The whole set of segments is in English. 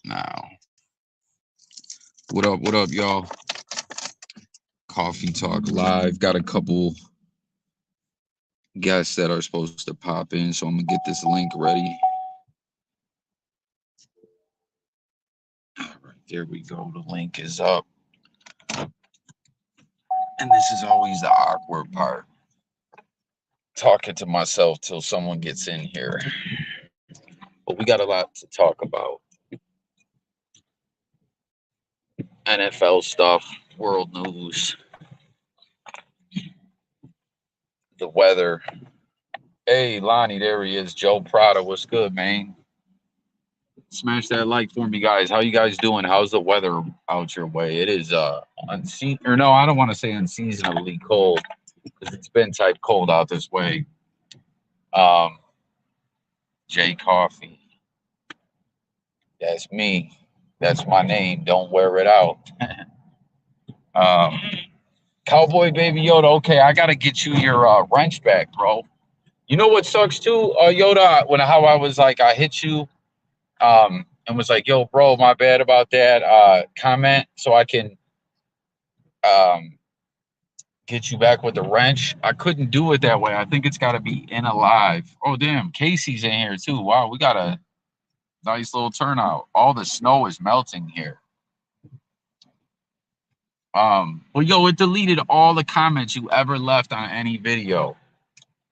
now. What up, y'all? Coffee Talk Live. Got a couple guests that are supposed to pop in, so I'm gonna get this link ready. All right, there we go. The link is up. And this is always the awkward part. Talking to myself till someone gets in here. But we got a lot to talk about. NFL stuff, world news, the weather. Hey, Lonnie, there he is. Joe Prada, what's good, man? Smash that like for me, guys. How you guys doing? How's the weather out your way? It is or no, I don't want to say unseasonably cold because it's been type cold out this way. Um, J Coffee. That's me. That's my name. Don't wear it out. um, Cowboy Baby Yoda. Okay, I gotta get you your wrench back, bro. You know what sucks too, Yoda? How I was like, I hit you, and was like, "Yo, bro, my bad about that comment." So I can um get you back with the wrench. I couldn't do it that way. I think it's got to be in alive. Oh, damn, Casey's in here too. Wow, we got a nice little turnout. All the snow is melting here. Well, yo, it deleted all the comments you ever left on any video.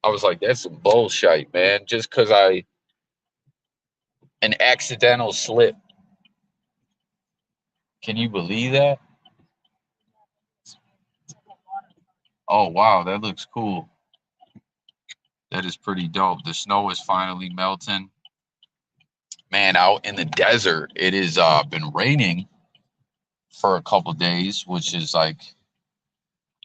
I was like, that's some bullshit, man. Just because an accidental slip. Can you believe that? Oh, wow, that looks cool. That is pretty dope. The snow is finally melting. Man, out in the desert, it has been raining for a couple days, which is like,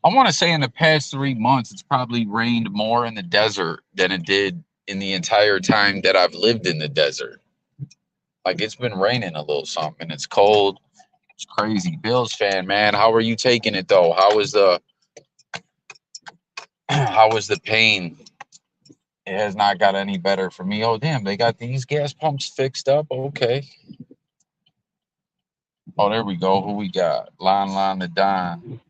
I want to say in the past 3 months, it's probably rained more in the desert than it did in the entire time that I've lived in the desert. Like it's been raining a little something. It's cold. It's crazy. Bills fan, man. How are you taking it though? How was the how was the pain? It has not got any better for me. Oh damn, they got these gas pumps fixed up. Okay. Oh, there we go. Who we got? Lon the Don.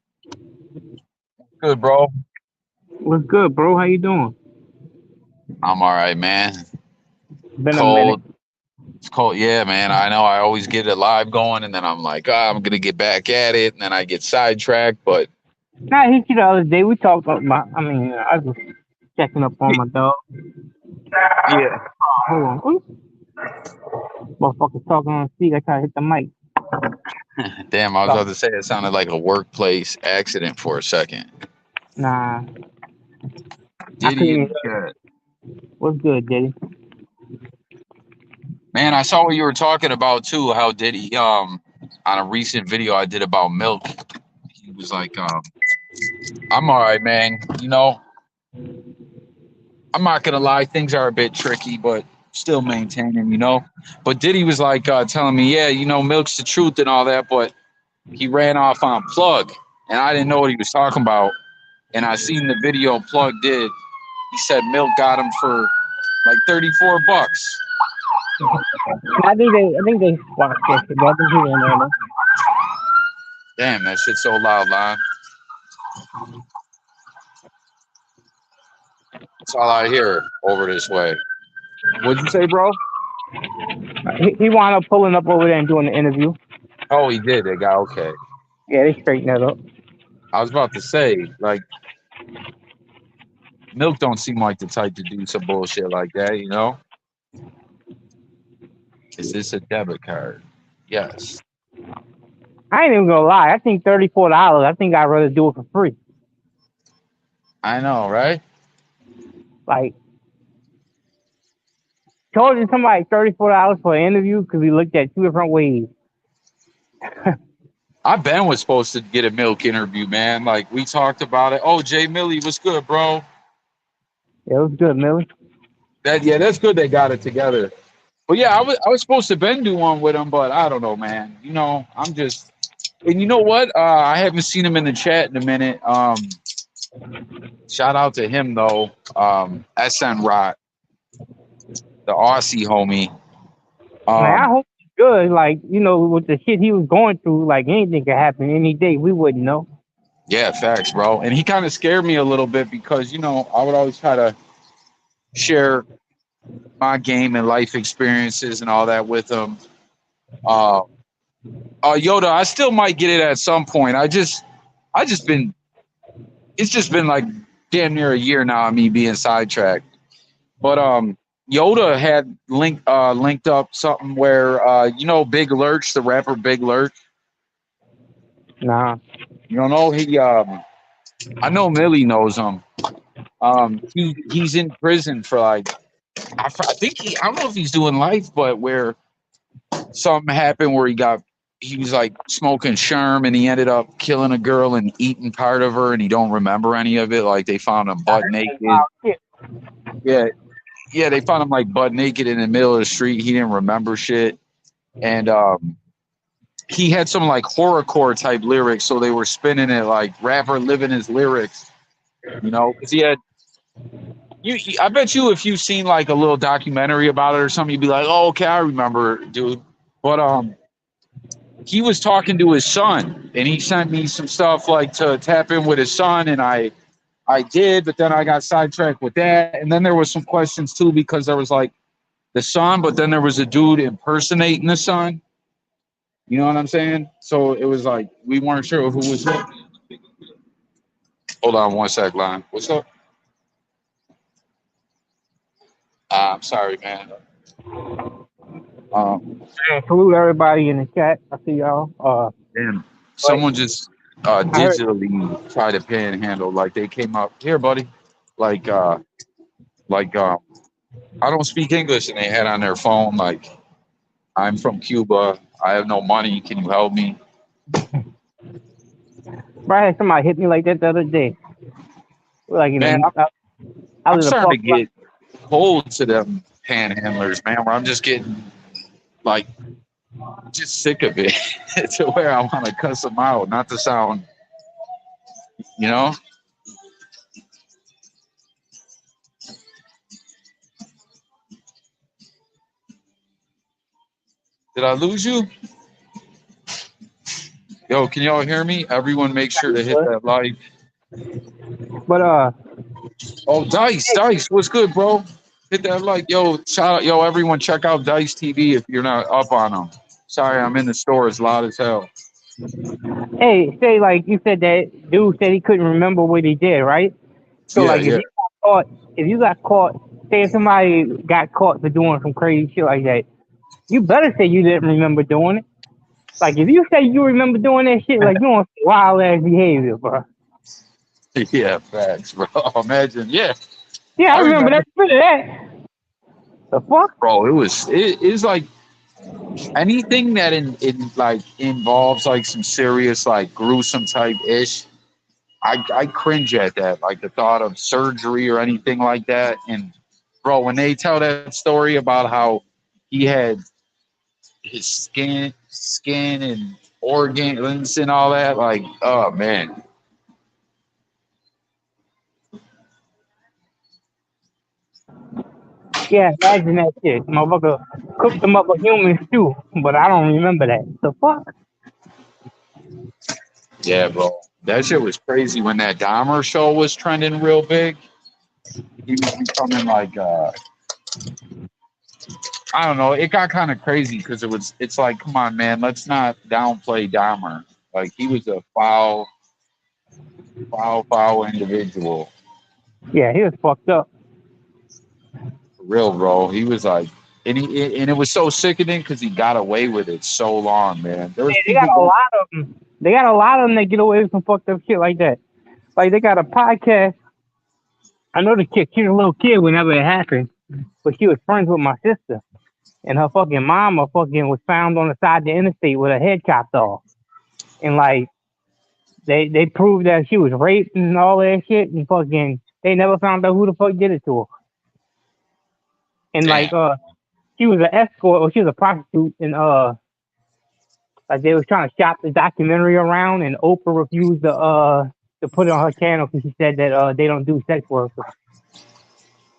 Good, bro. What's good, bro? How you doing? I'm all right, man. Been a minute. Cold. It's cold. Yeah, man. I know. I always get it live going, and then I'm like, I'm gonna get back at it, and then I get sidetracked. But Nah, I hit you the other day. We talked about. I mean, I was checking up on my dog. yeah, Hold on. Ooh. Motherfucker talking on speak. I try to hit the mic. damn. I was So, about to say it sounded like a workplace accident for a second. nah, I Diddy couldn't in even the hear chat. it. What's good, Diddy? Man, I saw what you were talking about too. How Diddy, on a recent video I did about milk, he was like, I'm all right, man. I'm not gonna lie, things are a bit tricky, but still maintaining. But Diddy was like telling me, yeah, milk's the truth and all that, but he ran off on Plug, and I didn't know what he was talking about. And I seen the video Plug did. He said milk got him for like $34. I think they squashed this. But I think he went on it. Damn, that shit's so loud, Lon. That's all I hear over this way. What'd you say, bro? He wound up pulling up over there and doing the interview. Oh, he did. They got okay. Yeah, they straightened that up. I was about to say, like, Milk don't seem like the type to do some bullshit like that. Is this a debit card? Yes. I ain't even gonna lie. I think $34. I think I'd rather do it for free. I know, right? Like, charging somebody $34 for an interview because we looked at two different ways. I Ben was supposed to get a Milk interview, man. Like we talked about it. Oh, Jay Millie, what's good, bro? Yeah, it was good, Millie. That's good. They got it together. But yeah, I was supposed to Ben do one with him, but I don't know, man. I'm just. And you know what? I haven't seen him in the chat in a minute. Shout out to him though. SN Rock, the Aussie homie. Man, I hope good. Like, with the shit he was going through, like anything could happen any day. We wouldn't know. Yeah, facts, bro. And he kind of scared me a little bit because I would always try to share my game and life experiences and all that with him. Uh, Yoda, I still might get it at some point. It's just been like damn near a year now of me being sidetracked. But Yoda had linked up something where Big Lurch, the rapper Big Lurch. Nah. You don't know I know Millie knows him. He's in prison for like I think I don't know if he's doing life, but where something happened where he was like smoking sherm and he ended up killing a girl and eating part of her and he don't remember any of it. Like they found him butt naked. Yeah, they found him like butt naked in the middle of the street. He didn't remember shit. And he had some like horrorcore type lyrics, so they were spinning it like rapper living his lyrics, because he had I bet you if you've seen like a little documentary about it or something, you'd be like, oh, okay, I remember, dude. But he was talking to his son and he sent me some stuff like to tap in with his son, and I did, but then I got sidetracked with that. And then there was some questions too, because there was like the son, but then there was a dude impersonating the son. You know what I'm saying? So it was like we weren't sure who was it. Hold on one sec, line. What's up? I'm sorry, man. Salute everybody in the chat. I see y'all. Damn, someone just digitally tried to panhandle. Like they came up here, buddy. Like I don't speak English, and they had on their phone like, "I'm from Cuba. I have no money. Can you help me?" Bro, I had somebody hit me like that the other day. Like, Man, I I'm was starting to get cold to them panhandlers, man. Where I'm just getting like just sick of it to where I want to cuss them out, not to sound, you know. Did I lose you? Yo, can y'all hear me? Everyone make sure to hit that like. But oh, Dice, what's good, bro? Hit that like, yo, shout out, everyone, check out Dice TV if you're not up on them. Sorry, I'm in the store, it's loud as hell. Hey, say like you said that dude said he couldn't remember what he did, right? So Yeah, like if you got caught, say if somebody got caught for doing some crazy shit like that, you better say you didn't remember doing it. Like if you say you remember doing that shit, like you on wild ass behavior, bro. Yeah, facts, bro. Imagine, yeah. Yeah, I remember that. The fuck, bro? It's like anything that involves like some serious like gruesome type ish. I cringe at that, like the thought of surgery or anything like that. And bro, when they tell that story about how he had his skin and organs and all that, like, oh man. yeah, imagine that shit. Motherfucker cooked them up with humans too, but I don't remember that. The fuck? Yeah, bro. That shit was crazy when that Dahmer show was trending real big. He was becoming like I don't know. It got kind of crazy because it's like, come on, man, let's not downplay Dahmer. Like he was a foul individual. Yeah, he was fucked up. For real, bro. He was like, and it was so sickening because he got away with it so long, man. There was they got a lot of them. They got a lot of them that get away with some fucked up shit like that. Like they got a podcast. I know the kid. She's a little kid whenever it happened, but she was friends with my sister, and her fucking mama fucking was found on the side of the interstate with her head chopped off, and like they proved that she was raped and all that shit, and fucking they never found out who the fuck did it to her. And like she was an escort or she was a prostitute, and like they was trying to shop the documentary around, and Oprah refused to put it on her channel because she said that they don't do sex work.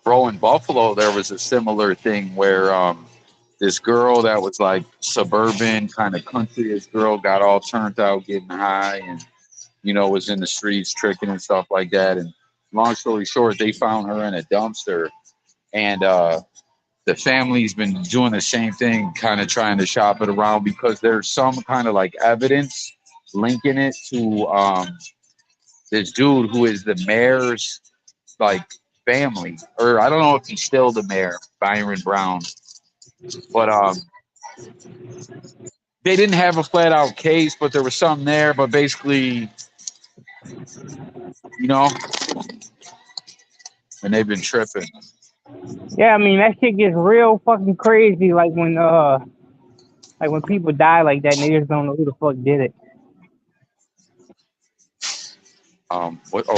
Bro, in Buffalo, there was a similar thing where this girl that was like suburban, kind of countryish girl, got all turned out, getting high, and was in the streets tricking and stuff like that. And long story short, they found her in a dumpster, and the family's been doing the same thing, kind of trying to shop it around because there's some kind of like evidence linking it to this dude who is the mayor's like family, or I don't know if he's still the mayor, Byron Brown, but they didn't have a flat out case, but there was something there. But basically, and they've been tripping. Yeah, I mean that shit gets real fucking crazy. Like when people die like that, and they just don't know who the fuck did it.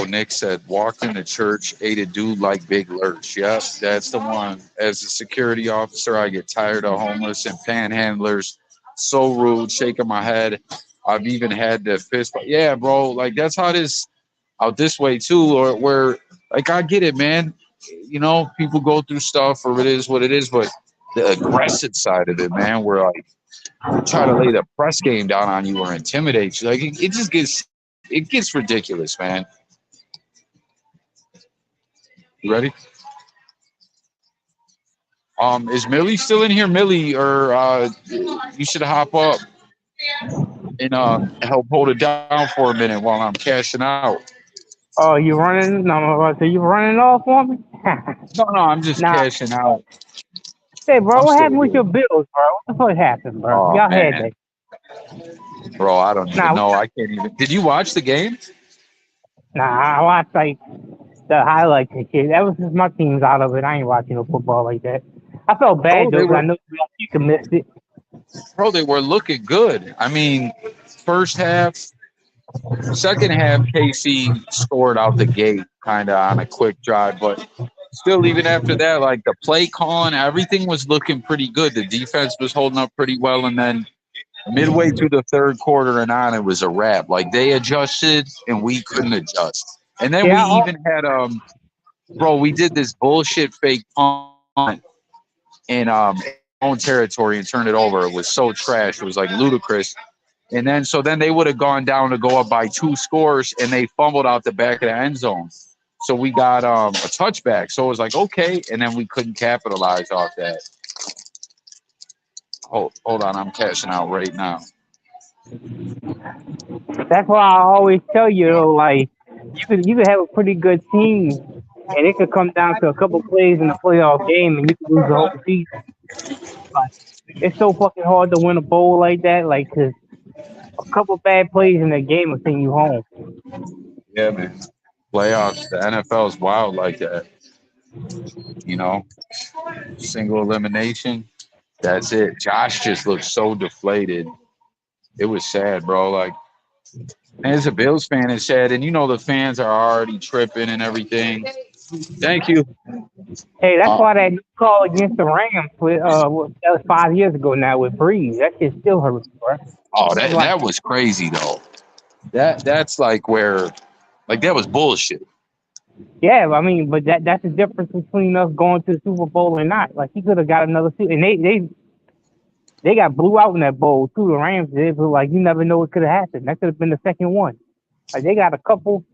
Nick said, walked into church, ate a dude like Big Lurch. Yep, that's the one. As a security officer, I get tired of homeless and panhandlers. So rude, shaking my head. I've even had the fist fight. Yeah, bro, like that's how it is out this way too, or where like I get it, man. People go through stuff, or it is what it is, but the aggressive side of it, man, where like try to lay the press game down on you or intimidate you, like it just gets ridiculous, man. You ready? Is Millie still in here? Millie, or you should hop up and help hold it down for a minute while I'm cashing out. Oh, you running? No, so you running off for me? No, I'm just cashing out. Hey, bro, what happened with your bills, bro? What the fuck happened, bro? Y'all had that. Bro, I don't even know. I can't even. Did you watch the game? Nah, I watched like the highlights and shit. That was just my team's out of it. I ain't watching no football like that. I felt bad though, because I know you could miss it. Bro, they were looking good. I mean, first half, second half, KC scored out the gate kind of on a quick drive, but still, even after that, like the play calling, everything was looking pretty good. The defense was holding up pretty well, and then midway through the third quarter and on, it was a wrap. Like they adjusted, and we couldn't adjust. And then we even had we did this bullshit fake punt in own territory and turned it over. It was so trash. It was like ludicrous. And then they would have gone down to go up by 2 scores, and they fumbled out the back of the end zone. So we got a touchback. So it was like, okay, and then we couldn't capitalize off that. Hold on, I'm cashing out right now. That's why I always tell you, like, you could have a pretty good team, and it could come down to a couple plays in the playoff game, and you could lose the whole season. But it's so fucking hard to win a bowl like that, like, because a couple bad plays in the game will send you home. Yeah, man. Playoffs, the NFL is wild like that. Single elimination. That's it. Josh just looked so deflated. It was sad, bro. Like, as a Bills fan, it's sad. And the fans are already tripping and everything. Thank you. Hey, that's why that call against the Rams that was 5 years ago now with Breeze. That shit still hurts, bro. Oh, that was crazy though. That's like where, like, that was bullshit. Yeah, I mean, but that's the difference between us going to the Super Bowl or not. Like, he could have got another seat, and they got blew out in that bowl too. The Rams did, but like, you never know what could have happened. That could have been the second one. Like, they got a couple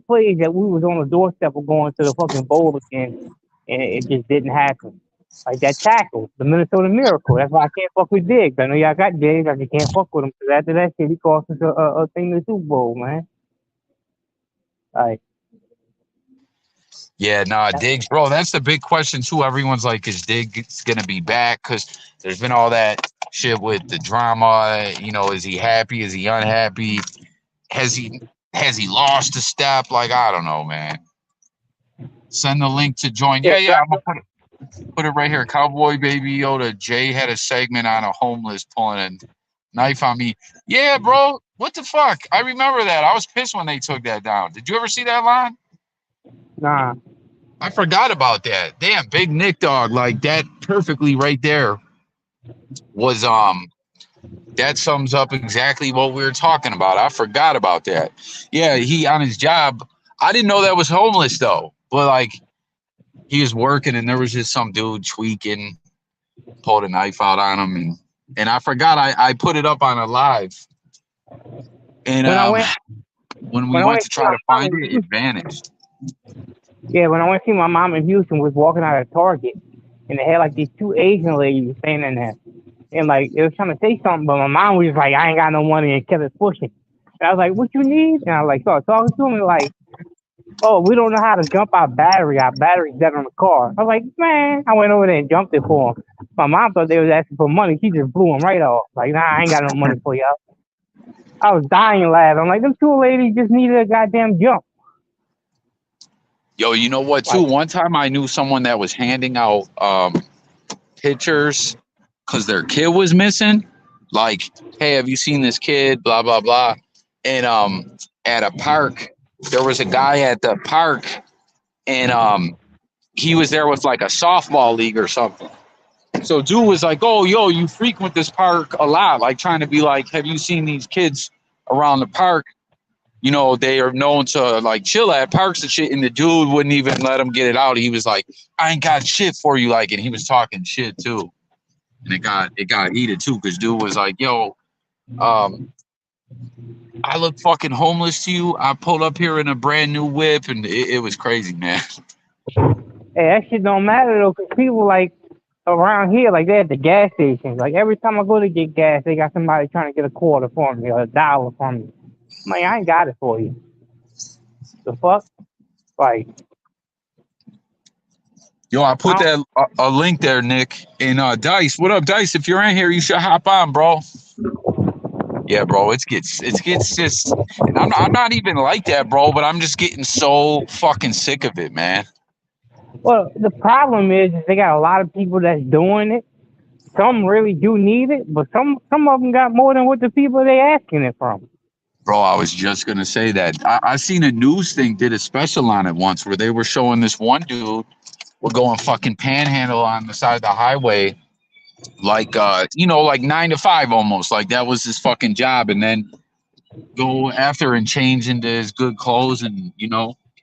plays that we was on the doorstep of going to the fucking bowl again, and it just didn't happen. Like that tackle, the Minnesota Miracle. That's why I can't fuck with Diggs. I know y'all got Diggs, I just can't fuck with him because after that shit, he cost us a thing in the Super Bowl, man. Like. Yeah, Diggs, bro, that's the big question too. Everyone's like, is Diggs gonna be back? Because there's been all that shit with the drama. Is he happy? Is he unhappy? Has he lost a step? Like, I don't know, man. Send the link to join. Yeah, I'm gonna put it right here. Cowboy Baby Yoda. Jay had a segment on a homeless pulling a knife on me. Yeah, bro. What the fuck? I remember that. I was pissed when they took that down. Did you ever see that line? Nah. I forgot about that. Damn, Big Nick Dog, like that perfectly right there was that sums up exactly what we were talking about. I forgot about that. Yeah, he on his job. I didn't know that was homeless though. But like he was working and there was just some dude tweaking pulled a knife out on him, and I forgot I put it up on a live, and When I went when we when I went went to to see try my to mom find in it, it Houston, vanished. yeah, when I went to see my mom in Houston, was walking out of Target, and they had like these two Asian ladies standing there, and like they was trying to say something, but my mom was just like, "I ain't got no money," and kept it pushing. And I was like, "What you need?" And I like started talking to him, and like, "Oh, we don't know how to jump our battery. Our battery's dead on the car." I was like, "Man," I went over there and jumped it for him. My mom thought they was asking for money. She just blew him right off. Like, "Nah, I ain't got no money for y'all." I was dying laughing. I'm like, "Them two ladies just needed a goddamn jump." Yo, you know what? Too. Like, One time I knew someone that was handing out pictures because their kid was missing. Like, hey, have you seen this kid? Blah blah blah. And at a park, there was a guy at the park, and he was there with like a softball league or something. So dude was like, "Oh, yo, you frequent this park a lot," like trying to be like, "Have you seen these kids around the park? You know, they are known to like chill at parks and shit." And the dude wouldn't even let him get it out. He was like, "I ain't got shit for you," like, and he was talking shit too. And it got heated too, because dude was like, "Yo, um, I look fucking homeless to you. I pulled up here in a brand new whip," and it was crazy, man. hey, that shit don't matter though, 'cause people like around here, like they at the gas stations. Like every time I go to get gas, they got somebody trying to get a quarter for me or a dollar from me. I'm like, I ain't got it for you. The fuck? Like, Yo, I I put that a link there, Nick. And Dice, what up, Dice? If you're in here, you should hop on, bro. Yeah, bro, it gets just, and I'm not even like that, bro. But I'm just getting so fucking sick of it, man. well, the problem is they got a lot of people that's doing it. Some really do need it, but some of them got more than what the people they asking it from. Bro, I was just gonna say that. I seen a news thing did a special on it once where they were showing this one dude were going fucking panhandle on the side of the highway, like like 9 to 5 almost. Like that was his fucking job, and then go after and change into his good clothes, and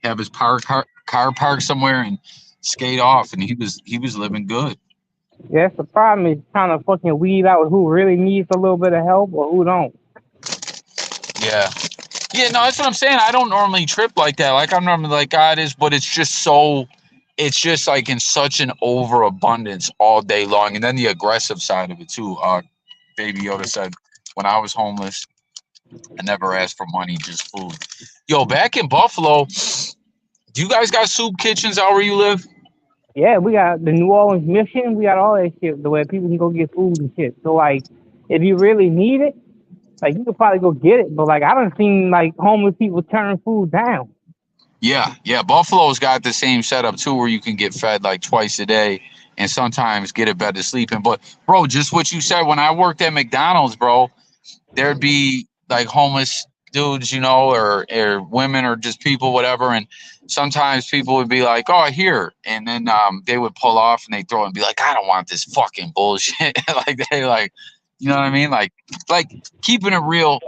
have his car parked somewhere and skate off, and he was living good. Yeah, that's the problem is trying to fucking weed out who really needs a little bit of help or who don't. Yeah. Yeah, no, that's what I'm saying. I don't normally trip like that. Like I'm normally like God is, but it's just like in such an overabundance all day long. And then the aggressive side of it too. Baby Yoda said, when I was homeless, I never asked for money, just food. Yo, back in Buffalo, do you guys got soup kitchens out where you live? Yeah, we got the New Orleans Mission. We got all that shit the way people can go get food and shit. So like, if you really need it, like you could probably go get it. But like, I don't seen like homeless people turn food down. Yeah, yeah. Buffalo's got the same setup too, where you can get fed like twice a day and sometimes get a bed to sleep in. But bro, just what you said, when I worked at McDonald's, bro, there'd be like homeless dudes, or women or just people, whatever. And sometimes people would be like, "Oh, here," and then they would pull off and they throw it and be like, "I don't want this fucking bullshit." Like they like, you know what I mean? Like keeping it real.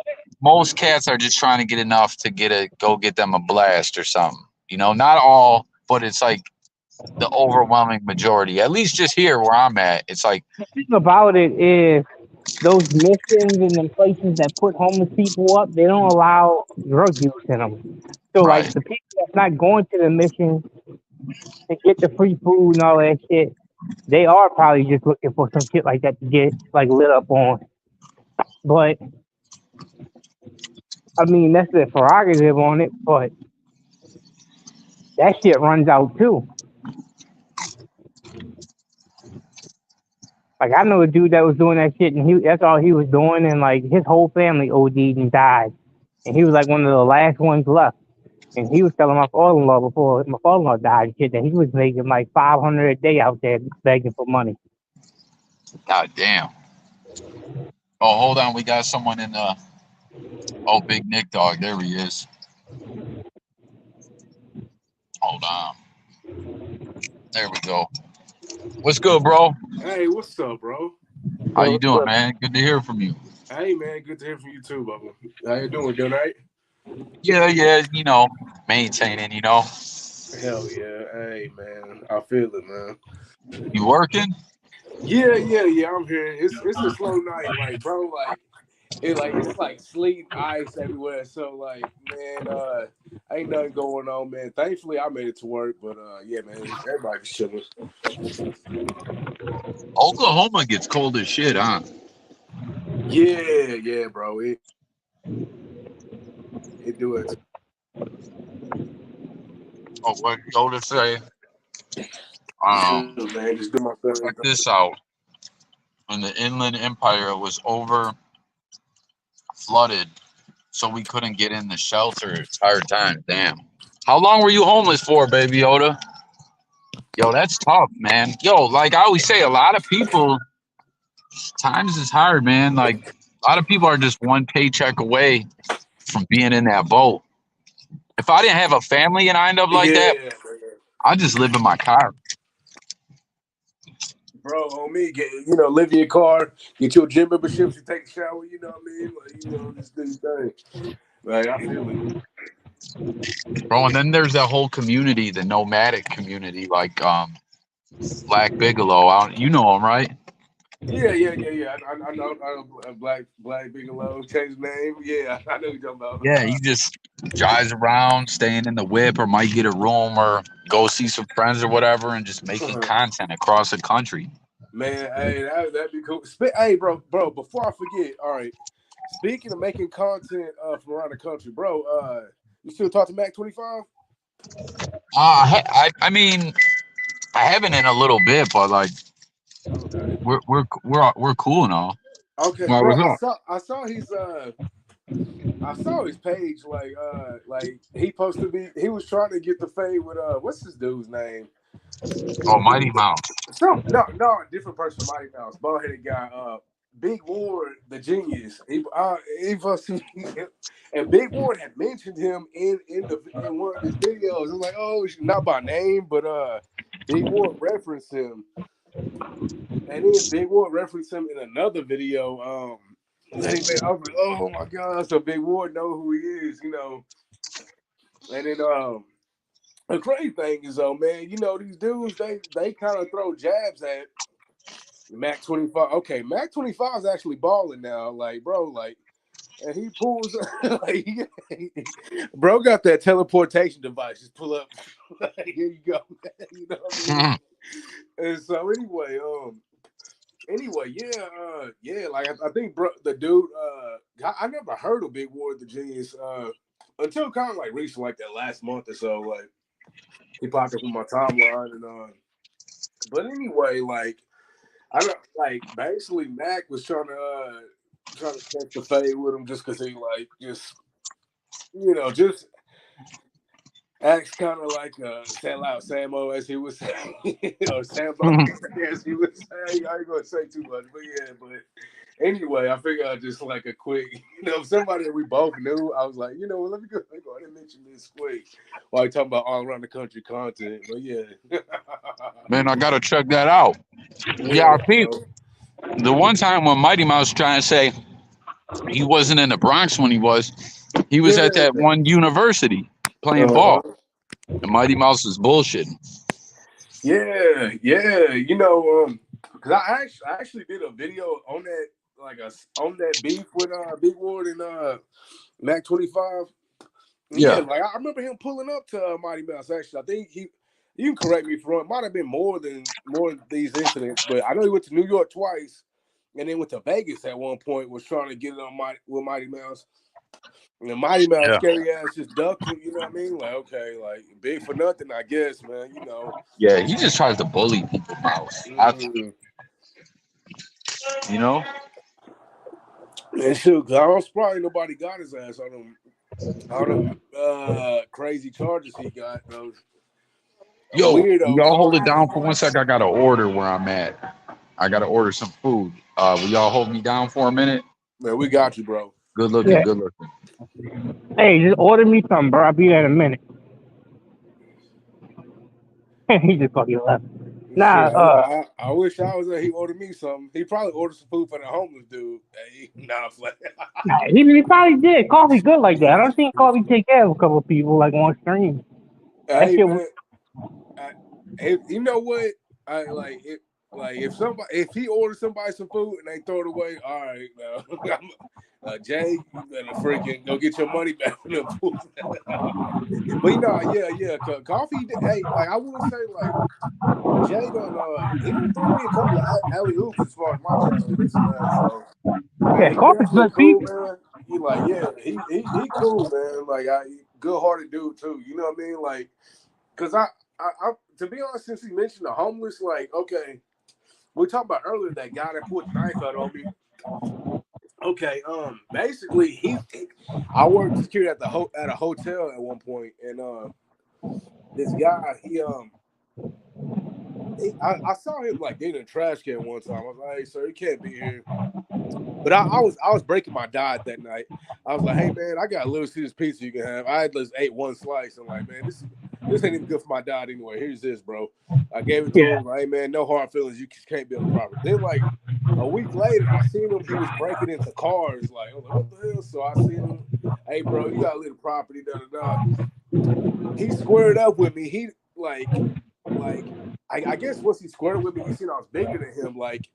Most cats are just trying to get enough to go get them a blast or something. Not all, but it's like the overwhelming majority. At least just here where I'm at, it's like, The thing about it is those missions and the places that put homeless people up, they don't allow drug use in them. So like right. the people that's not going to the mission to get the free food and all that shit, they are probably just looking for some shit like that to get like lit up on. But I mean that's their prerogative on it, but that shit runs out too. Like I know a dude that was doing that shit and that's all he was doing and like his whole family OD'd and died. And he was like one of the last ones left. And he was telling my father-in-law before my father-in-law died and shit that he was making like 500 a day out there begging for money. God damn. Oh, hold on. We got someone in the. Oh, Big Nick Dog. There he is. Hold on. There we go. What's good, bro? Hey, what's up, bro? How you doing, man? Good to hear from you. Hey, man, good to hear from you too, Bubba. How you doing? Doing all right? Yeah, yeah. Maintaining. Hell yeah. Hey, man, I feel it, man. You working? Yeah. I'm here. It's a slow night, like bro, it's like sleet, ice everywhere. So like, man, ain't nothing going on, man. Thankfully, I made it to work, but yeah, man, everybody's chilling. Oklahoma gets cold as shit, huh? Yeah, bro. It do it. Oh, what Yoda say? Man, just do my thing. Check this out. When the Inland Empire was over flooded, so we couldn't get in the shelter. It's hard time. Damn. How long were you homeless for, baby Yoda? Yo, that's tough, man. Yo, like I always say, a lot of people, times is hard, man. Like a lot of people are just one paycheck away from being in that boat. If I didn't have a family and I end up like that, Yeah, I just live in my car. bro. On me, live in your car, get your gym memberships, you take a shower. You know what I mean? Like, just do your thing. Like, I feel it. Bro, and then there's that whole community, the nomadic community, like Black Bigelow. You know him, right? Yeah. I know Black Bigelow changed his name. Yeah, I know what you're talking about. Yeah, he just drives around, staying in the whip, or might get a room or go see some friends or whatever, and just making content across the country. Man, hey, that'd be cool. Hey, bro, before I forget, all right. Speaking of making content from around the country, bro, you still talk to Mac 25? I mean, I haven't in a little bit, but like, okay. we're cool and all. Okay, Well, bro. I saw his page. Like he he was trying to get the fade with what's this dude's name? Oh, Mighty Mouse. No, different person. Mighty Mouse, bald-headed guy. Big Ward, the genius. He posted, and Big Ward had mentioned him in one of his videos. It was like, oh, not by name, but Big Ward referenced him, and then Big Ward referenced him in another video. I was like, oh my god! So Big Ward know who he is, And then the crazy thing is, man, these dudes they kind of throw jabs at Mac 25. Okay, Mac 25 is actually balling now, like bro, like, and he pulls like, bro got that teleportation device. Just pull up, here you go, you know what I mean? And so anyway, yeah, like I think bro, the dude, I never heard of Big Ward the Genius until kind of like recently, like that last month or so, like he popped up on my timeline, and but anyway, like. I don't like basically Mac was trying to catch the fade with him just because he like just acts kind of like sell out Samo as he was saying, Sambo as he was saying. I ain't gonna say too much, but anyway, I figured I'd just like a quick, somebody that we both knew. I was like, let me go ahead and mention this quick while you talking about all around the country content. But yeah, Man, I gotta check that out. Yeah, I think the one time when Mighty Mouse trying to say he wasn't in the Bronx when he was at that one university playing ball. And Mighty Mouse was bullshitting. Yeah, because I actually did a video on that, on that beef with Big Ward and Mac 25. Yeah, like I remember him pulling up to Mighty Mouse. Actually, I think you can correct me if I'm wrong. It might have been more of these incidents, but I know he went to New York twice, and then went to Vegas at one point. Was trying to get it on with Mighty Mouse. And Mighty Mouse, scary ass, just ducked him. You know what I mean? Like, okay, like big for nothing, I guess, man. Yeah, he just tries to bully people, Mouse. And shoot, I don't probably nobody got his ass on them crazy charges he got. Yo, y'all hold it down for 1 sec. I got to order where I'm at. I got to order some food. Will y'all hold me down for a minute? Man, we got you, bro. Good looking, good looking. Hey, just order me something, bro. I'll be there in a minute. He just fucking left. Nah, I wish I was there. He ordered me something. He probably ordered some food for the homeless dude. Hey, he probably did. Coffee good like that. I don't think Coffee take care of a couple of people like on stream. Hey, man, you know what? Like if he orders somebody some food and they throw it away, all right, now Jay, you better freaking go get your money back from them fools. But yeah, coffee. Hey, like I wouldn't say like Jay he done threw me a couple of alley oops as far as my channel is concerned. So man, he Coffee's definitely good cool, people. man. He like he cool, man. Like good hearted dude too. You know what I mean? Like, cause I to be honest, since he mentioned the homeless, like okay. We talked about earlier that guy that pulled the knife out on me. Okay, basically I worked security at a hotel at one point, and this guy I saw him like getting a trash can one time. I was like, hey sir, you can't be here. But I was breaking my diet that night. I was like, hey man, I got a Little Caesars pizza you can have. I had just ate one slice. I'm like, man, this ain't even good for my diet anyway. Here's this, bro. I gave it to him. Like, hey man, no hard feelings. You can't be on the property. Then like a week later, I seen him. He was breaking into cars. Like, I was like, what the hell? So I seen him. Hey bro, you gotta leave the property. Da da da. He squared up with me. He like I guess once he squared with me, he seen I was bigger than him. Like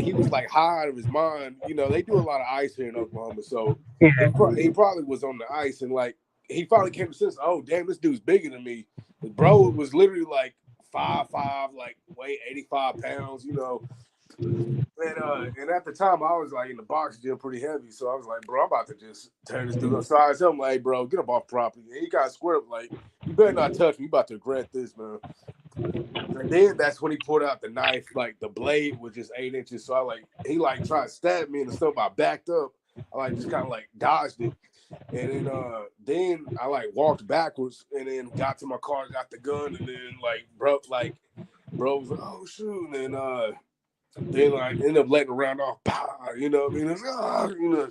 he was like high out of his mind. You know, they do a lot of ice here in Oklahoma, so he probably was on the ice and like he finally came to sense. Oh damn, this dude's bigger than me. The bro was literally like 5'5", like weigh 85 pounds. You know, and at the time I was like in the box gym pretty heavy, so I was like, bro, I'm about to just turn this dude up. So I was telling him, like, hey, bro, get up off property. And he got squared up like, you better not touch me. You about to regret this, man. And then that's when he pulled out the knife. Like the blade was just 8 inches. So he tried to stab me and stuff. I backed up. I like just kind of like dodged it. And then I like walked backwards and then got to my car, got the gun, and then bro was like, oh shoot. And then like ended up letting the round off. You know what I mean? It's, you know.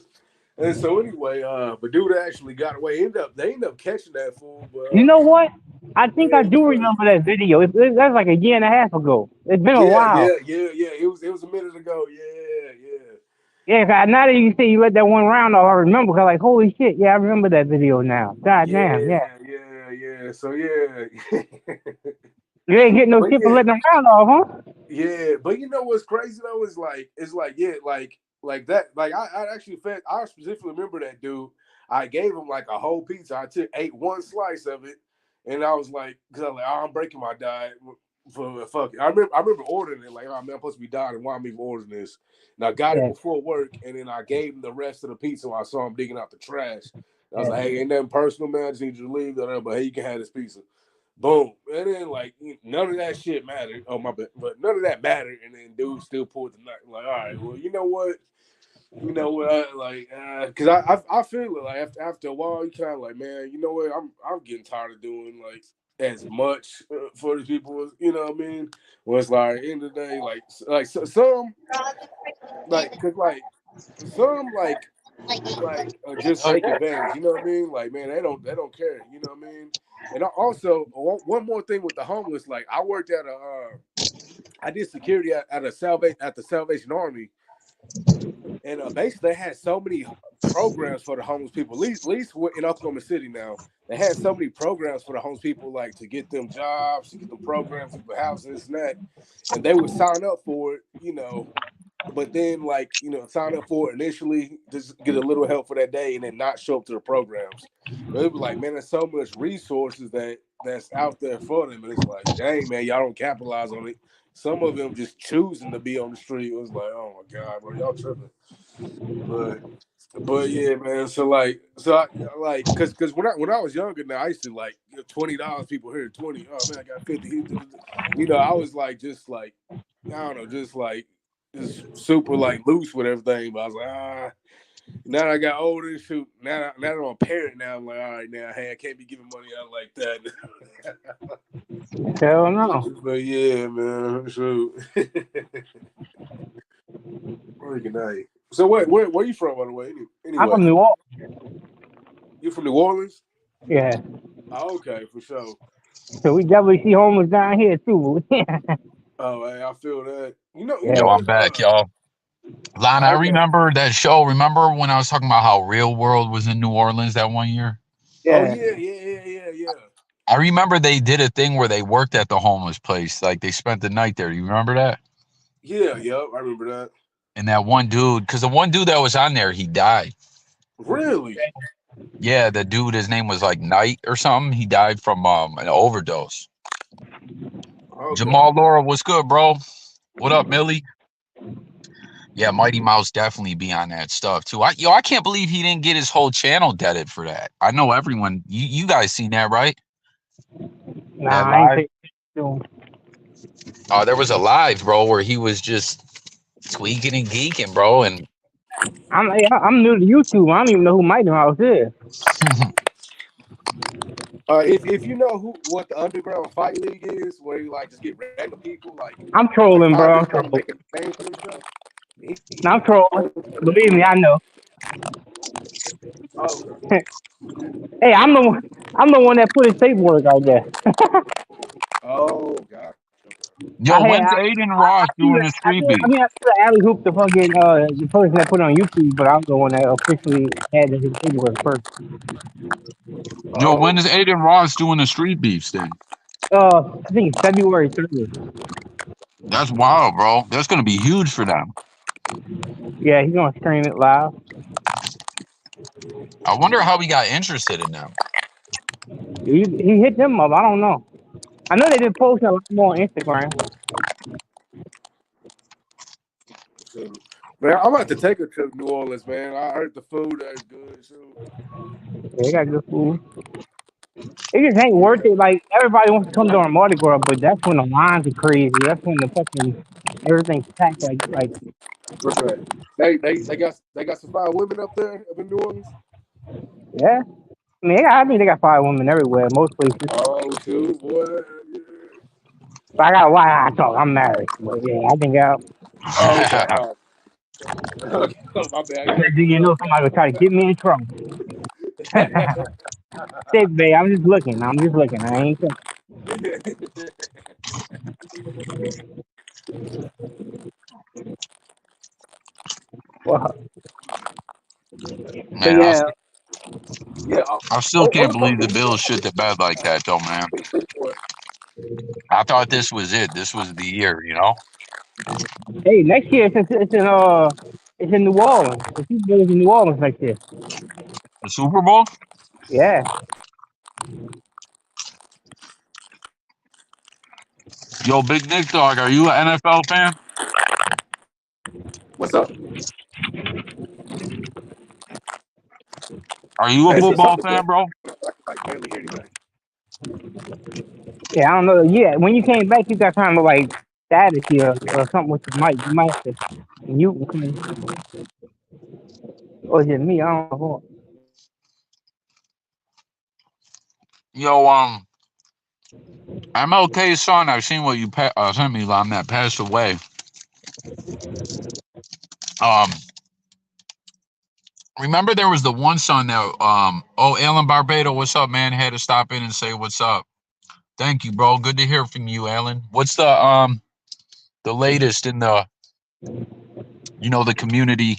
And so anyway, but dude actually got away. They ended up catching that fool. But You know what? I think I do crazy. remember that video. That's like a year and a half ago. It's been a while. Yeah. It was a minute ago. Yeah. Yeah, now that you say you let that one round off, I remember. Cause like, holy shit, yeah, I remember that video now. God damn, yeah. Yeah. So yeah. You ain't getting no shit for letting them round off, huh? Yeah, but you know what's crazy though is like that. Like I actually I specifically remember that dude. I gave him like a whole pizza. Ate one slice of it, and I was like, because I'm like, oh, I'm breaking my diet. For fuck it. I remember ordering it like, oh man, I'm supposed to be dying, and why I'm even ordering this? And I got it before work, and then I gave him the rest of the pizza when I saw him digging out the trash. I was like, hey, ain't nothing personal, man. I just need you to leave, but hey, you can have this pizza. Boom. And then like none of that shit mattered. Oh my bad. But none of that mattered. And then dude still pulled the knife. Like, all right, well, you know what? Because I feel it like after a while, you kind of like, man, you know what? I'm getting tired of doing like as much for the people, you know what I mean? Well, it's like end of the day, some just take advantage, you know what I mean? Like, man, they don't care, you know what I mean? And also one more thing with the homeless, like I worked at I did security at the Salvation Army, and basically they had so many programs for the homeless people. At least in Oklahoma City now, they had so many programs for the homeless people, like to get them jobs, to get them programs, to get housing, this and that, and they would sign up for it, you know. But then, sign up for it initially, just get a little help for that day, and then not show up to the programs. But it was like, man, there's so much resources that's out there for them, and it's like, dang, man, y'all don't capitalize on it. Some of them just choosing to be on the street. It was like, oh my god, bro, y'all tripping. But yeah, man. So because when I was younger, now I used to like $20. People here $20. Oh man, I got 50. You know, I was like just like I don't know, just like just super like loose with everything. But I was like, now that I got older, shoot. Now that I'm a parent, now I'm like, all right, now hey, I can't be giving money out like that. Hell no. But yeah, man, shoot. Good night. So where you from, by the way? Anyway, I'm from New Orleans. You from New Orleans? Yeah. Oh, okay, for sure. So we definitely see homeless down here too. Oh, hey, I feel that. You know, Yo, I'm back, y'all. Lon, I remember that show. Remember when I was talking about how Real World was in New Orleans that one year? Yeah. Oh, yeah. I remember they did a thing where they worked at the homeless place. Like they spent the night there. You remember that? Yeah, yep, I remember that. And that one dude, because the one dude that was on there, he died. Really? Yeah, the dude, his name was like Knight or something. He died from an overdose. Okay. Jamal Laura, what's good, bro? What up, Millie? Yeah, Mighty Mouse definitely be on that stuff too. I can't believe he didn't get his whole channel deaded for that. I know everyone. You guys seen that, right? Nah, That I ain't live. think so. There was a live, bro, where he was just tweaking and geeking, bro, and I'm new to YouTube. I don't even know who Mighty Mouse is. If you know what the underground fight league is, where you like just get random people I'm trolling, bro. I'm trying to trolling. make a name for themselves. I'm trolling. Believe me, I know. Oh, Hey, I'm the one that put his paperwork out there. oh God. yo, when's Aiden Ross doing the street beat? I see the alley hoop the fucking the person that put it on YouTube, but I'm the one that officially had his paperwork first. Yo, when Oh, is Aiden Ross doing the street beefs thing? I think it's February 30th. That's wild, bro. That's gonna be huge for them. Yeah, he's gonna stream it live. I wonder how he got interested in them. He hit them up. I don't know. I know they've been posting a lot more on Instagram. man, I'm about to take a trip to New Orleans, man. I heard the food is good too. Yeah, they got good food. It just ain't worth it. Like everybody wants to come during Mardi Gras, but that's when the lines are crazy. That's when the fucking everything's packed. Like Right. They got some fine women up there up in New Orleans. yeah. I mean they got fire women everywhere, most places. Oh, too, boy. But I got why I talk. I'm married, but yeah, I think Oh, okay. Okay. My bad. do you know somebody will try to get me in trouble? Say, babe, I'm just looking. I ain't. Well, but Man, yeah, Yeah. I still can't Oh, believe the Bills shit the bed like that, though, man. I thought this was it. This was the year, you know? hey, next year it's in New Orleans. The Super Bowl is in New Orleans next year. The Super Bowl? Yeah. Yo, Big Nick Dog, are you an NFL fan? what's up? Are you a Hey, say football something, fan, man. bro? I barely hear anything. Yeah, I don't know. Yeah, when you came back, you got kind of like status here or something with your mic. You might have to mute. Or is it me? I don't know. Yo, MLK's son, I've seen what you sent me, Lam, that passed away. Um, Remember there was the one son that, Alan Barbado, what's up, man? Had to stop in and say what's up. Thank you, bro. Good to hear from you, Alan. What's the latest in the, the community,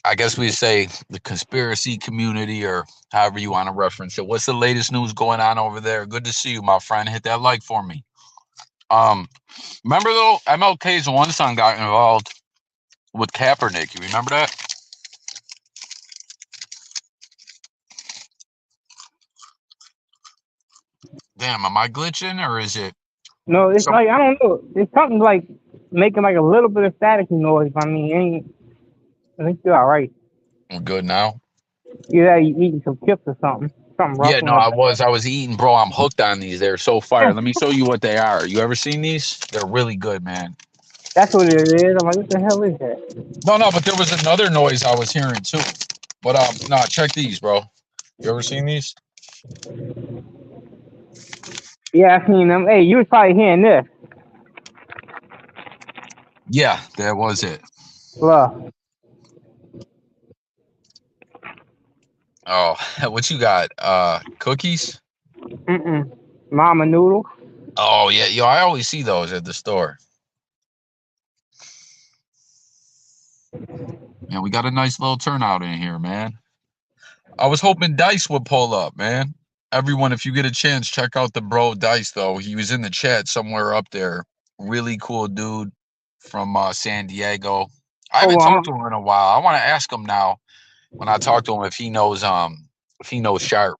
I guess we say the conspiracy community, or however you want to reference it. What's the latest news going on over there? Good to see you, my friend. Hit that like for me. Remember though, MLK's one son got involved with Kaepernick. You remember that? Damn, am I glitching or is it No, it's some like I don't know. It's something like making like a little bit of static noise. I mean, I think you're all right. We're good now? Yeah, you eating some chips or something. Something Yeah, no, ruffling up. I was eating, bro. I'm hooked on these. They're so fire. Let me show you what they are. You ever seen these? They're really good, man. That's what it is. I'm like, what the hell is that? No, but there was another noise I was hearing too. But no, check these, bro. You ever seen these? Yeah, I seen them. Hey, you was probably hearing this. Yeah, that was it. Look. Oh, what you got? Cookies? Mama noodle. Oh yeah, yo, I always see those at the store. Yeah, we got a nice little turnout in here, man. I was hoping Dice would pull up, man. Everyone, if you get a chance, check out the bro Dice though. He was in the chat somewhere up there. really cool dude from San Diego. I Hold haven't on, talked to him in a while. I want to ask him now when I talk to him if he knows Sharp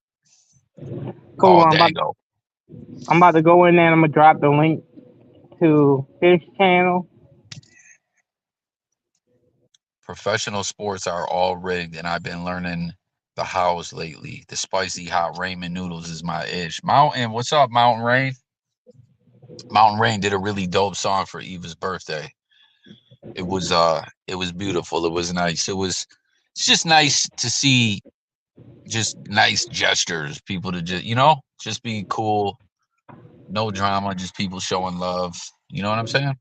cool. called Dago. I'm about to go in there and I'm gonna drop the link to his channel. Professional sports are all rigged, and I've been learning the hows lately. The spicy hot ramen noodles is my ish. Mountain, what's up, Mountain Rain? Mountain Rain did a really dope song for Eva's birthday. It was beautiful. It was nice. It's just nice to see just nice gestures, people to just just be cool, no drama, just people showing love. You know what I'm saying?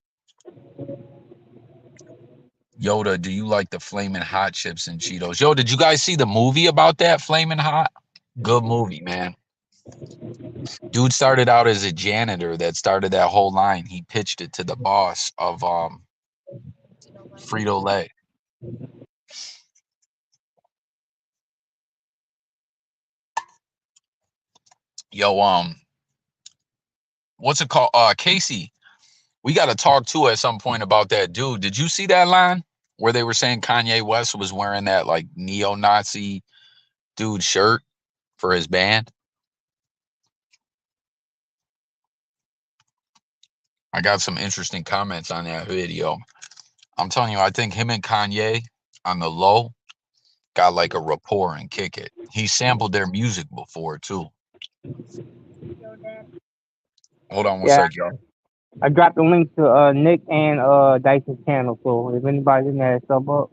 Yoda, do you like the flaming hot chips and Cheetos? Yo, did you guys see the movie about that flaming hot? Good movie, man. Dude started out as a janitor that started that whole line. He pitched it to the boss of Frito-Lay. Yo, what's it called? Casey, we got to talk too at some point about that dude. Did you see that line where they were saying Kanye West was wearing that like neo-Nazi dude shirt for his band? I got some interesting comments on that video. I'm telling you, I think him and Kanye on the low got like a rapport and kick it. He sampled their music before too. Hold on one sec, y'all. I dropped the link to Nick and Dyson's channel, so if anybody's in there, sub up.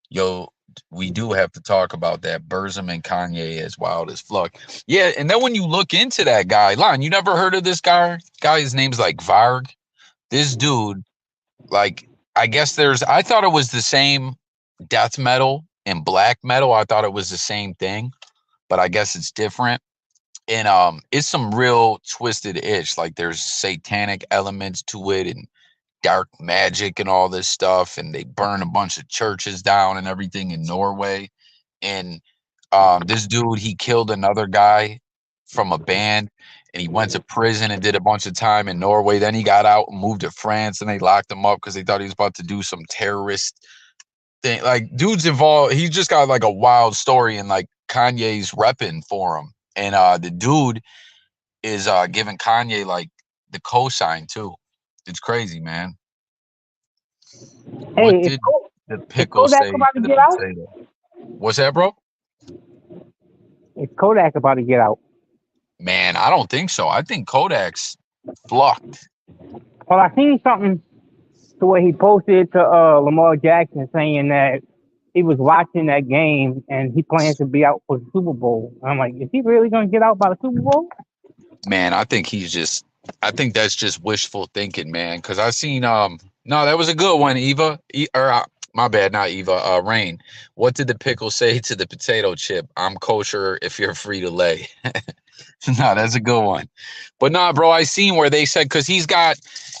Yo, we do have to talk about that. Burzum and Kanye as wild as fuck. Yeah, and then when you look into that guy, Lon, you never heard of this guy? His name's like Varg. This dude, like, I thought it was the same death metal and black metal. I thought it was the same thing, but I guess it's different. And it's some real twisted itch. Like there's satanic elements to it and dark magic and all this stuff, and they burn a bunch of churches down and everything in Norway. And this dude, he killed another guy from a band, and he went to prison and did a bunch of time in Norway. Then he got out and moved to France, and they locked him up because they thought he was about to do some terrorist thing. Like, dude's involved. He just got like a wild story, and like Kanye's repping for him. And the dude is giving Kanye like the cosign too. It's crazy, man. Hey, What did the pickle Kodak say about to to the get out? potato? What's that, bro? Is Kodak about to get out? Man, I don't think so. I think Kodak's flocked. Well, I seen something to where he posted to Lamar Jackson saying that he was watching that game and he plans to be out for the Super Bowl. I'm like, is he really gonna get out by the Super Bowl? Man, I think that's just wishful thinking, man. Because I seen no, that was a good one, Eva. My bad, not Eva. Rain. What did the pickle say to the potato chip? I'm kosher if you're free to lay. No, that's a good one. But nah, bro, I seen where they said because he's got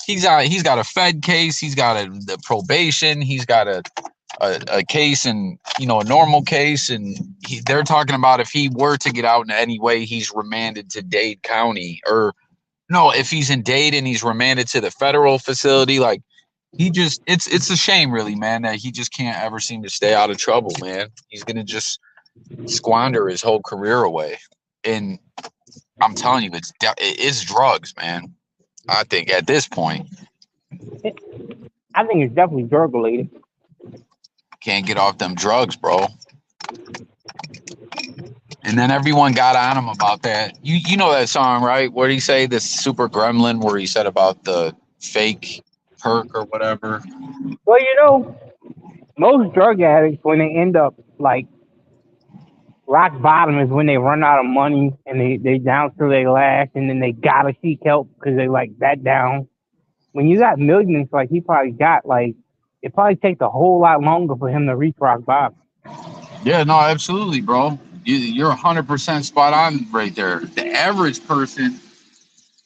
a Fed case, he's got the probation, he's got a case and a normal case, and they're talking about if he were to get out in any way, he's remanded to Dade County, or no, if he's in Dade and he's remanded to the federal facility. Like it's a shame, really, man, that he just can't ever seem to stay out of trouble, man. He's gonna just squander his whole career away, and I'm telling you, it's drugs, man. I think at this point, I think it's definitely drug related. can't get off them drugs, bro. And then everyone got on him about that. You know that song, right? What did he say? This Super Gremlin, where he said about the fake perk or whatever. Well, most drug addicts, when they end up like rock bottom, is when they run out of money and they down to their last, and then they gotta seek help because they like that down. When you got millions like he probably got, like it probably takes a whole lot longer for him to reach rock bottom. Yeah, no, absolutely, bro. You're 100% spot on right there. The average person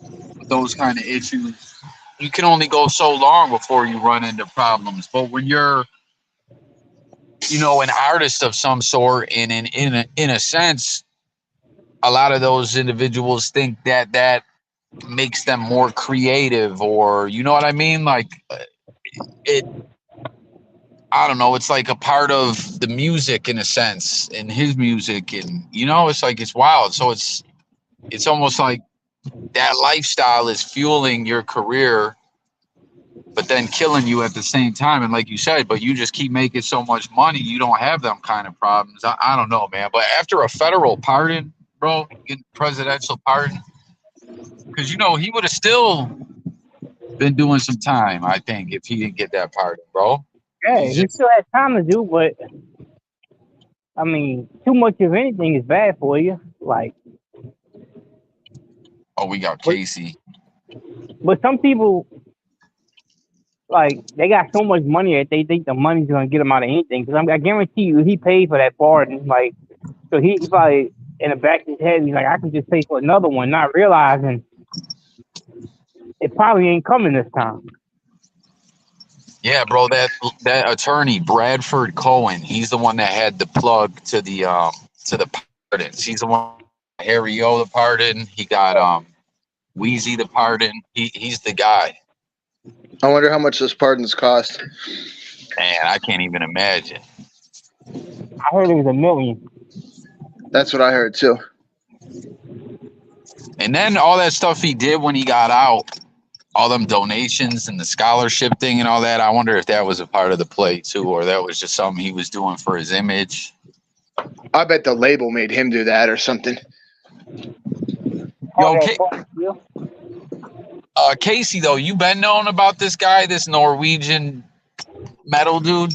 with those kind of issues, you can only go so long before you run into problems. But when you're, an artist of some sort, and in a sense, a lot of those individuals think that makes them more creative, or you know what I mean? Like it, I don't know. It's like a part of the music in a sense, in his music, and you know, it's like it's wild. So it's almost like that lifestyle is fueling your career, but then killing you at the same time. And like you said, but you just keep making so much money, you don't have them kind of problems. I don't know, man. But after a federal pardon, bro, getting presidential pardon, because you know he would have still been doing some time, I think, if he didn't get that pardon, bro. Yeah, He's he just, still has time to do, but I mean, too much of anything is bad for you. Like, oh, we got but, Casey. but some people, like, they got so much money that they think the money's gonna get them out of anything. Because I guarantee you, he paid for that pardon. Like, so he probably in the back of his head, he's like, I could just pay for another one, not realizing it probably ain't coming this time. Yeah, bro, that attorney Bradford Cohen, he's the one that had the plug to the pardons. He's the one Harry O the pardon. He got Wheezy the pardon. He's the guy. I wonder how much those pardons cost. Man, I can't even imagine. I heard it was $1 million. That's what I heard too. And then all that stuff he did when he got out, all them donations and the scholarship thing and all that, I wonder if that was a part of the play too, or that was just something he was doing for his image. I bet the label made him do that or something. Yo, Casey, though, you been knowing about this guy, this Norwegian metal dude?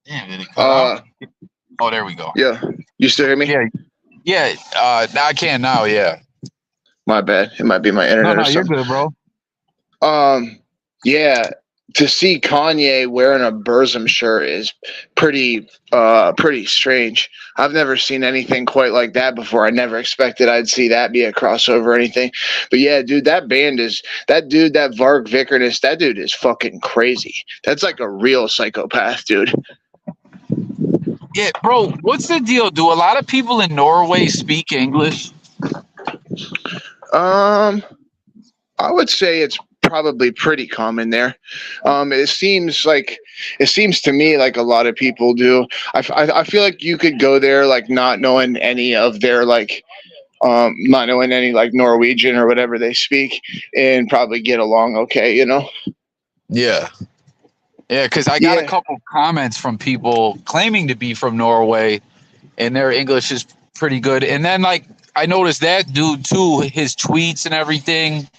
Damn, did it cut out? Oh, there we go. Yeah. You still hear me? Yeah. Now I can now, yeah. My bad. It might be my internet or you're something. good, bro. Yeah. To see Kanye wearing a Burzum shirt is pretty strange. I've never seen anything quite like that before. I never expected I'd see that be a crossover or anything. But yeah, dude, that Varg Vikernes, that dude is fucking crazy. That's like a real psychopath, dude. Yeah, bro, what's the deal? Do a lot of people in Norway speak English? I would say it's probably pretty common there. It seems to me like a lot of people do. I feel like you could go there like not knowing any of their not knowing any like Norwegian or whatever they speak and probably get along okay, you know? Yeah. Yeah, because I got a couple comments from people claiming to be from Norway and their English is pretty good. And then like I noticed that dude too, his tweets and everything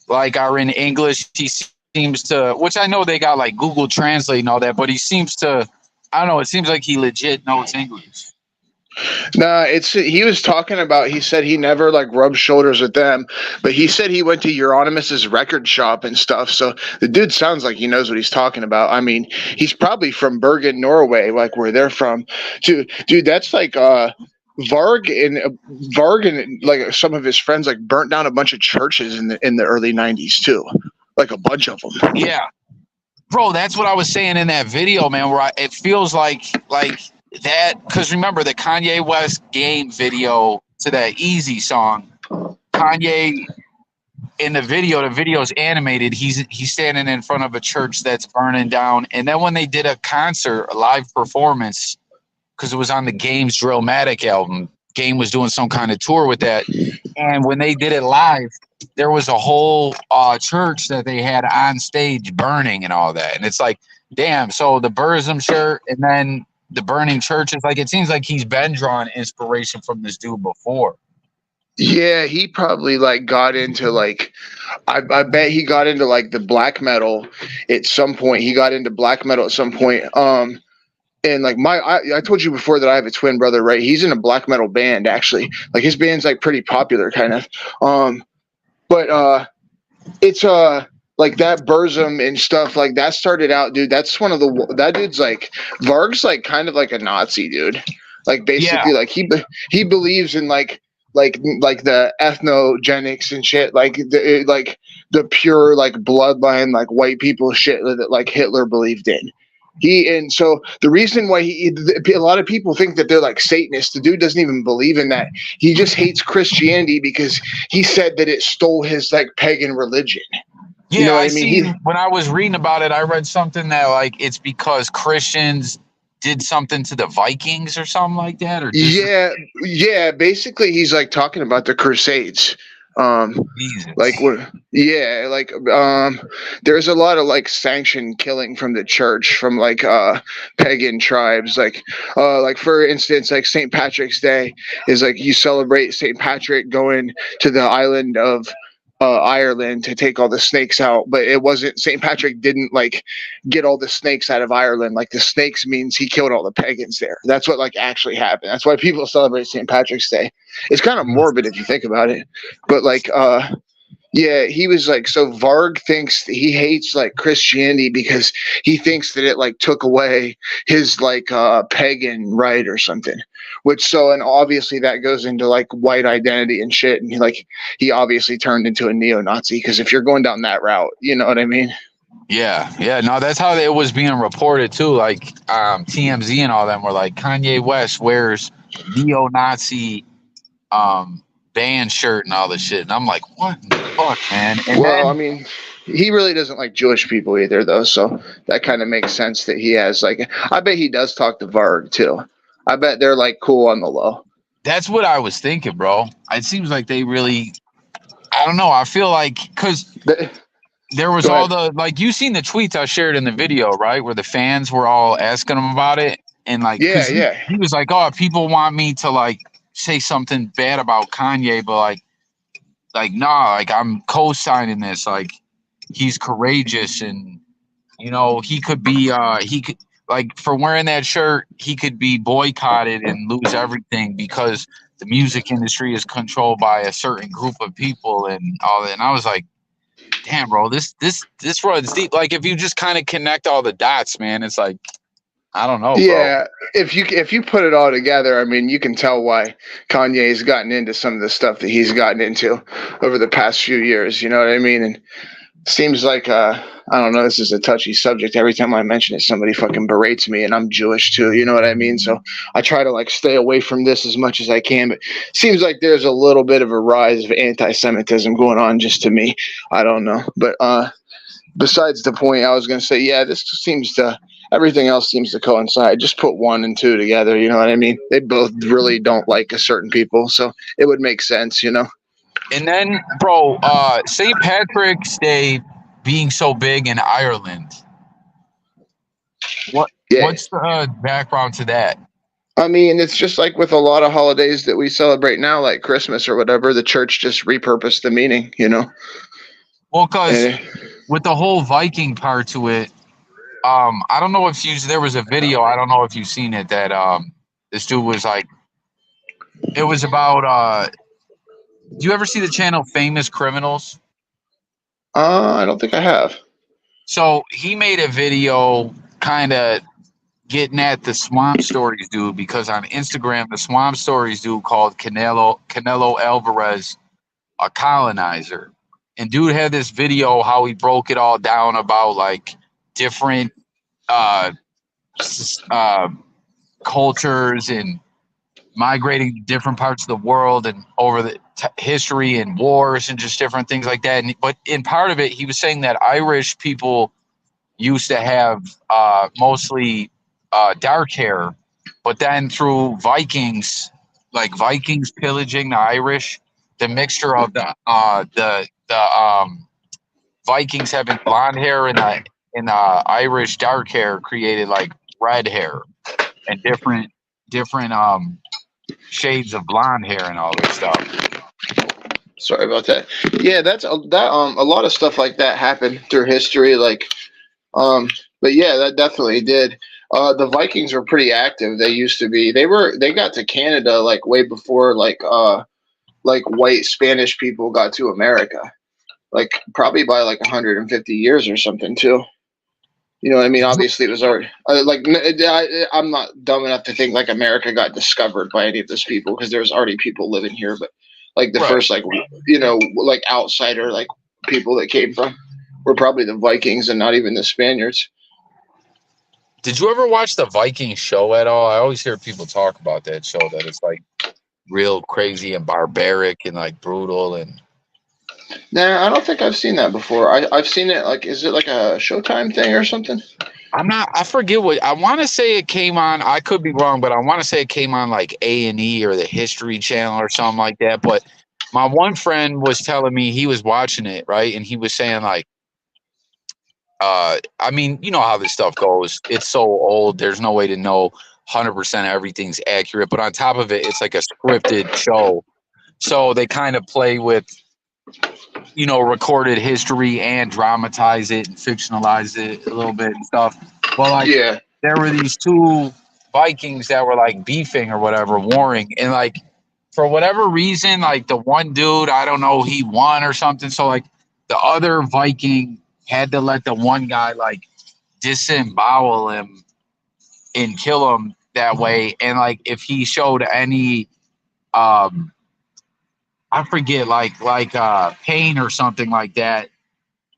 like are in English. He seems to, which I know they got like Google Translate and all that, but he seems to, I don't know, it seems like he legit knows English. Nah, he was talking about, he said he never like rubbed shoulders with them, but he said he went to Euronymous' record shop and stuff. So the dude sounds like he knows what he's talking about. I mean, he's probably from Bergen, Norway, like where they're from. Dude, that's like Varg and like some of his friends like burnt down a bunch of churches in the early 90s too. Like a bunch of them. Yeah. Bro, that's what I was saying in that video, man, where it feels like that, because remember the Kanye West Game video to that Easy song, Kanye in the video's animated, he's standing in front of a church that's burning down, and then when they did a concert, a live performance, because it was on the Game's Drillmatic album, Game was doing some kind of tour with that, and when they did it live, there was a whole church that they had on stage burning and all that, and it's like, damn, so the Burzum shirt and then the burning churches, like it seems like he's been drawing inspiration from this dude before. Yeah, he probably like got into like, I bet he got into like the black metal at some point. He got into black metal at some point. And like I told you before that I have a twin brother, right? He's in a black metal band actually. Like his band's like pretty popular kind of. But it's like that Burzum and stuff like that started out, dude. That's one of that dude's like Varg's like kind of like a Nazi dude. Like basically like he believes in like the ethnogenics and shit, like the pure like bloodline like white people shit that like Hitler believed in. And so the reason why a lot of people think that they're like Satanists. The dude doesn't even believe in that. He just hates Christianity because he said that it stole his like pagan religion. Yeah, You know what I I mean? seen when I was reading about it, I read something that like it's because Christians did something to the Vikings or something like that, or just Yeah. Basically, he's like talking about the Crusades. Jesus. Like what? Yeah, like there's a lot of like sanctioned killing from the church from like pagan tribes. Like for instance, like St. Patrick's Day is like you celebrate St. Patrick going to the island of Ireland to take all the snakes out, but it wasn't St. Patrick didn't like get all the snakes out of Ireland. Like the snakes means he killed all the pagans there. That's what like actually happened. That's why people celebrate St. Patrick's Day. It's kind of morbid if you think about it, but like yeah, he was like, so Varg thinks that he hates like Christianity because he thinks that it like took away his like pagan right or something. And obviously that goes into like white identity and shit. And he obviously turned into a neo-Nazi because if you're going down that route, you know what I mean? Yeah. No, that's how it was being reported too. Like TMZ and all them were like Kanye West wears neo-Nazi band shirt and all this shit, and I'm like, what in the fuck, man? And well, I mean, he really doesn't like Jewish people either, though, so that kind of makes sense that he has like. I bet he does talk to Varg too. I bet they're like cool on the low. That's what I was thinking, bro. It seems like they really, I don't know. I feel like because there was all the like you seen the tweets I shared in the video, right, where the fans were all asking him about it, and like he was like, oh, people want me to like say something bad about Kanye, but like nah, like I'm co-signing this. Like he's courageous, and you know he could like for wearing that shirt, he could be boycotted and lose everything because the music industry is controlled by a certain group of people and all that. And I was like, damn, bro, this runs deep. Like if you just kind of connect all the dots, man, it's like, I don't know. Yeah, bro. if you put it all together, I mean, you can tell why Kanye's gotten into some of the stuff that he's gotten into over the past few years. You know what I mean? And it seems like I don't know. This is a touchy subject. Every time I mention it, somebody fucking berates me, and I'm Jewish too. You know what I mean? So I try to like stay away from this as much as I can. But it seems like there's a little bit of a rise of anti-Semitism going on, just to me. I don't know, but besides the point, I was going to say, yeah, everything else seems to coincide. Just put 1 and 2 together. You know what I mean? They both really don't like a certain people. So it would make sense, you know? And then, bro, St. Patrick's Day being so big in Ireland. What's the background to that? I mean, it's just like with a lot of holidays that we celebrate now, like Christmas or whatever, the church just repurposed the meaning, you know? Well, because with the whole Viking part to it, I don't know if there was a video, I don't know if you've seen it, that this dude was like, it was about, do you ever see the channel Famous Criminals? I don't think I have. So he made a video kind of getting at the Swamp Stories dude, because on Instagram, the Swamp Stories dude called Canelo Alvarez a colonizer. And dude had this video how he broke it all down about like different cultures and migrating to different parts of the world and over the history and wars and just different things like that. But in part of it, he was saying that Irish people used to have mostly dark hair, but then through Vikings pillaging the Irish, the mixture of the Vikings having blonde hair and the Irish dark hair created like red hair and different shades of blonde hair and all this stuff. Sorry about that. Yeah, a lot of stuff like that happened through history, but yeah, that definitely did. The Vikings were pretty active. They used to be. They got to Canada like way before like white Spanish people got to America, like probably by like 150 years or something too. You know what I mean? Obviously, it was already I'm not dumb enough to think like America got discovered by any of those people, because there was already people living here. But like the first like outsider like people that came from were probably the Vikings and not even the Spaniards. Did you ever watch the Viking show at all? I always hear people talk about that show, that it's like real crazy and barbaric and like brutal. And Nah, I don't think I've seen that before. I've seen it, like, is it like a Showtime thing or something? I forget what, I want to say it came on. I could be wrong, but I want to say it came on like A&E or the History Channel or something like that. But my one friend was telling me he was watching it, right? And he was saying like, I mean, you know how this stuff goes. It's so old. There's no way to know 100% everything's accurate. But on top of it, it's like a scripted show. So they kind of play with, you know, recorded history and dramatize it and fictionalize it a little bit and stuff. Well, like, Yeah. there were these two Vikings that were like beefing or whatever, warring. And like, for whatever reason, like the one dude, I don't know, he won or something. So like the other Viking had to let the one guy like disembowel him and kill him that way. And like if he showed any I forget, like pain or something like that,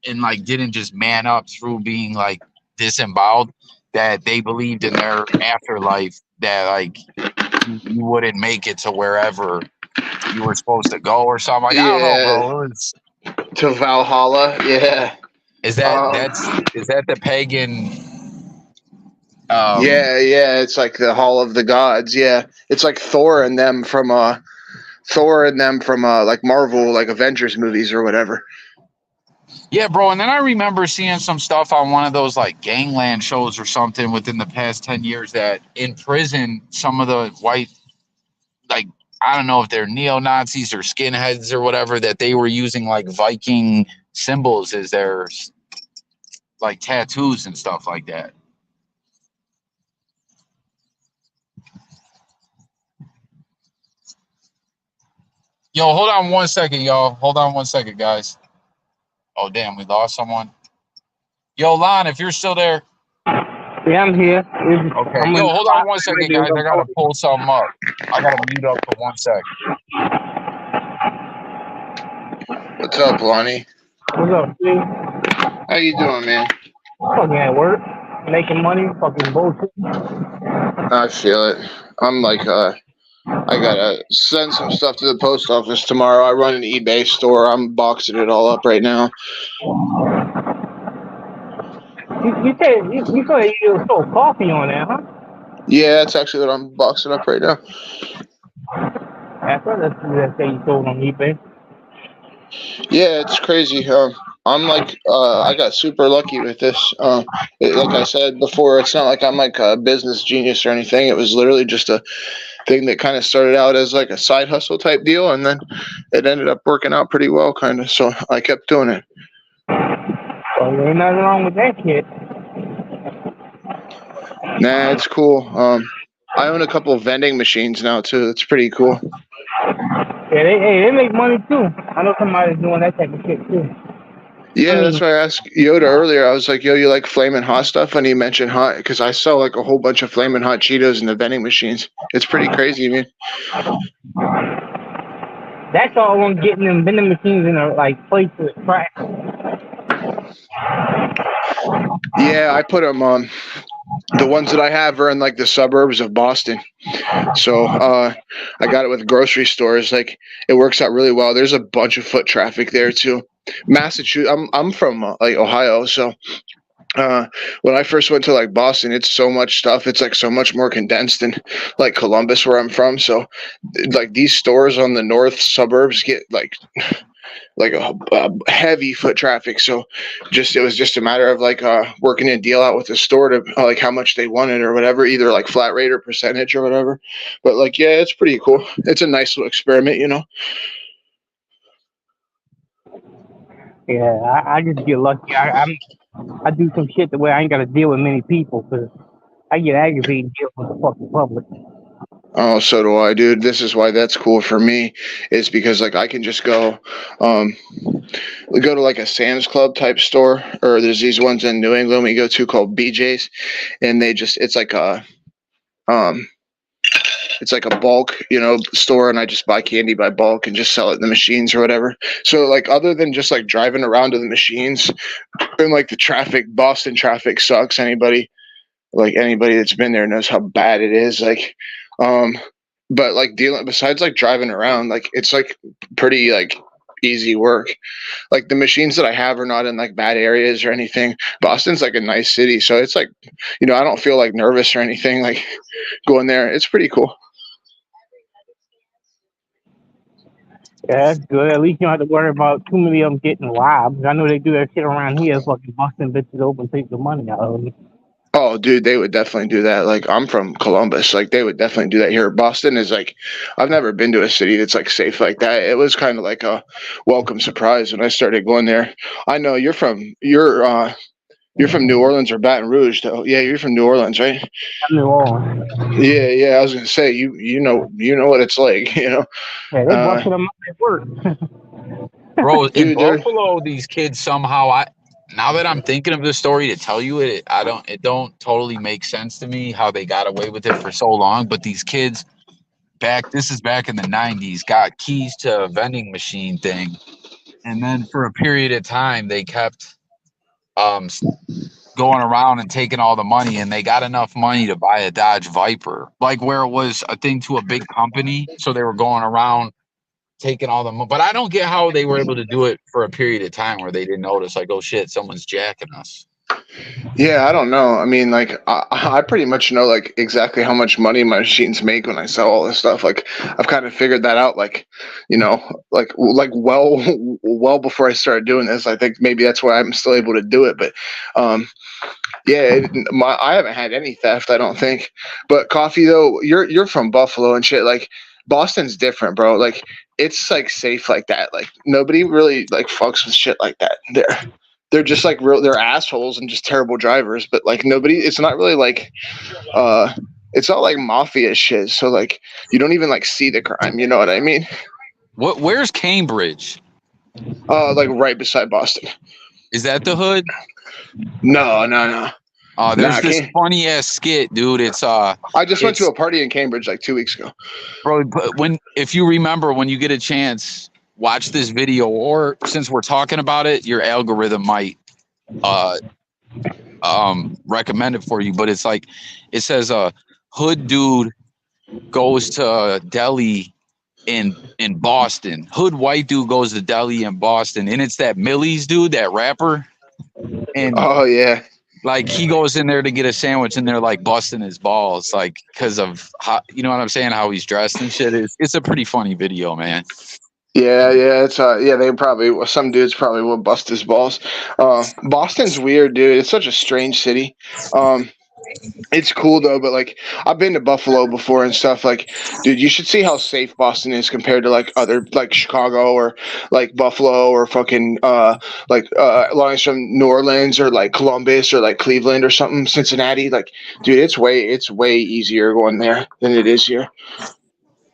and like didn't just man up through being like disemboweled, that they believed in their afterlife that like you wouldn't make it to wherever you were supposed to go or something. Like, I don't know, bro. It's, To Valhalla. Yeah. is that the pagan? Yeah, it's like the Hall of the Gods. Yeah, it's like Thor and them from like Marvel, like Avengers movies or whatever. Yeah, bro. And then I remember seeing some stuff on one of those like gangland shows or something within the past 10 years that in prison, some of the white, like, I don't know if they're neo-Nazis or skinheads or whatever, that they were using like Viking symbols as their like tattoos and stuff like that. Yo, hold on 1 second, y'all. Hold on 1 second, guys. Oh, damn, we lost someone. Yo, Lon, if you're still there. Yeah, I'm here. Okay. Yo, hold on 1 second, guys. I gotta pull something up. I gotta mute up for 1 sec. What's up, Lonnie? What's up, Steve? How you doing, man? Fucking at work, making money, fucking bullshit. I feel it. I'm like, I gotta send some stuff to the post office tomorrow. I run an eBay store. I'm boxing it all up right now. You said you sold coffee on there, huh? Yeah, that's actually what I'm boxing up right now. That's what that say you sold on eBay. Yeah, it's crazy. I'm like, I got super lucky with this. Like I said before, it's not like I'm like a business genius or anything. It was literally just a thing that kind of started out as like a side hustle type deal, and then it ended up working out pretty well, kind of. So I kept doing it. Well, there ain't nothing wrong with that kid. Nah, it's cool. I own a couple of vending machines now too. That's pretty cool. Yeah, they make money too. I know somebody's doing that type of shit too. Yeah, that's why I asked Yoda earlier. I was like, yo, you like Flamin' Hot stuff? And he mentioned hot because I sell like a whole bunch of Flamin' Hot Cheetos in the vending machines. It's pretty crazy, man. That's all I'm getting them vending machines in a like place with crack. Yeah, I put them on. The ones that I have are in like the suburbs of Boston. So I got it with grocery stores. Like it works out really well. There's a bunch of foot traffic there too. Massachusetts. I'm from like Ohio, so when I first went to like Boston, it's so much stuff. It's like so much more condensed than like Columbus, where I'm from. So like these stores on the north suburbs get like a heavy foot traffic. So it was just a matter of like working a deal out with the store to like how much they wanted or whatever, either like flat rate or percentage or whatever. But like, yeah, it's pretty cool. It's a nice little experiment, you know? Yeah, I just get lucky. I do some shit the way I ain't gotta deal with many people because I get aggravated dealing with the fucking public. Oh, so do I, dude. This is why that's cool for me, is because like I can just go to like a Sam's Club type store, or there's these ones in New England we go to called BJ's, and it's like a bulk, store, and I just buy candy by bulk and just sell it in the machines or whatever. So like other than just like driving around to the machines and like the traffic, Boston traffic sucks. Anybody Like anybody that's been there knows how bad it is. Like, but like dealing besides like driving around, like it's like pretty like easy work. Like the machines that I have are not in like bad areas or anything. Boston's like a nice city, so it's like, I don't feel like nervous or anything. Like going there, it's pretty cool. Yeah, that's good. At least you don't have to worry about too many of them getting robbed. I know they do that shit around here, fucking busting bitches open, take the money out of them. Oh, dude, they would definitely do that. Like, I'm from Columbus. Like, they would definitely do that here. Boston is like, I've never been to a city that's like safe like that. It was kind of like a welcome surprise when I started going there. I know you're from New Orleans or Baton Rouge, though. Yeah, you're from New Orleans, right? I'm New Orleans. Yeah, yeah. I was gonna say you know what it's like. Yeah, they Uh, busted them up at work. Bro, in dude, they're Buffalo, these kids somehow now that I'm thinking of the story to tell you it, it don't totally make sense to me how they got away with it for so long. But these kids this is back in the 90s, got keys to a vending machine thing. And then for a period of time they kept going around and taking all the money, and they got enough money to buy a Dodge Viper, like where it was a thing to a big company. So they were going around taking all the money. But I don't get how they were able to do it for a period of time where they didn't notice, like, oh shit, someone's jacking us. Yeah, I don't know. I mean, like, I pretty much know like exactly how much money my machines make when I sell all this stuff. Like, I've kind of figured that out. Like, well before I started doing this. I think maybe that's why I'm still able to do it. But, yeah, I haven't had any theft. I don't think. But coffee though, you're from Buffalo and shit. Like, Boston's different, bro. Like, it's like safe like that. Like, nobody really like fucks with shit like that there. They're just like they're assholes and just terrible drivers, but like nobody, it's not really like it's not like mafia shit, so like you don't even like see the crime, you know what I mean? Where's Cambridge? Like right beside Boston. Is that the hood? No. There's this funny ass skit, dude. It's I just went to a party in Cambridge like 2 weeks ago. Bro, if you remember, when you get a chance, watch this video, or since we're talking about it, your algorithm might recommend it for you. But it's like, it says a hood dude goes to deli in Boston. Hood white dude goes to deli in Boston, and it's that Millie's dude, that rapper. And oh yeah, like he goes in there to get a sandwich, and they're like busting his balls, like because of how, you know what I'm saying, how he's dressed and shit. It's a pretty funny video, man. Yeah, it's they probably, some dudes probably will bust his balls. Boston's weird, dude. It's such a strange city. It's cool though, but like I've been to Buffalo before and stuff. Like, dude, you should see how safe Boston is compared to like other like Chicago or like Buffalo or fucking lines from New Orleans or like Columbus or like Cleveland or something, Cincinnati. Like, dude, it's way easier going there than it is here.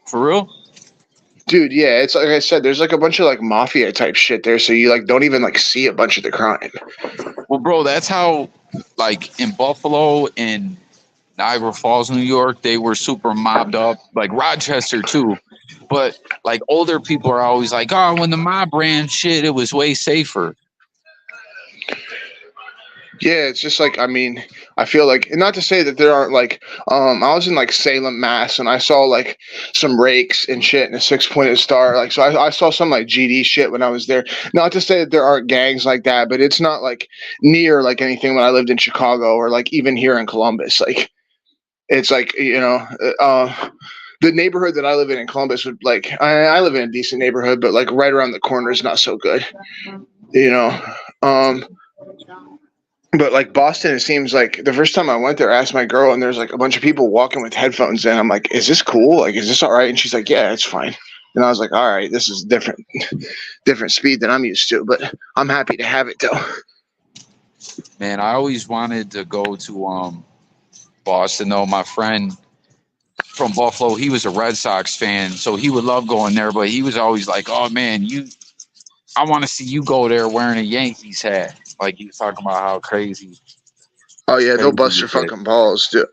For real? Dude, yeah, it's like I said, there's like a bunch of like mafia type shit there, so you like don't even like see a bunch of the crime. Well, bro, that's how, like in Buffalo and Niagara Falls, New York, they were super mobbed up, like Rochester too. But like older people are always like, oh, when the mob ran shit, it was way safer. Yeah, it's just like, I mean, I feel like, not to say that there aren't like, I was in like Salem, Mass, and I saw like some rakes and shit and a 6-pointed star. Like, so I saw some like GD shit when I was there. Not to say that there aren't gangs like that, but it's not like near like anything when I lived in Chicago or like even here in Columbus. Like, it's like, the neighborhood that I live in Columbus would like, I live in a decent neighborhood, but like right around the corner is not so good, But like Boston, it seems like the first time I went there, I asked my girl, and there's like a bunch of people walking with headphones in. I'm like, is this cool? Like, is this all right? And she's like, yeah, it's fine. And I was like, all right, this is different speed than I'm used to, but I'm happy to have it though. Man, I always wanted to go to Boston though. My friend from Buffalo, he was a Red Sox fan, so he would love going there, but he was always like, oh man, I want to see you go there wearing a Yankees hat. Like he was talking about how crazy Oh yeah, they'll bust Crazy your with that. fucking balls, dude.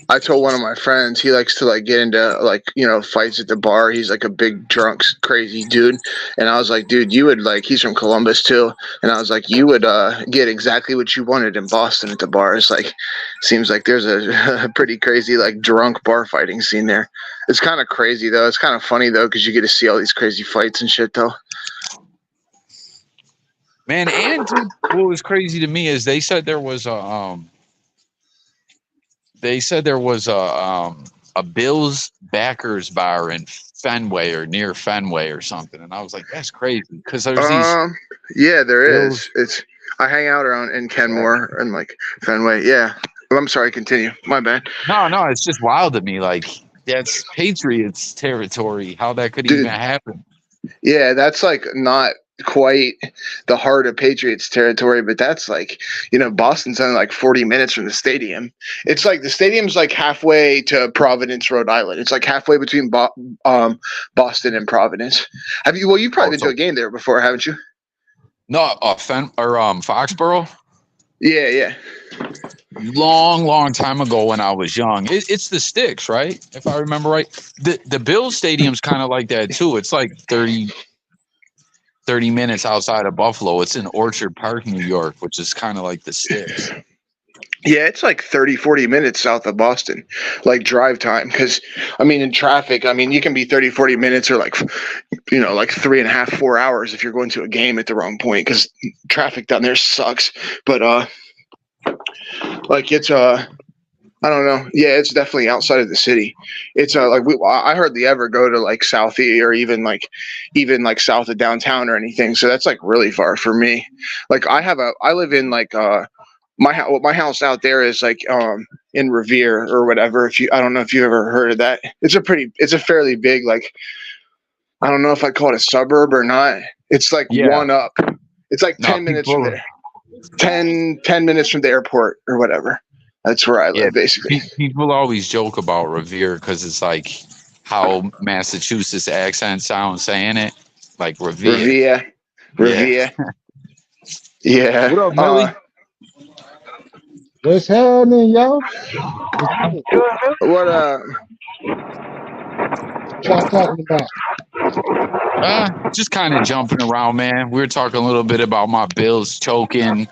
I told one of my friends he likes to like get into like fights at the bar. He's like a big drunk, crazy dude, and I was like, dude, you would like. He's from Columbus too, and I was like, you would get exactly what you wanted in Boston at the bar. It's like, seems like there's a pretty crazy like drunk bar fighting scene there. It's kind of crazy though. It's kind of funny though because you get to see all these crazy fights and shit though. Man, and dude, what was crazy to me is they said there was a Bills backers bar in Fenway or near Fenway or something, and I was like, that's crazy because there's these Yeah, there Bills. is. I hang out around in Kenmore and like Fenway. Yeah. I'm sorry. Continue. My bad. No, it's just wild to me. Like that's Patriots territory. How that could even happen? Yeah, that's like not quite the heart of Patriots territory, but that's like, Boston's only like 40 minutes from the stadium. It's like the stadium's like halfway to Providence, Rhode Island. It's like halfway between Boston and Providence. You've probably been to a game there before, haven't you? No, Foxborough. Yeah. Long time ago when I was young. It's the Sticks, right? If I remember right. The Bills stadium's kind of like that too. It's like 30 minutes outside of Buffalo. It's in Orchard Park, New York, which is kind of like the Sticks. Yeah, it's like 30-40 minutes south of Boston, like drive time. Because, in traffic, you can be 30-40 minutes or like 3.5, 4 hours if you're going to a game at the wrong point because traffic down there sucks. But, it's I don't know. Yeah, it's definitely outside of the city. It's I hardly ever go to like Southie or even south of downtown or anything. So that's like really far for me. Like I live in like my house out there is like in Revere or whatever. I don't know if you've ever heard of that. It's a fairly big, like, I don't know if I'd call it a suburb or not. It's like one up. It's like 10 minutes from there. 10 minutes from the airport or whatever. That's where I live, basically. People always joke about Revere because it's like how Massachusetts accent sounds saying it, like Revere. Revere. Yeah. What up, Millie? What's happening, y'all? What y'all talking about? Just kind of jumping around, man. We were talking a little bit about my Bills choking.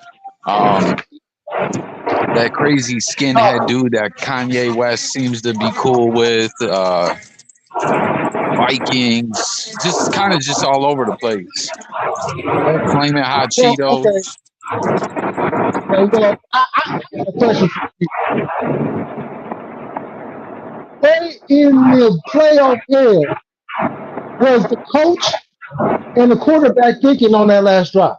That crazy skinhead dude that Kanye West seems to be cool with. Vikings. Just kind of just all over the place. Flaming hot Cheetos. Okay. Well, I got a question for you. Play in the playoff era, was the coach and the quarterback thinking on that last drive?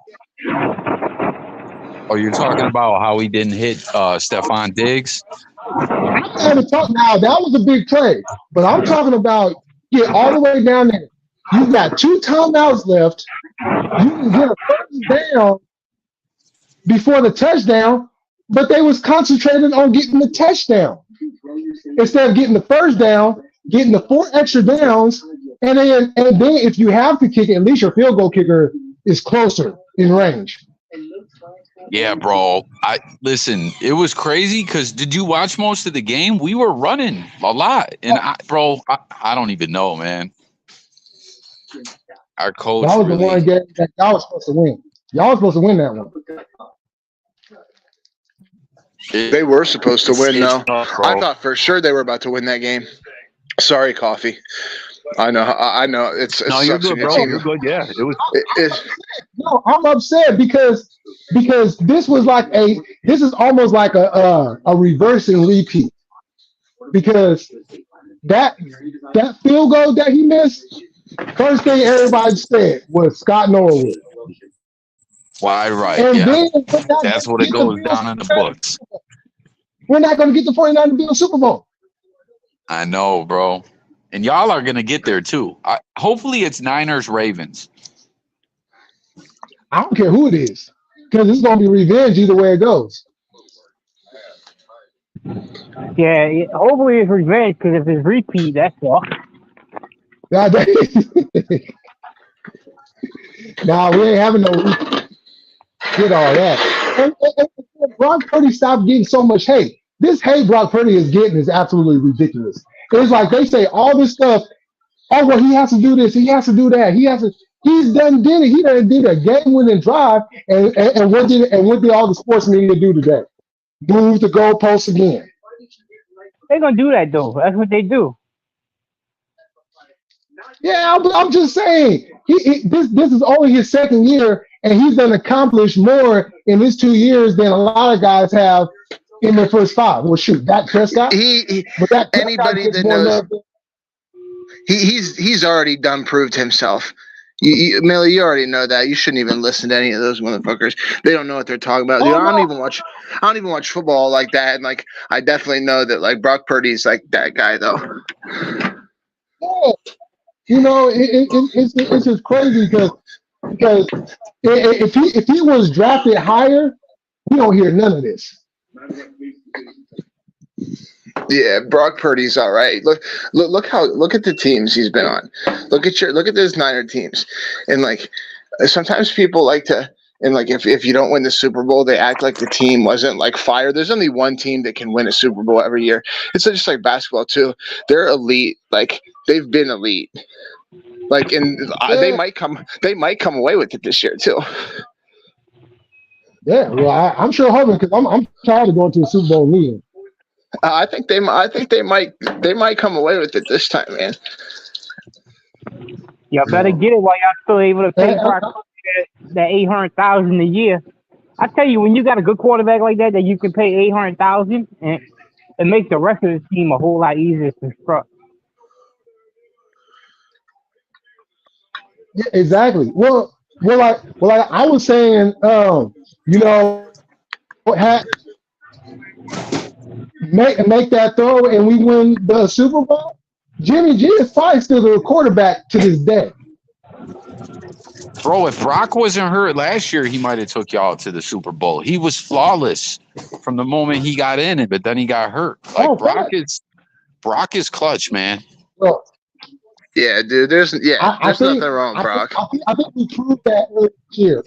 Oh, you're talking about how he didn't hit Stephon Diggs? Now, that was a big play, but I'm talking about get all the way down there. You got 2 timeouts left. You can get a first down before the touchdown, but they was concentrated on getting the touchdown instead of getting the first down, getting the 4 extra downs, and then if you have to kick it, at least your field goal kicker is closer in range. Yeah, bro. Listen, it was crazy because did you watch most of the game? We were running a lot, and I don't even know, man. Our coach. That was the one game that y'all was supposed to win. Y'all was supposed to win that one. They were supposed to win, though. I thought for sure they were about to win that game. Sorry, Coffee. I know. No, you're good, bro. You're good. Yeah, it was. No, I'm upset because this is almost like a reverse and repeat. Because that field goal that he missed, first thing everybody said was Scott Norwood. Why, right? And yeah. then That's what it goes down in the books. We're not going to get the 49ers to be a Super Bowl. I know, bro. And y'all are going to get there, too. Hopefully it's Niners-Ravens. I don't care who it is. Because it's going to be revenge either way it goes. Yeah, hopefully it's revenge, because if it's repeat, that's all. Nah, we ain't having no repeat. Get all that. And Brock Purdy stop getting so much hate. This hate Brock Purdy is getting is absolutely ridiculous. It's like they say all this stuff. Oh well, he has to do this. He has to do that. He has to. He's done did it. He done did a game-winning drive, and what did all the sports media do today? Move the goalposts again. They're gonna do that though. That's what they do. Yeah, I'm just saying. This is only his second year, and he's done accomplished more in his 2 years than a lot of guys have in their first five. Well, shoot, Dak Prescott. But Dak Prescott Anybody gets that more knows love than- he's already done proved himself. Millie, you already know that. You shouldn't even listen to any of those motherfuckers. They don't know what they're talking about. Dude, Oh I don't no, even watch football like that. And like, I definitely know that like Brock Purdy's like that guy though. yeah. You know, it's just crazy because if he was drafted higher, we don't hear none of this. Yeah, Brock Purdy's all right. Look at the teams he's been on. Look at those Niner teams, and like sometimes people like to. And like if you don't win the Super Bowl, they act like the team wasn't like fire. There's only one team that can win a Super Bowl every year. It's just like basketball too. They're elite. Like they've been elite. Like and they Yeah, might come away with it this year too. yeah. Well, I'm sure hoping because I'm tired of going to a Super Bowl meeting. I think they might come away with it this time, man. Y'all better get it while y'all still able to pay And, Brock that 800,000 a year. I tell you, when you got a good quarterback like that you can pay 800,000, and it makes the rest of the team a whole lot easier to construct. yeah, exactly. Well, I was saying, you know, make that throw and we win the Super Bowl. Jimmy G is probably still the quarterback to this day. Bro, if Brock wasn't hurt last year, he might have took y'all to the Super Bowl. He was flawless from the moment he got in it, but then he got hurt. Like Oh, Brock fact. is clutch, man. Well, Yeah, dude. There's I nothing think wrong, Brock. I think we proved that earlier this year.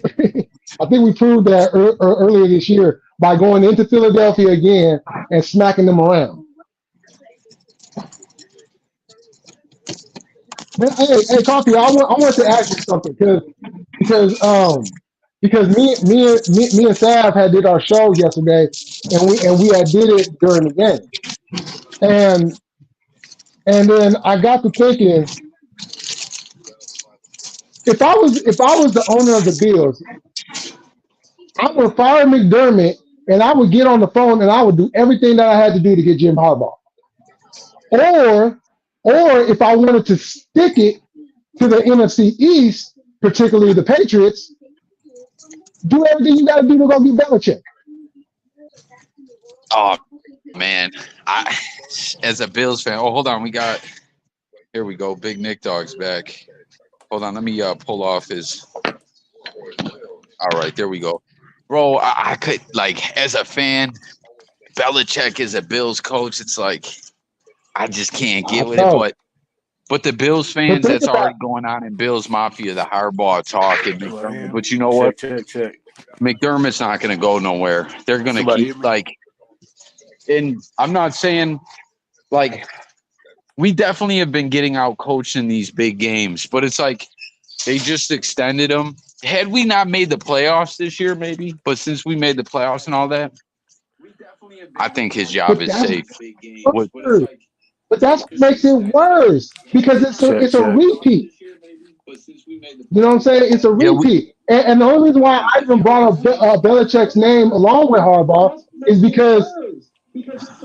I think we proved that earlier this year by going into Philadelphia again and smacking them around. Man, hey, Coffee, I want to ask you something because me and Sav had did our show yesterday and we had did it during the game and then I got to thinking if I was the owner of the Bills, I would fire McDermott and I would get on the phone and I would do everything that I had to do to get Jim Harbaugh. Or if I wanted to stick it to the NFC East, particularly the Patriots, do everything you got to do to go get Belichick. Oh man, as a Bills fan. Oh, hold on, here we go. Big Nick Dog's back. Hold on, let me pull off his. All right, there we go, bro. I could like as a fan, Belichick is a Bills coach. It's like I just can't get with it, but the Bills fans, that's already going on in Bills Mafia, the Harbaugh talk. But you know what? Check. McDermott's not going to go nowhere. They're going to keep like, and I'm not saying like we definitely have been getting out coached in these big games, but it's like they just extended them. Had we not made the playoffs this year, maybe, but since we made the playoffs and all that, I think his job is safe. But that's what makes it worse because it's a repeat. You know what I'm saying? It's a repeat. And the only reason why I even brought up Belichick's name along with Harbaugh is because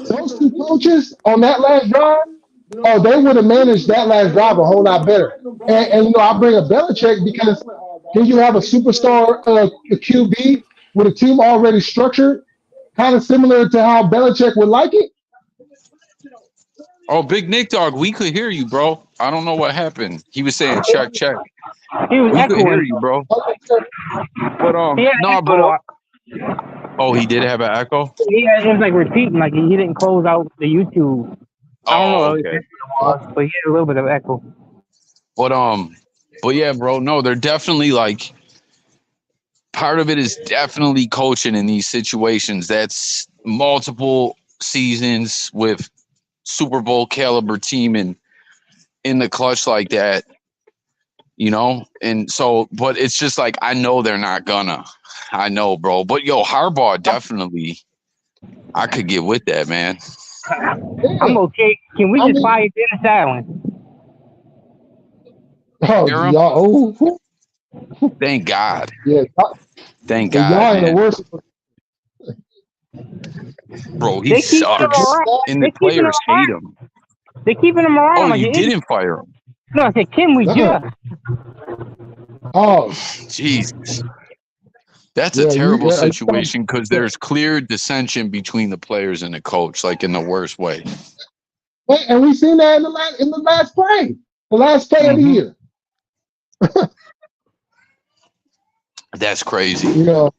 those two coaches on that last drive, they would have managed that last drive a whole lot better. And you know, I bring up Belichick because then you have a superstar QB with a team already structured, kind of similar to how Belichick would like it. Oh, Big Nick Dog, we could hear you, bro. I don't know what happened. He was saying check. He was We could hear echoing. you, bro. But He had an no, echo. but oh, he did have an echo. It was like repeating, like he didn't close out the YouTube. I don't know Oh, what okay. it was, but he had a little bit of echo. But yeah, bro. No, they're definitely like part of it is definitely coaching in these situations. That's multiple seasons with Super Bowl caliber team and in the clutch like that, you know? And so, but it's just like, I know they're not gonna. I know, bro. But yo, Harbaugh definitely, I could get with that, man. I'm okay. Can we just fire Dennis Allen? Oh, y'all, Thank God. Yeah, Thank y'all God, in the man. worst. Bro, he They keep him sucks. around. And the players hate him. They're keeping him around. Oh, like you an idiot. didn't fire him. No, I said, can we just? Oh, Jesus. That's Yeah, a terrible yeah, situation because there's clear dissension between the players and the coach, like in the worst way. and we seen that in the last play of the year. That's crazy. You know,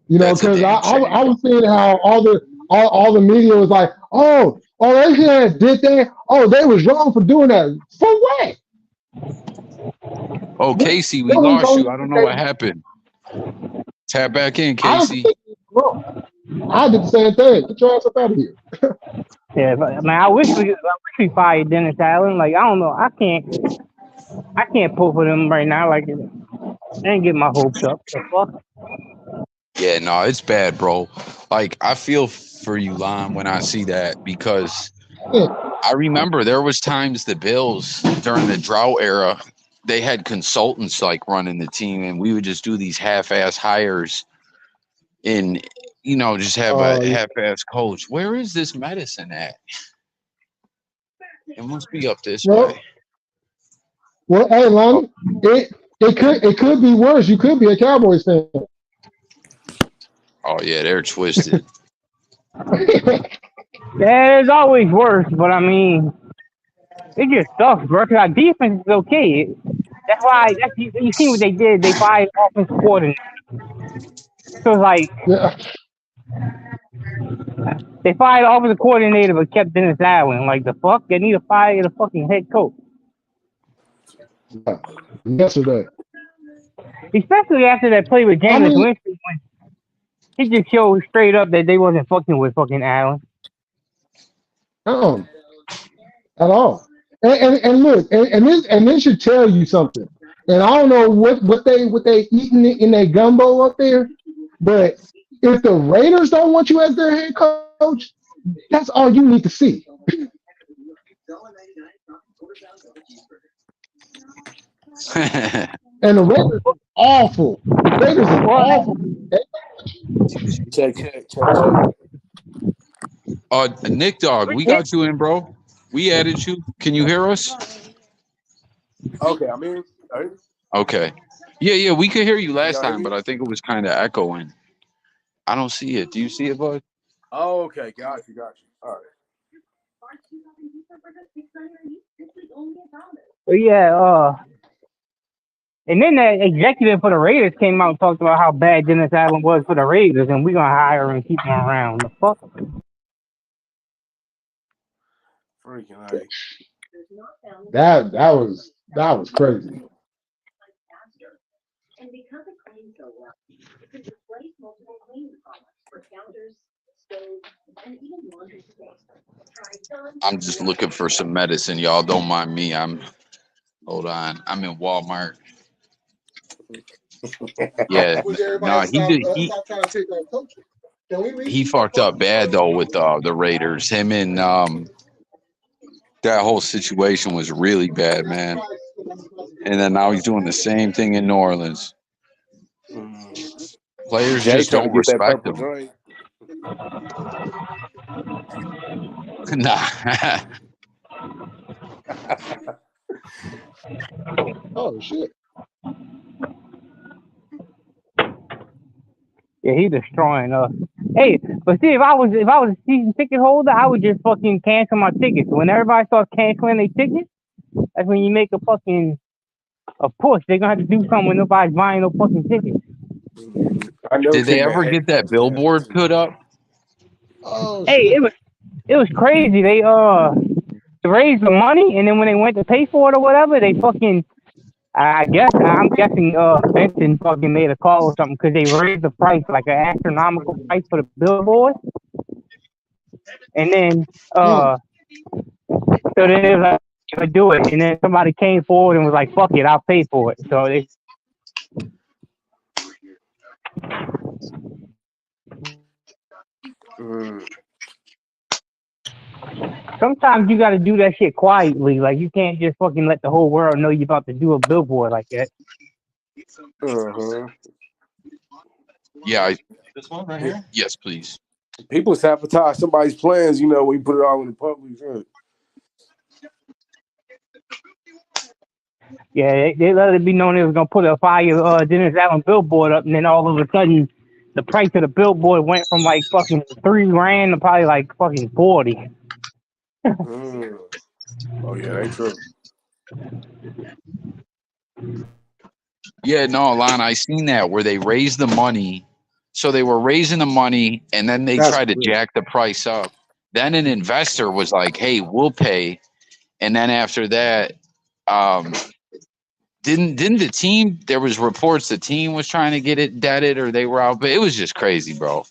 That's a because damn shame. I was seeing how all the media was like, oh, they did that. Oh, they was wrong for doing that. For what? Oh, Casey, we lost you. I don't know what happened. Tap back in, Casey. I did the same thing. Get your ass up out of here. Yeah, but, man, I wish we fired Dennis Allen. Like, I don't know. I can't pull for them right now. Like, I ain't get my hopes up. The fuck? Yeah, no, it's bad, bro. Like, I feel for you, Lon, when I see that because I remember there was times the Bills during the drought era, they had consultants like running the team, and we would just do these half-ass hires and, you know, just have a half-ass coach. Where is this medicine at? It must be up this way. Well, hey, Lonnie, it could be worse. You could be a Cowboys fan. Oh yeah, they're twisted. Yeah, it's always worse, but I mean, it just sucks, bro. Cause our defense is okay. That's why. You see what they did? They fired offensive coordinator. So it's like they fired offensive coordinator, but kept Dennis Allen. Like the fuck? They need to fire the fucking head coach. Yesterday, especially after that play with Jameis Winston, when he just showed straight up that they wasn't fucking with fucking Allen. At all. And look, and this should tell you something. And I don't know what they eating in their gumbo up there, but if the Raiders don't want you as their head coach, that's all you need to see. And the Raiders are awful. The Raiders are awful. Check. Nick Dog, we got you in, bro. We added you. Can you hear us? Okay, I'm in. Okay. Yeah, we could hear you last time, but I think it was kind of echoing. I don't see it. Do you see it, bud? Oh, okay, got you. All right. Yeah, and then that executive for the Raiders came out and talked about how bad Dennis Allen was for the Raiders, and we're gonna hire him and keep him around. The fuck? Freaking right. That was crazy. I'm just looking for some medicine, y'all. Don't mind me. Hold on. I'm in Walmart. Yeah. No, he fucked up bad though with the Raiders. Him and that whole situation was really bad, man. And then now he's doing the same thing in New Orleans. Players just don't respect him. Nah. Oh shit. Yeah, he's destroying us. Hey, but see, if I was a season ticket holder, I would just fucking cancel my tickets. When everybody starts canceling their tickets, that's when you make a push. They're gonna have to do something when nobody's buying no fucking tickets. Did they ever get that billboard put up? Oh, hey, shit. it was crazy. They raised the money, and then when they went to pay for it or whatever, they fucking I'm guessing Benson fucking made a call or something because they raised the price like an astronomical price for the billboard, and then so then it was like to do it, and then somebody came forward and was like, "Fuck it, I'll pay for it." So they. Sometimes you got to do that shit quietly. Like you can't just fucking let the whole world know you're about to do a billboard like that. Yeah. This one right here? Yes, please. People sabotage somebody's plans, you know, when you put it all in the public. Yeah, they let it be known they was gonna put a fire Dennis Allen billboard up, and then all of a sudden, the price of the billboard went from like fucking $3,000 to probably like fucking 40. Oh yeah, they true. Yeah, no, Lon, I seen that where they raised the money. So they were raising the money, and then they tried to jack the price up. Then an investor was like, "Hey, we'll pay," and then after that, didn't the team? There was reports the team was trying to get it debted, or they were out, but it was just crazy, bro.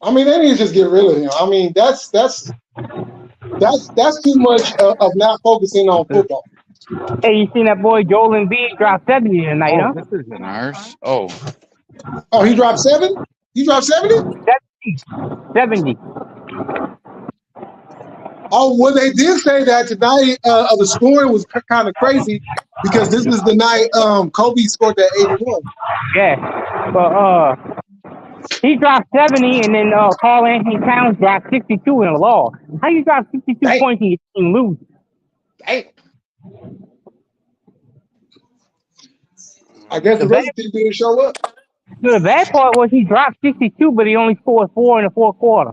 I mean, they need to just get rid of him. I mean, that's too much of not focusing on football. Hey, you seen that boy Joel Embiid drop 70 tonight, huh? This isn't ours. Oh, he dropped 7? He dropped 70? 70. Oh, well, they did say that tonight. The scoring was kind of crazy because this is the night Kobe scored that 81. Yeah, but he dropped 70, and then Karl Anthony Towns dropped 62 in a loss. How you drop 62 points and your team lose? Hey. I guess the rest of the team didn't show up. So the bad part was he dropped 62, but he only scored 4 in the fourth quarter.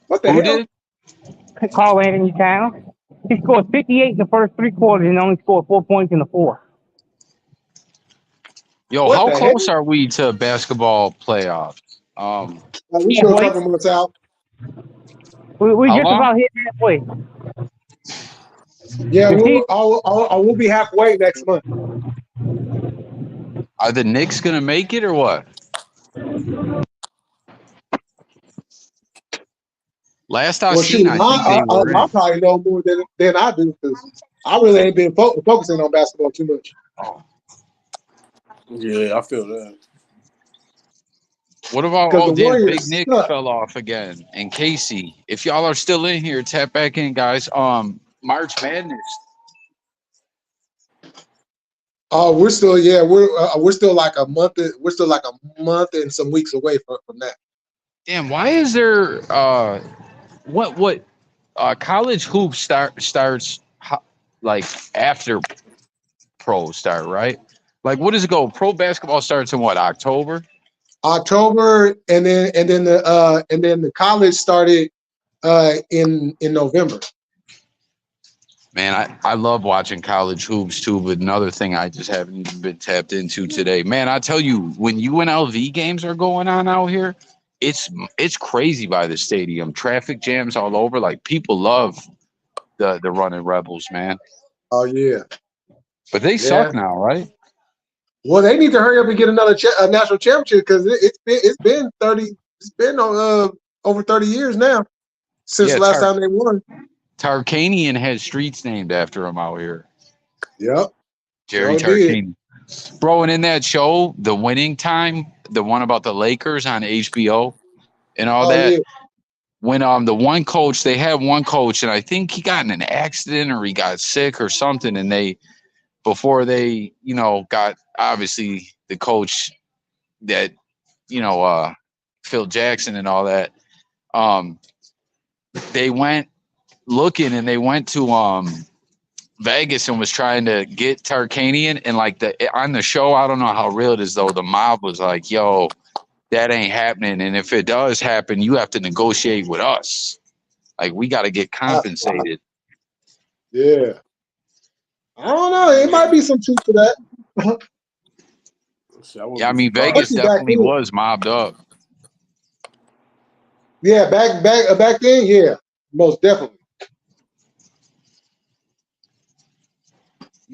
What the hell? Karl Anthony Towns. He scored 58 in the first 3 quarters and only scored 4 points in the fourth. Yo, how close are we to basketball playoffs? We still a couple months out. We just about hit halfway. Yeah, we'll be halfway next month. Are the Knicks gonna make it or what? Last I seen, I think they were. I probably know more than I do because I really ain't been focusing on basketball too much. Yeah, I feel that. What about Big Nick fell off again? And Casey, if y'all are still in here, tap back in, guys. March Madness. We're still like a month. We're still like a month and some weeks away from that. Damn, why is there what college hoops starts like after pro start, right? Like what does it go? Pro basketball starts in what, October, and then the college started in November. Man, I love watching college hoops too, but another thing I just haven't even been tapped into today. Man, I tell you, when UNLV games are going on out here, it's crazy by the stadium. Traffic jams all over. Like people love the running Rebels, man. Oh yeah, but they suck now, right? Well, they need to hurry up and get another national championship because it's been over 30 years now since the last time they won. Tarkanian has streets named after him out here. Yep. Jerry Tarkanian. Bro, and in that show, The Winning Time, the one about the Lakers on HBO and all that, yeah. When the one coach, they had one coach, and I think he got in an accident or he got sick or something, and before they, got obviously the coach that, Phil Jackson and all that, they went looking and they went to Vegas and was trying to get Tarkanian, and like on the show, I don't know how real it is though, the mob was like, yo, that ain't happening, and if it does happen, you have to negotiate with us, like we got to get compensated. Yeah, I don't know, it might be some truth to that. Yeah, I mean Vegas definitely was mobbed up. Yeah, back then, yeah, most definitely.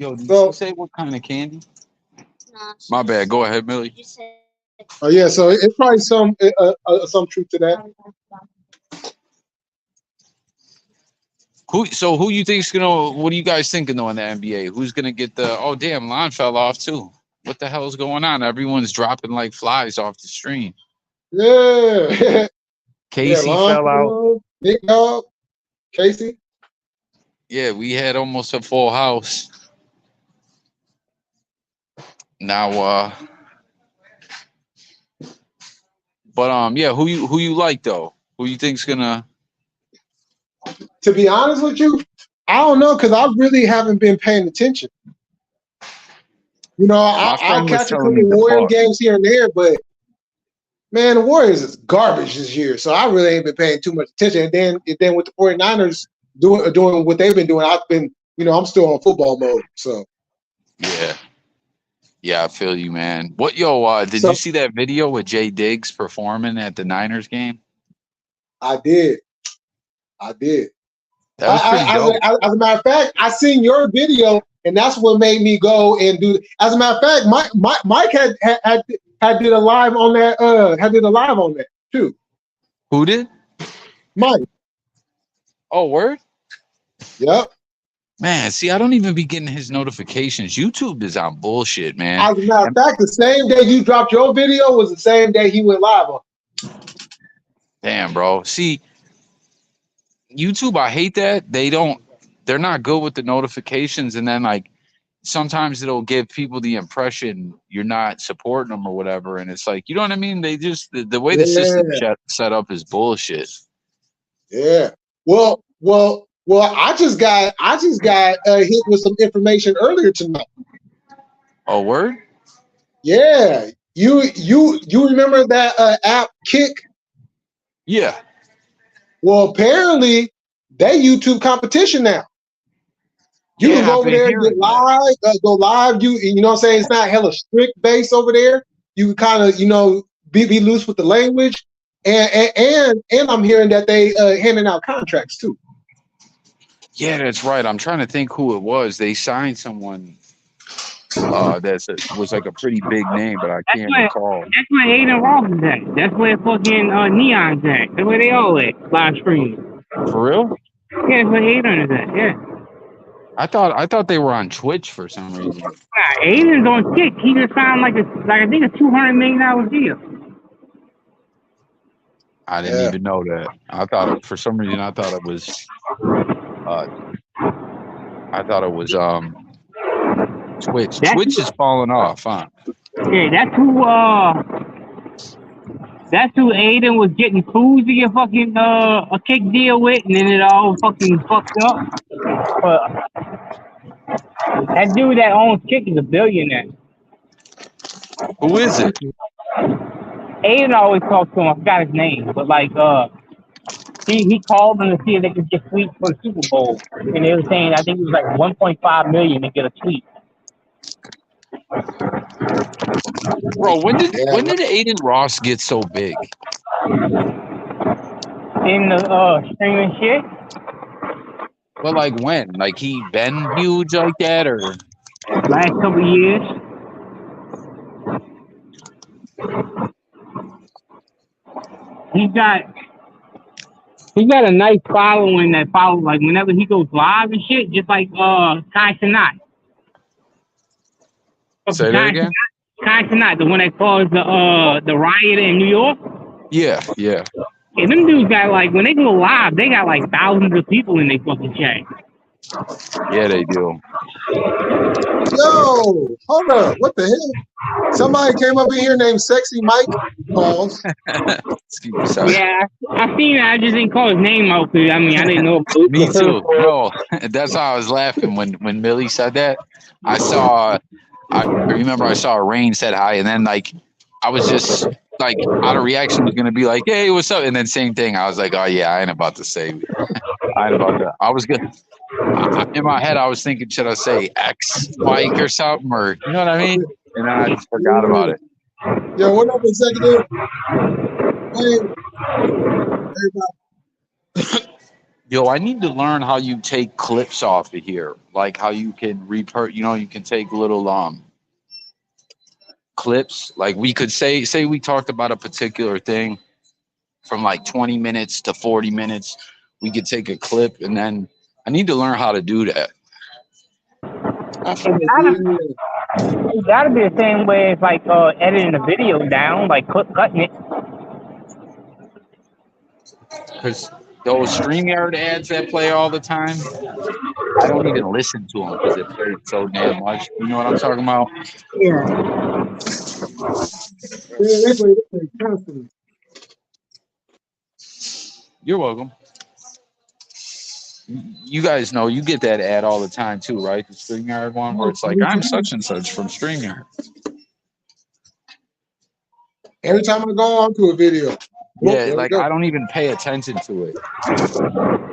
Yo, did So you say what kind of candy? My bad. Go ahead, Millie. yeah, so it's probably some truth to that. Who you think's gonna? What do you guys thinking though in the NBA? Who's gonna get the? Oh damn, line fell off too. What the hell is going on? Everyone's dropping like flies off the stream. Yeah. Casey yeah, fell out. Big Dog, Casey. Yeah, we had almost a full house. Now, but yeah, who you like though? Who you think's gonna? To be honest with you, I don't know because I really haven't been paying attention. You know, I'll catch a couple Warrior games here and there, but man, the Warriors is garbage this year, so I really ain't been paying too much attention. And then with the 49ers doing what they've been doing, I've been, I'm still on football mode. So yeah, I feel you, man. Did you see that video with Jay Diggs performing at the Niners game? I did. That was pretty dope. As a matter of fact, I seen your video, and that's what made me go and do. As a matter of fact, Mike had did a live on that. Did a live on that too. Who did? Mike. Oh, word. Yep. Man, see, I don't even be getting his notifications. YouTube is on bullshit, man. As a matter of fact, the same day you dropped your video was the same day he went live on. Damn, bro. See, YouTube, I hate that. They're not good with the notifications, and then like sometimes it'll give people the impression you're not supporting them or whatever, and it's like, you know what I mean? They just the way the system set up is bullshit. Yeah. Well, I just got hit with some information earlier tonight. Oh, word? Yeah. You remember that app Kick? Yeah. Well, apparently they YouTube competition now. You can go over there and get live, go live. You know what I'm saying? It's not hella strict base over there. You can kind of, be loose with the language. And I'm hearing that they handing out contracts too. Yeah, that's right. I'm trying to think who it was. They signed someone was like a pretty big name, but I can't recall. That's where Aiden Ross is at. That's where fucking Neon's at. That's where they all at. Live streaming. For real? Yeah, that's where Aiden is at. Yeah. I thought they were on Twitch for some reason. Nah, Aiden's on Kick. He just signed I think a $200 million deal. I didn't even know that. For some reason I thought it was Twitch. Twitch is falling off, huh? Yeah, that's who Aiden was getting Koozie a fucking a Kick deal with, and then it all fucking fucked up. But that dude that owns Kick is a billionaire. Who is it? Aiden always talks to him. I forgot his name, but he called them to see if they could get suites for the Super Bowl, and they were saying I think it was like $1.5 million to get a suite. Bro, when did Aiden Ross get so big? In the streaming shit? Well, like when? Like he been huge like that, or last couple of years? He got a nice following that follows like whenever he goes live and shit, just like Kai Cenat. Say that again? Kai Cenat, the one that caused the riot in New York. Yeah. Yeah, them dudes got when they go live, they got thousands of people in their fucking chat. Yeah, they do. Yo, hold up. What the hell? Somebody came up in here named Sexy Mike. Pause. Yeah, I seen it. I just didn't call his name out because I didn't know. Me too, bro. That's how I was laughing when Millie said that. I remember I saw Rain said hi, and then I was just out of reaction was gonna be like, hey, what's up? And then same thing. I was like, oh yeah, I ain't about to say. I ain't about that. I was good. In my head, I was thinking, should I say X Mike or something, or you know what I mean? And then I just forgot about it. Yo, what up, executive? Hey, everybody. Yo, I need to learn how you take clips off of here, like how you can you can take little clips. Like we could say we talked about a particular thing from like 20 minutes to 40 minutes. We could take a clip, and then I need to learn how to do that. It gotta be the same way as like editing the video down, like cutting it. Because those StreamYard ads that play all the time, I don't even listen to them because it plays so damn much. You know what I'm talking about? Yeah. You're welcome. You guys know you get that ad all the time too, right? The StreamYard one where it's like, I'm such and such from StreamYard. Every time I go on to a video. Yeah, like I don't even pay attention to it.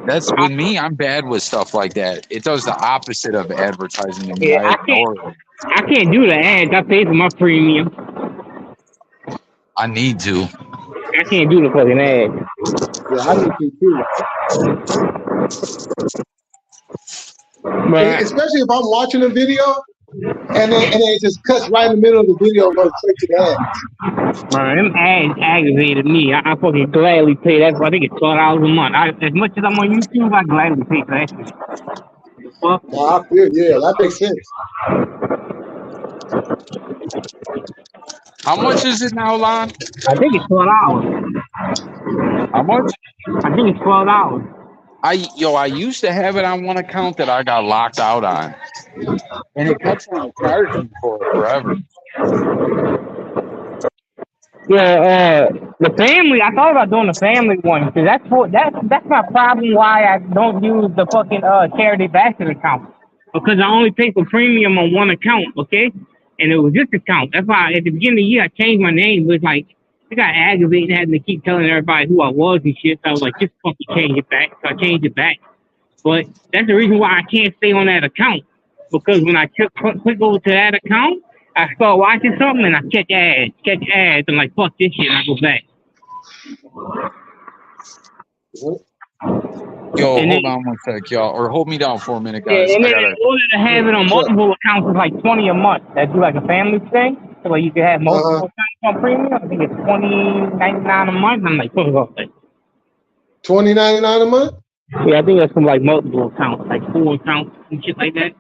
That's with me. I'm bad with stuff like that. It does the opposite of advertising to me. Yeah, I can't do the ads. I pay for my premium. I need to. I can't do the fucking ads. Yeah, I need to too. But especially if I'm watching a video and then it just cuts right in the middle of the video and goes straight to the ads. man, them ads aggravated me. I fucking gladly pay that. I think it's $12 a month. As much as I'm on YouTube, I gladly pay for that shit. The fuck? Oh, I feel, yeah, that makes sense. How much is it now, Lon? I think it's $12. How much? I think it's $12. I used to have it on one account that I got locked out on, and it kept on charging for it forever. Yeah, the family. I thought about doing the family one because that's my problem. Why I don't use the fucking charity basket account, because I only pay for premium on one account. Okay, and it was this account. That's why at the beginning of the year I changed my name. It was like I got aggravated having to keep telling everybody who I was and shit. So I was like, just fucking change it back. So I changed it back. But that's the reason why I can't stay on that account, because when I click over to that account, I start watching something and I catch ads. I'm like, fuck this shit, and I go back. Yo, hold on one sec, y'all. Or hold me down for a minute, guys. Yeah, and then in order to have it on multiple accounts, it's like $20 a month. That do like a family thing. So like you can have multiple accounts on premium. I think it's $20.99 a month. I'm like, fuck off that. $20.99 a month? Yeah, I think that's from like multiple accounts, like 4 accounts and shit like that.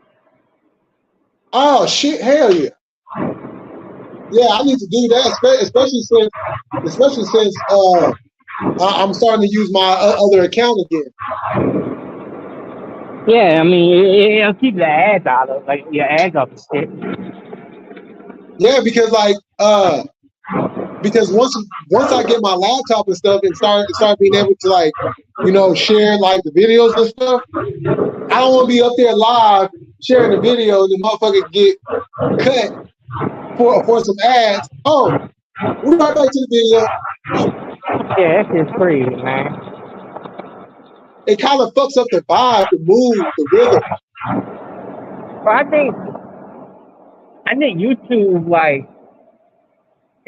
Oh shit! Hell yeah! Yeah, I need to do that, especially since I'm starting to use my other account again. Yeah, I mean it'll keep the ads out of like your ads up and shit. Yeah, because because once I get my laptop and stuff and start being able to like, share like the videos and stuff, I don't want to be up there live sharing the video and the motherfucker get cut for some ads. Oh, we're right back to the video. Yeah, that's just crazy, man. It kind of fucks up the vibe, the mood, the rhythm. But I think YouTube, like,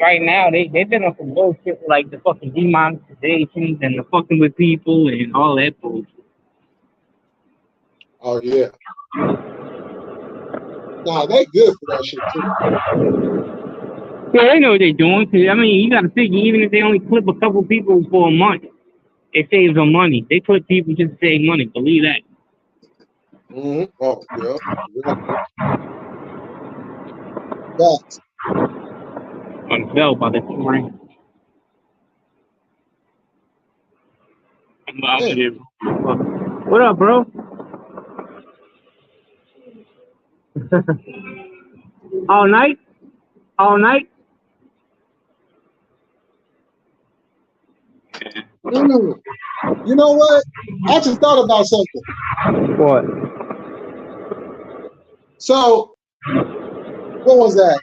right now, they've been on some bullshit like the fucking demonetizations and the fucking with people and all that bullshit. Oh, yeah. Nah, they good for that shit, too. Yeah, they know what they're doing. Cause, I mean, you got to figure, even if they only clip a couple people for a month, it saves them money. They put people just to save money. Believe that. Mm-hmm. Oh, yeah. That's On bell by the time. What up, bro? All night? All night? You know what? I just thought about something. What? So, what was that?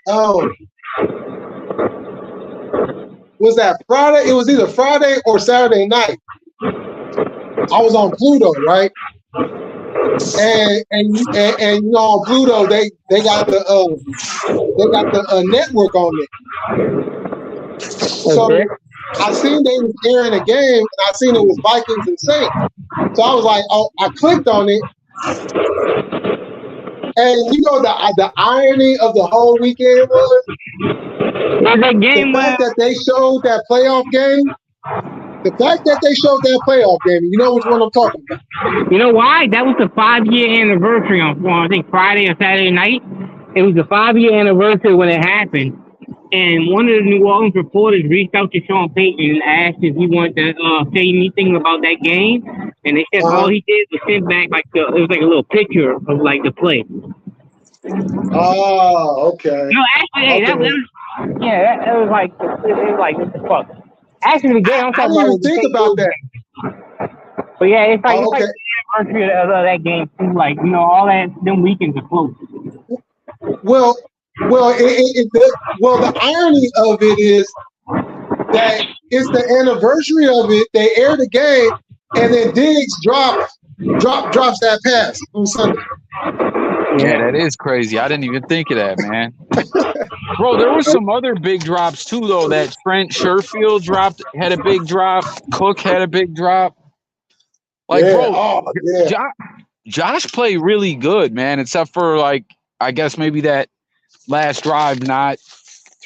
Was that Friday? It was either Friday or Saturday night. I was on Pluto, right? And on Pluto they got the network on it. So I seen they was airing a game, and I seen it was Vikings and Saints. So I was like, oh, I clicked on it, and you know the irony of the whole weekend was that game the fact that they showed that playoff game. The fact that they showed that playoff game, you know which one I'm talking about. You know why? That was the 5-year anniversary on I think Friday or Saturday night. It was the 5-year anniversary when it happened. And one of the New Orleans reporters reached out to Sean Payton and asked if he wanted to say anything about that game. And they said all he did was send back it was like a little picture of like the play. Oh, okay. No, actually, that was like what the fuck. Actually, the game I'm I talking didn't about. even think about that. But yeah, it's like okay. the anniversary of that game too. Like all that them weekends are close. Well, the irony of it is that it's the anniversary of it. They air the game, and then Diggs drops that pass on Sunday. Yeah, that is crazy. I didn't even think of that, man. Bro, there was some other big drops too, though. That Trent Sherfield had a big drop. Cook had a big drop. Like, bro, Josh played really good, man. Except for I guess maybe that last drive not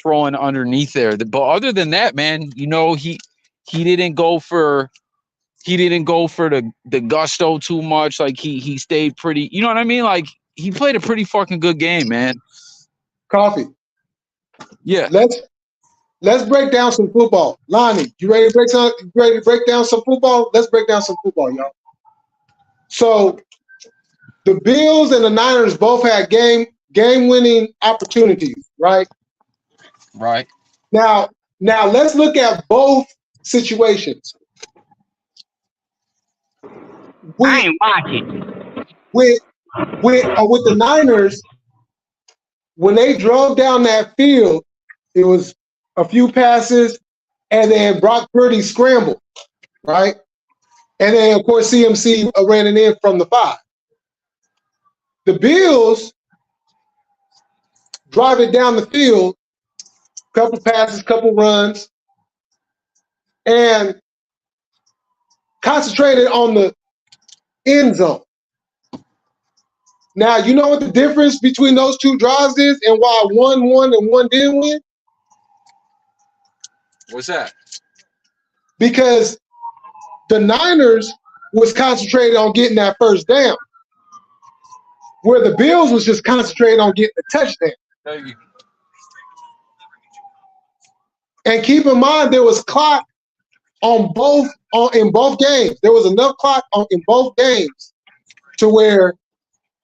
throwing underneath there. But other than that, man, he didn't go for the gusto too much. Like he stayed pretty. You know what I mean? Like he played a pretty fucking good game, man. Coffee. Yeah. Let's break down some football. Lonnie, you ready to break down some football? Let's break down some football, y'all. So the Bills and the Niners both had game-winning opportunities, right? Right. Now let's look at both situations. I ain't watching. With the Niners, when they drove down that field, it was a few passes, and then Brock Purdy scrambled, right? And then, of course, CMC ran it in from the 5. The Bills drive it down the field, couple passes, couple runs, and concentrated on the end zone. Now, you know what the difference between those two drives is and why one won and one didn't win? What's that? Because the Niners was concentrated on getting that first down, where the Bills was just concentrated on getting the touchdown. And keep in mind, there was clock in both games. There was enough clock in both games to where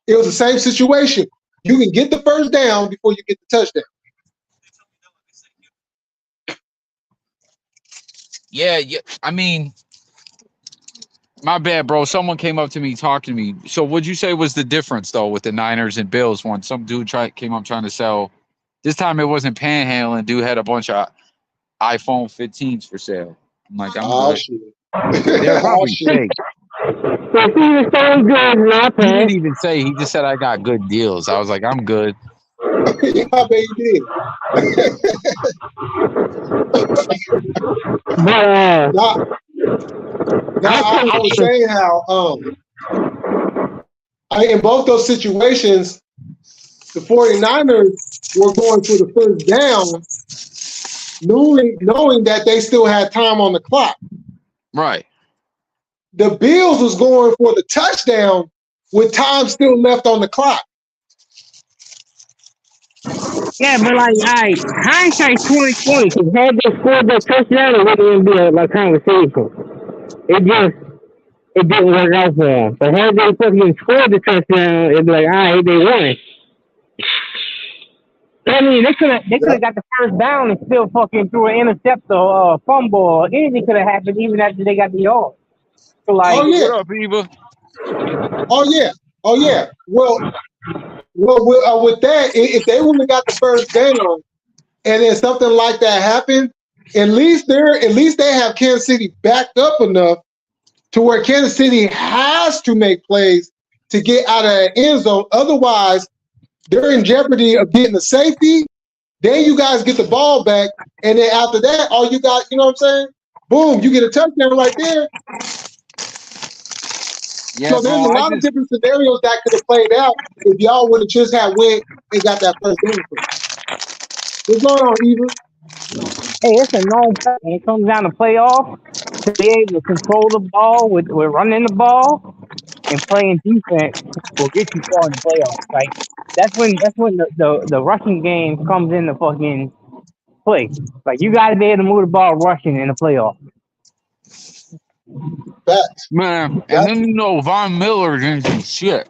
it was the same situation. You can get the first down before you get the touchdown. Yeah. I mean, my bad, bro. Someone came up to me, talking to me. So what'd you say was the difference, though, with the Niners and Bills one? Some dude came up trying to sell. This time it wasn't panhandling. Dude had a bunch of iPhone 15s for sale. I'm like, good. Shit. They're probably fake. He didn't even say. He just said I got good deals. I was like, I'm good. I bet you did. I was saying how in both those situations, the 49ers were going for the first down, knowing that they still had time on the clock. Right. The Bills was going for the touchdown with time still left on the clock. Yeah, but hindsight's 2020. Because had they scored that touchdown, it wouldn't even be a conversation. It didn't work out for them. But had they fucking scored the touchdown, it'd be like, all right, they won. I mean, they could have got the first down and still fucking threw an intercept or a fumble or anything could have happened even after they got the yard. So what up, Eva? Oh yeah. Well, with that, if they wouldn't have got the first down, and then something like that happened, at least they have Kansas City backed up enough to where Kansas City has to make plays to get out of that end zone. Otherwise, they're in jeopardy of getting the safety Then you guys get the ball back, and then after that, all you got, you know what I'm saying? Boom, you get a touchdown right there. Yeah, So there's a lot of different scenarios that could have played out if y'all would have just had went and got that first down. What's going on, Eva? Hey, it's a known fact when it comes down to playoffs to be able to control the ball with running the ball and playing defense will get you far in the playoffs. Like that's when the rushing game comes into fucking play. Like you got to be able to move the ball rushing in the playoffs. Facts. man. And then Von Miller didn't do shit.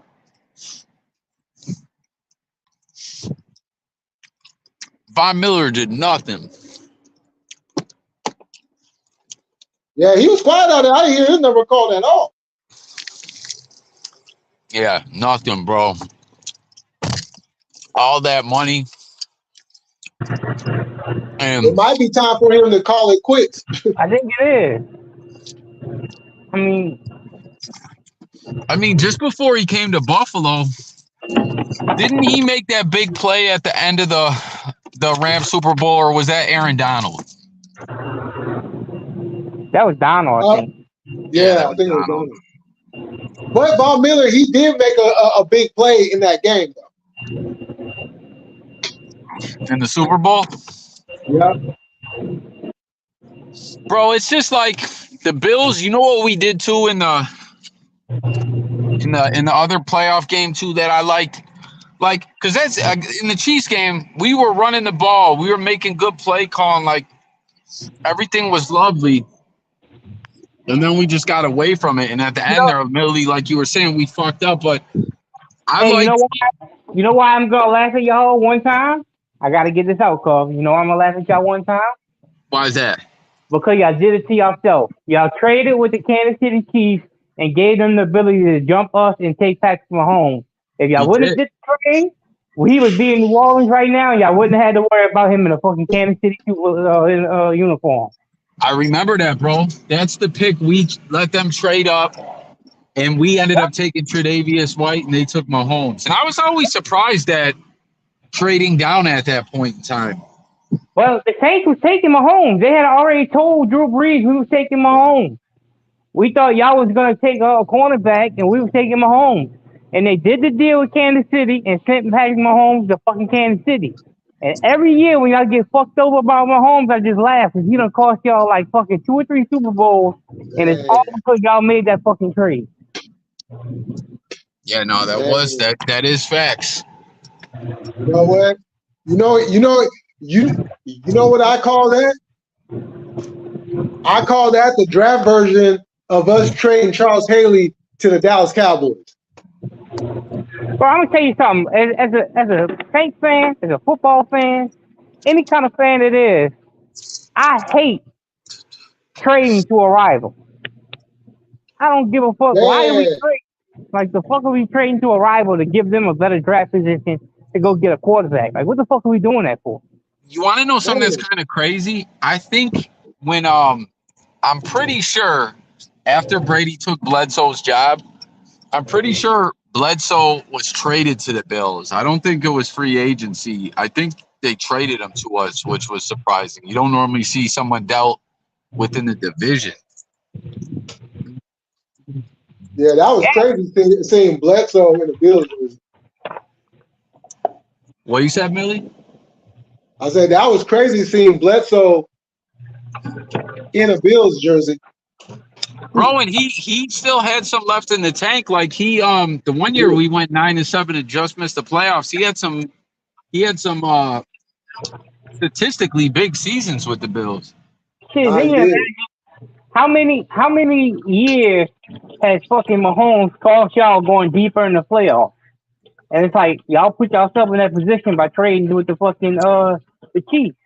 Von Miller did nothing. Yeah, he was quiet out there. I didn't hear his number called at all. Yeah, nothing, bro. All that money. And it might be time for him to call it quits. I think it is. I mean, just before he came to Buffalo, didn't he make that big play at the end of the Rams Super Bowl, or was that Aaron Donald? That was Donald, I think. Yeah, I think it was Donald. But Von Miller, he did make a big play in that game, though. In the Super Bowl? Yeah. Bro, it's just like the Bills, you know what we did too in the other playoff game too that I liked? Like, because that's in the Chiefs game, we were running the ball. We were making good play calling. Like, everything was lovely. And then we just got away from it. And at the end there, Millie, like you were saying, we fucked up. But you know why I'm going to laugh at y'all one time? I got to get this out, cuz. You know why I'm going to laugh at y'all one time? Why is that? Because y'all did it to yourself. Y'all traded with the Kansas City Chiefs and gave them the ability to jump us and take Patrick Mahomes. If y'all wouldn't have did the trade, he would be in New Orleans right now, and y'all wouldn't have had to worry about him in a fucking Kansas City uniform. I remember that, bro. That's the pick. We let them trade up, and we ended up taking Tre'Davious White, and they took Mahomes. And I was always surprised at trading down at that point in time. Well, the Saints was taking Mahomes. They had already told Drew Brees we was taking Mahomes. We thought y'all was going to take a cornerback, and we was taking Mahomes. And they did the deal with Kansas City and sent Patrick Mahomes to fucking Kansas City. And every year when y'all get fucked over by Mahomes, I just laugh because he done cost y'all like fucking 2 or 3 Super Bowls, and it's all because y'all made that fucking trade. Yeah, no, that is facts. You know what? You know what I call that? I call that the draft version of us trading Charles Haley to the Dallas Cowboys. Well, I'm gonna tell you something. As a Saints fan, as a football fan, any kind of fan it is, I hate trading to a rival. I don't give a fuck. Yeah. Why do we trade? Like, the fuck are we trading to a rival to give them a better draft position to go get a quarterback? Like, what the fuck are we doing that for? You want to know something that's kind of crazy? I think when I'm pretty sure after Brady took Bledsoe's job, I'm pretty sure Bledsoe was traded to the Bills. I don't think it was free agency. I think they traded him to us, which was surprising. You don't normally see someone dealt within the division. Yeah, that was crazy seeing Bledsoe in the Bills jersey. What you said, Millie? I said that was crazy seeing Bledsoe in a Bills jersey. Bro, and he still had some left in the tank. Like the 1 year we went 9-7 and just missed the playoffs. He had some statistically big seasons with the Bills. Shit, how many years has fucking Mahomes cost y'all going deeper in the playoffs? And it's like y'all put yourself in that position by trading with the fucking the Chiefs.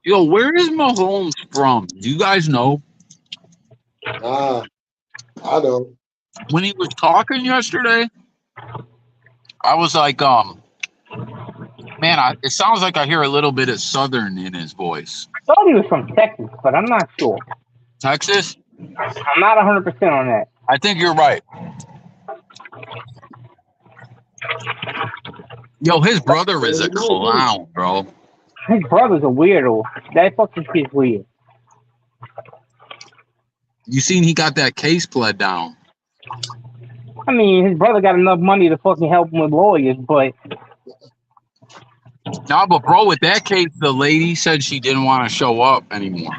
Yo, where is Mahomes from? Do you guys know? I don't. When he was talking yesterday, I was like, man, it sounds like I hear a little bit of Southern in his voice. I thought he was from Texas, but I'm not sure. Texas? I'm not 100% on that. I think you're right. Yo, his brother is a clown, bro. His brother's a weirdo. That fucking kid's weird. You seen he got that case pled down. I mean, his brother got enough money to fucking help him with lawyers, but Nah, but bro, with that case, the lady said she didn't want to show up anymore.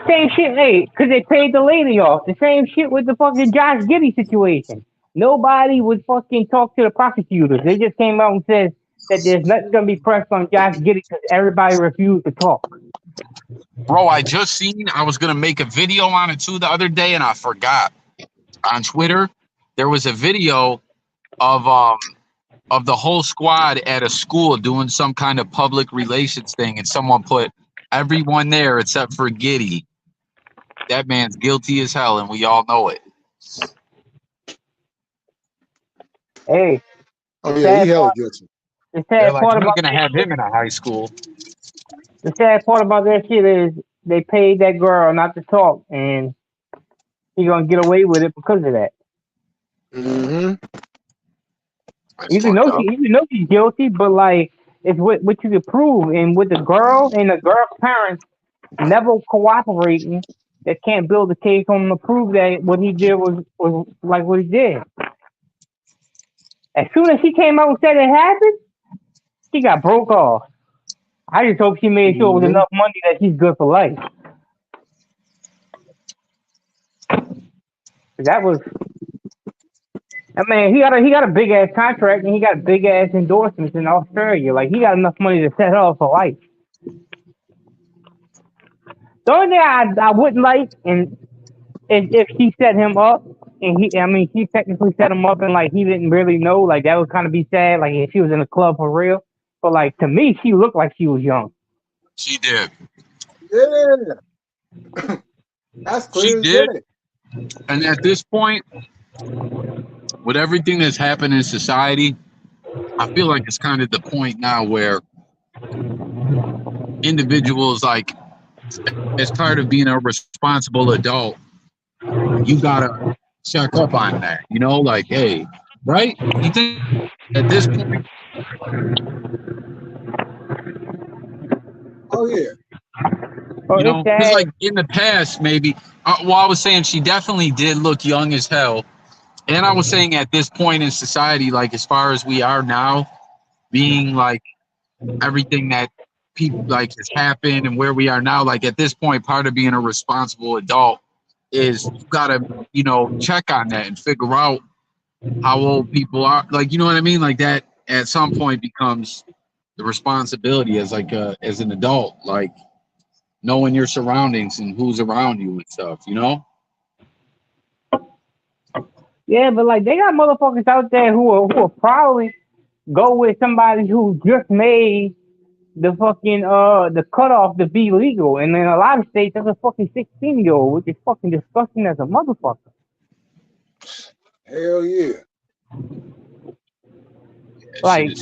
same shit, hey, because they paid the lady off. The same shit with the fucking Josh Giddey situation. Nobody would fucking talk to the prosecutors. They just came out and said that there's nothing going to be pressed on Josh Giddey because everybody refused to talk. Bro, I just seen, I was going to make a video on it too the other day, and I forgot. On Twitter, there was a video of the whole squad at a school doing some kind of public relations thing, and someone put everyone there except for Giddey. That man's guilty as hell, and we all know it. Hey. Oh yeah, he hella guilty. The They're sad like, part we're about going to have him in a high school. the sad part about that shit is they paid that girl not to talk, and he's gonna get away with it because of that. Mm-hmm. Even though she's guilty, but like it's what you can prove, and with the girl and the girl's parents never cooperating, they can't build a case on him to prove that what he did was like what he did. As soon as she came out and said it happened, she got broke off. I just hope she made sure it was enough money that she's good for life. That was, I mean, he got a big ass contract and he got big ass endorsements in Australia. Like he got enough money to set her up for life. The only thing I wouldn't like is if she set him up and she technically set him up and like he didn't really know. Like that would kind of be sad. Like if she was in a club for real. But like to me, she looked like she was young. She did. Yeah. That's clear. She did. And at this point, with everything that's happened in society, I feel like it's kind of the point now where individuals, like, as part of being a responsible adult, you gotta check up on that. You know, like, hey, right? You think at this point? Oh yeah. Oh, you know, because like in the past, maybe. I was saying she definitely did look young as hell, and I was saying at this point in society, like as far as we are now, being like everything that people like has happened and where we are now, like at this point, part of being a responsible adult is you gotta, check on that and figure out how old people are. Like, you know what I mean? Like that at some point becomes the responsibility as as an adult, like knowing your surroundings and who's around you and stuff, you know? Yeah, but like they got motherfuckers out there who will probably go with somebody who just made the fucking the cutoff to be legal, and in a lot of states that's a fucking 16-year-old, which is fucking disgusting as a motherfucker. Hell yeah. Like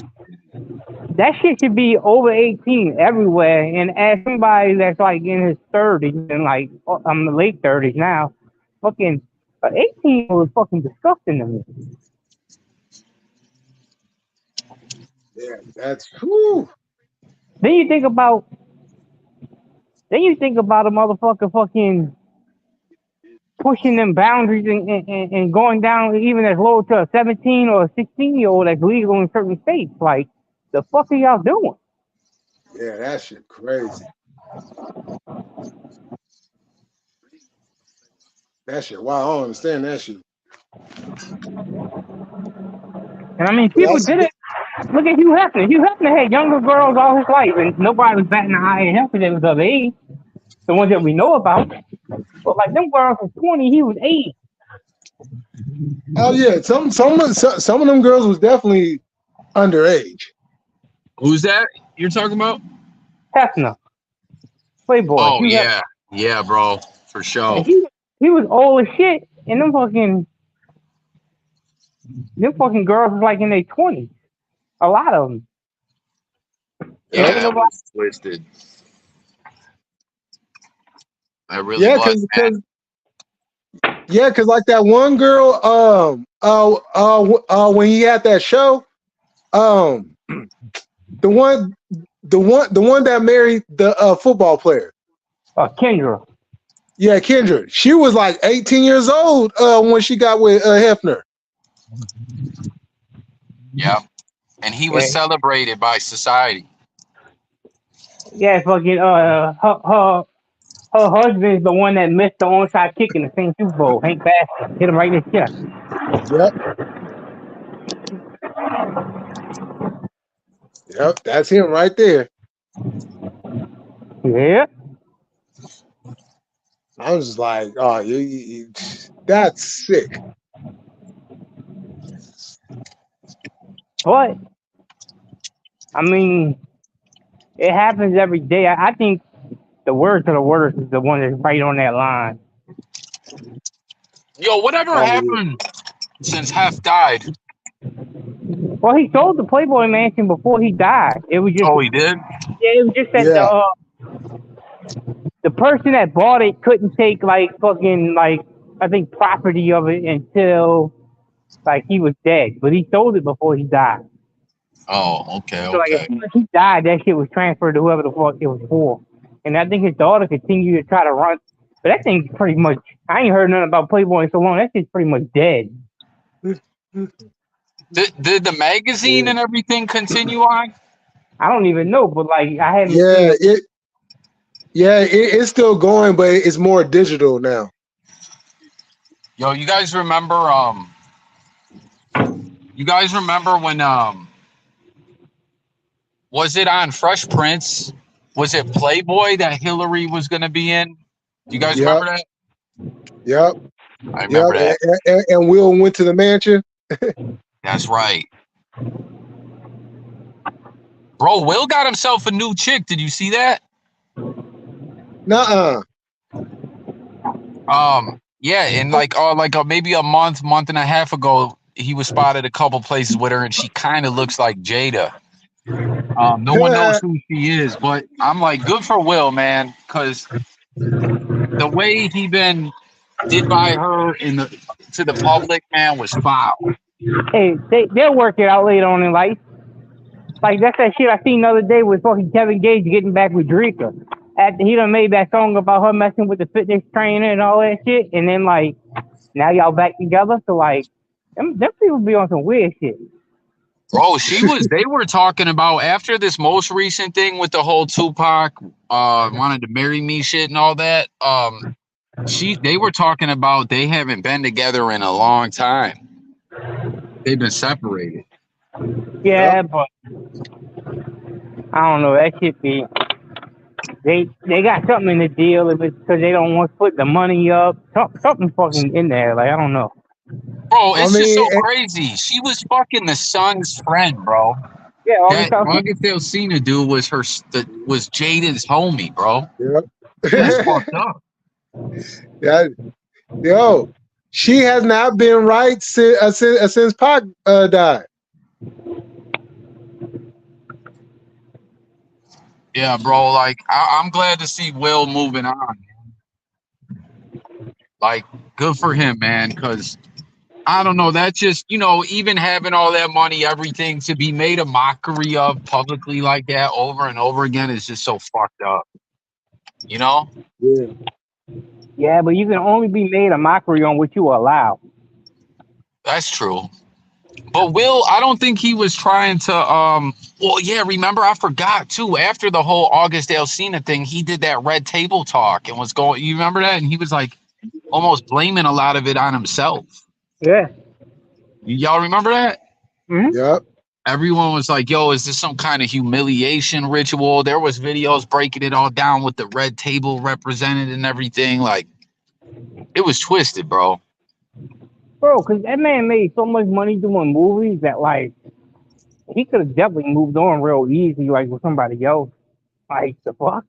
that shit should be over 18 everywhere, and as somebody that's like in his 30s and like I'm in the late 30s now, fucking 18 was fucking disgusting to me. Yeah, that's whew. Then you think about a motherfucker fucking pushing them boundaries and going down even as low to a 17 or a 16-year-old that's legal in certain states. Like, the fuck are y'all doing? Yeah, that shit crazy. That shit, wow, I don't understand that shit. And I mean, people did it. Look at Hugh Hefner. Hugh Hefner had younger girls all his life, and nobody was batting an eye at him because they was of age. The ones that we know about. But like them girls was 20, he was 8. Oh yeah, some of them girls was definitely underage. Who's that you're talking about? Hefner. Playboy. Oh, Hugh yeah. Hefner. Yeah, bro. For sure. And he was old as shit, and them fucking girls was like in their 20s. A lot of them. Yeah, that was twisted. I really was, man. Cause like that one girl, when he had that show, the one that married the football player. Kendra. Yeah, Kendra. She was like 18 years old when she got with Hefner. Yeah. And he was celebrated by society. Yeah, fucking her husband's the one that missed the onside kick in the same Super Bowl. Hank Bass hit him right in the chest. Yep, that's him right there. Yeah. I was just like, oh, that's sick. But I mean, it happens every day. I think the worst of the worst is the one that's right on that line. Yo, whatever happened since Hef died? Well, he sold the Playboy Mansion before he died. It was just. Oh, he did? Yeah, it was just that the person that bought it couldn't take I think property of it until he was dead. But he sold it before he died. Oh, okay. So as soon as he died, that shit was transferred to whoever the fuck it was for. And I think his daughter continued to try to run. But that thing's pretty much, I ain't heard nothing about Playboy in so long. That shit's pretty much dead. Did the magazine and everything continue on? I don't even know, but I haven't. It's still going, but it's more digital now. Yo, you guys remember when was it on Fresh Prince? Was it Playboy that Hillary was gonna be in? Do you guys remember that? Yep. I remember that. And Will went to the mansion. That's right. Bro, Will got himself a new chick. Did you see that? Nuh-uh. Yeah, and maybe a month and a half ago, he was spotted a couple places with her, and she kind of looks like Jada. No one knows who she is, but I'm like, good for Will, man, because the way he been did by her to the public, man, was foul. Hey, they'll work it out later on in life. That's that shit I seen the other day with fucking Kevin Gage getting back with Dreka. After he done made that song about her messing with the fitness trainer and all that shit, and then now y'all back together. So them people be on some weird shit. Bro, they were talking about after this most recent thing with the whole Tupac wanted to marry me shit and all that. They were talking about they haven't been together in a long time. They've been separated. Yeah, but I don't know. That shit be they got something in the deal if it's because they don't want to put the money up. Something fucking in there. I don't know. Bro, it's just so crazy. She was fucking the son's friend, bro. Yeah, that August Alsina dude was Jada's homie, bro. Yep. That's fucked up. Yeah. Yo, she has not been right since Pac died. Yeah, bro. I'm glad to see Will moving on. Good for him, man. Because I don't know. That's just even having all that money, everything to be made a mockery of publicly like that over and over again is just so fucked up. Yeah. Yeah, but you can only be made a mockery on what you allow. That's true. But Will, I don't think he was trying to remember, I forgot too, after the whole August Alsina thing, he did that red table talk and was going, you remember that? And he was almost blaming a lot of it on himself. Yeah. Y'all remember that? Mm-hmm. Yep. Everyone was like, yo, is this some kind of humiliation ritual? There was videos breaking it all down with the red table represented and everything. It was twisted, bro. Bro, because that man made so much money doing movies that, he could have definitely moved on real easy, with somebody else. The fuck?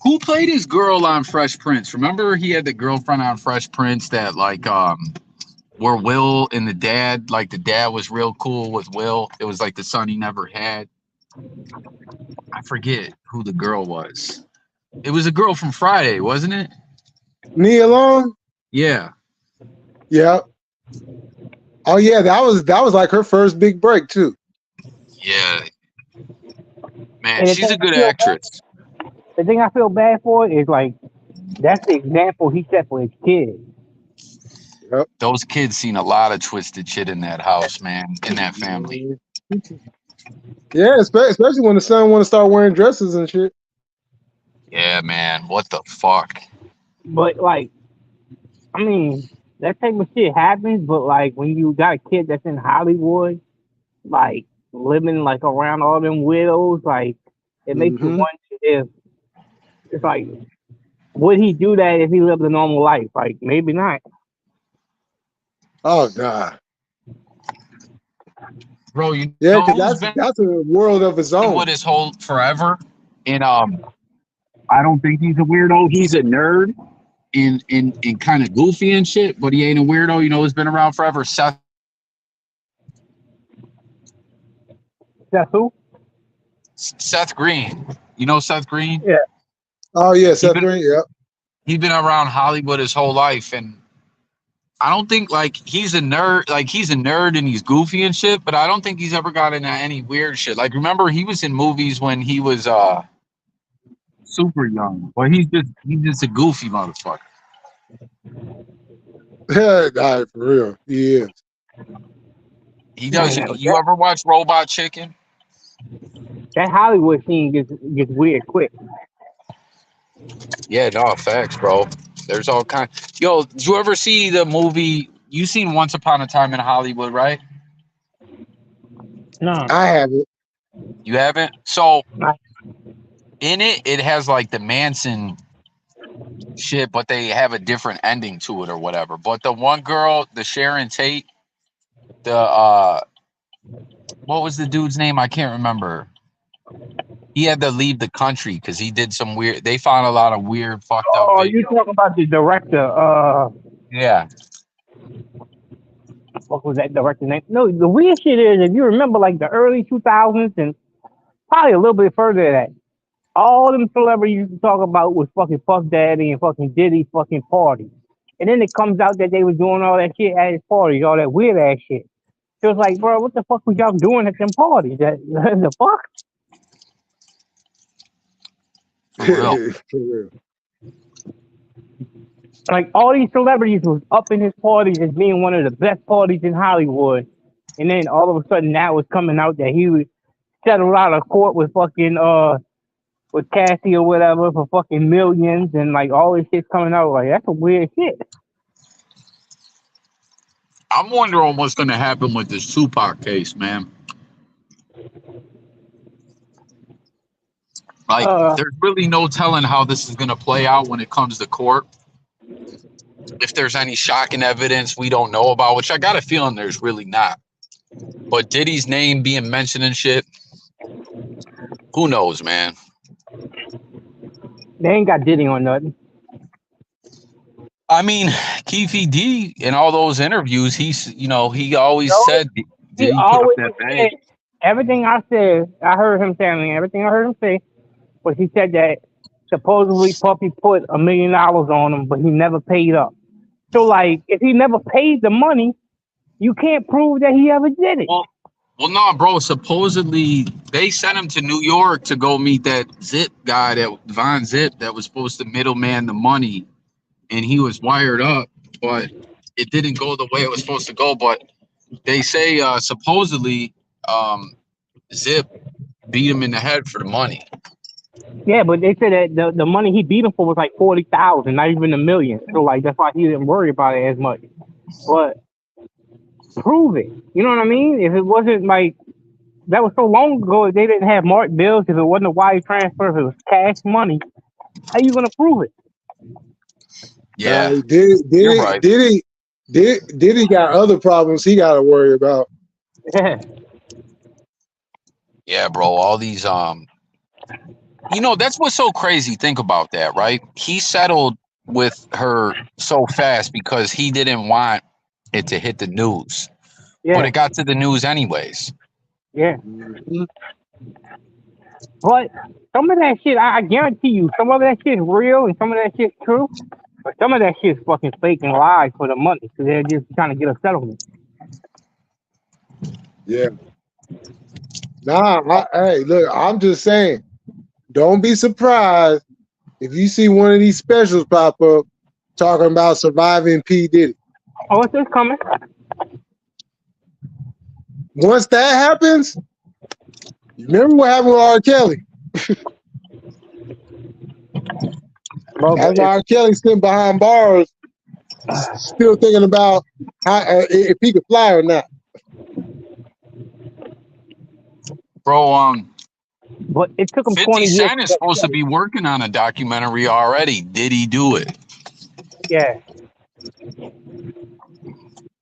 Who played his girl on Fresh Prince? Remember he had the girlfriend on Fresh Prince that, where Will and the dad was real cool with Will. It was the son he never had. I forget who the girl was. It was a girl from Friday, wasn't it? Nia Long? Yeah. Yep. Oh yeah, that was her first big break too. Yeah, man, And she's a good actress. the thing I feel bad for is like that's the example he set for his kids. Yep. Those kids seen a lot of twisted shit in that house, man, in that family. Yeah, especially when the son want to start wearing dresses and shit. Yeah, man, what the fuck? But like, I mean, that type of shit happens. But like, when you got a kid that's in Hollywood, like living like around all them widows, like it makes you Mm-hmm. wonder if it's like, would he do that if he lived a normal life? Like maybe not. Oh God. Bro, you Yeah, know because who's been that's a world of his own. with his whole forever? And I don't think he's a weirdo. He's a nerd in kind of goofy and shit, but he ain't a weirdo. You know who's been around forever? That's who? Seth Green. You know Seth Green? Yeah. Oh yeah, He Seth been Green. Yep. he been around Hollywood his whole life, and I don't think like he's a nerd. Like he's a nerd and he's goofy and shit, but I don't think he's ever got into any weird shit. Like remember he was in movies when he was super young, but he's just a goofy motherfucker. Yeah, nah, for real. He is. He does. Man, You ever watch Robot Chicken? that Hollywood scene gets weird quick. Yeah, no, facts, bro. There's all kind. Yo, did you ever see the movie? You seen Once Upon a Time in Hollywood, right? No. I have it. You haven't? So I- in it, it has like the Manson shit, but they have a different ending to it or whatever. But the one girl, the Sharon Tate, the what was the dude's name? I can't remember. He had to leave the country because he did some weird. They found a lot of weird, fucked up Oh, videos. you talking about the director? Yeah, What was that director name? No, the weird shit is if you remember like the early 2000s and probably a little bit further than that, all them celebrities used to talk about was fucking Puff Daddy and fucking Diddy fucking parties. And then it comes out that they was doing all that shit at his parties, all that weird ass shit. So it's like, bro, what the fuck was y'all doing at them parties? The fuck? for real. For real. Like all these celebrities was up in his parties as being one of the best parties in Hollywood. And then all of a sudden now it's coming out that he was settled out of court with fucking with Cassie or whatever for fucking millions and like all this shit's coming out. Like that's a weird shit. I'm wondering what's gonna happen with this Tupac case, man. Like, there's really no telling how this is gonna play out when it comes to court. If there's any shocking evidence we don't know about, which I got a feeling there's really not. But Diddy's name being mentioned and shit, who knows, man? They ain't got Diddy on nothing. I mean, Keefe D in all those interviews, he always said He Diddy put up always that said bag. everything I said. I heard him saying everything I heard him say was he said that supposedly Puffy put $1 million on him, but he never paid up. So like, if he never paid the money, you can't prove that he ever did it. Well, no, bro. Supposedly, they sent him to New York to go meet that Zip guy, that Von Zip, that was supposed to middleman the money, and he was wired up, but it didn't go the way it was supposed to go. But they say supposedly Zip beat him in the head for the money. Yeah, but they said that the money he beat him for was like 40,000, not even $1 million. So like that's why he didn't worry about it as much. But prove it. You know what I mean? If it wasn't like that was so long ago, if they didn't have marked bills, if it wasn't a wire transfer, if it was cash money, how you gonna prove it? Yeah, You're right. Diddy got other problems he got to worry about. Yeah, bro. All these that's what's so crazy. Think about that, right? He settled with her so fast because he didn't want it to hit the news. Yeah. But it got to the news anyways. Yeah. But some of that shit, I guarantee you, some of that shit's real and some of that shit's true. But some of that shit's fucking fake and lies for the money because they're just trying to get a settlement. Yeah. Hey, look, I'm just saying, don't be surprised if you see one of these specials pop up talking about surviving P. Diddy. Oh, it's coming. Once that happens, remember what happened with R. Kelly? Bro, That's why R. Kelly sitting behind bars, still thinking about how, if he could fly or not. Bro, but it took him 50 20 years. Cent is supposed to be working on a documentary already. Did he do it? Yeah.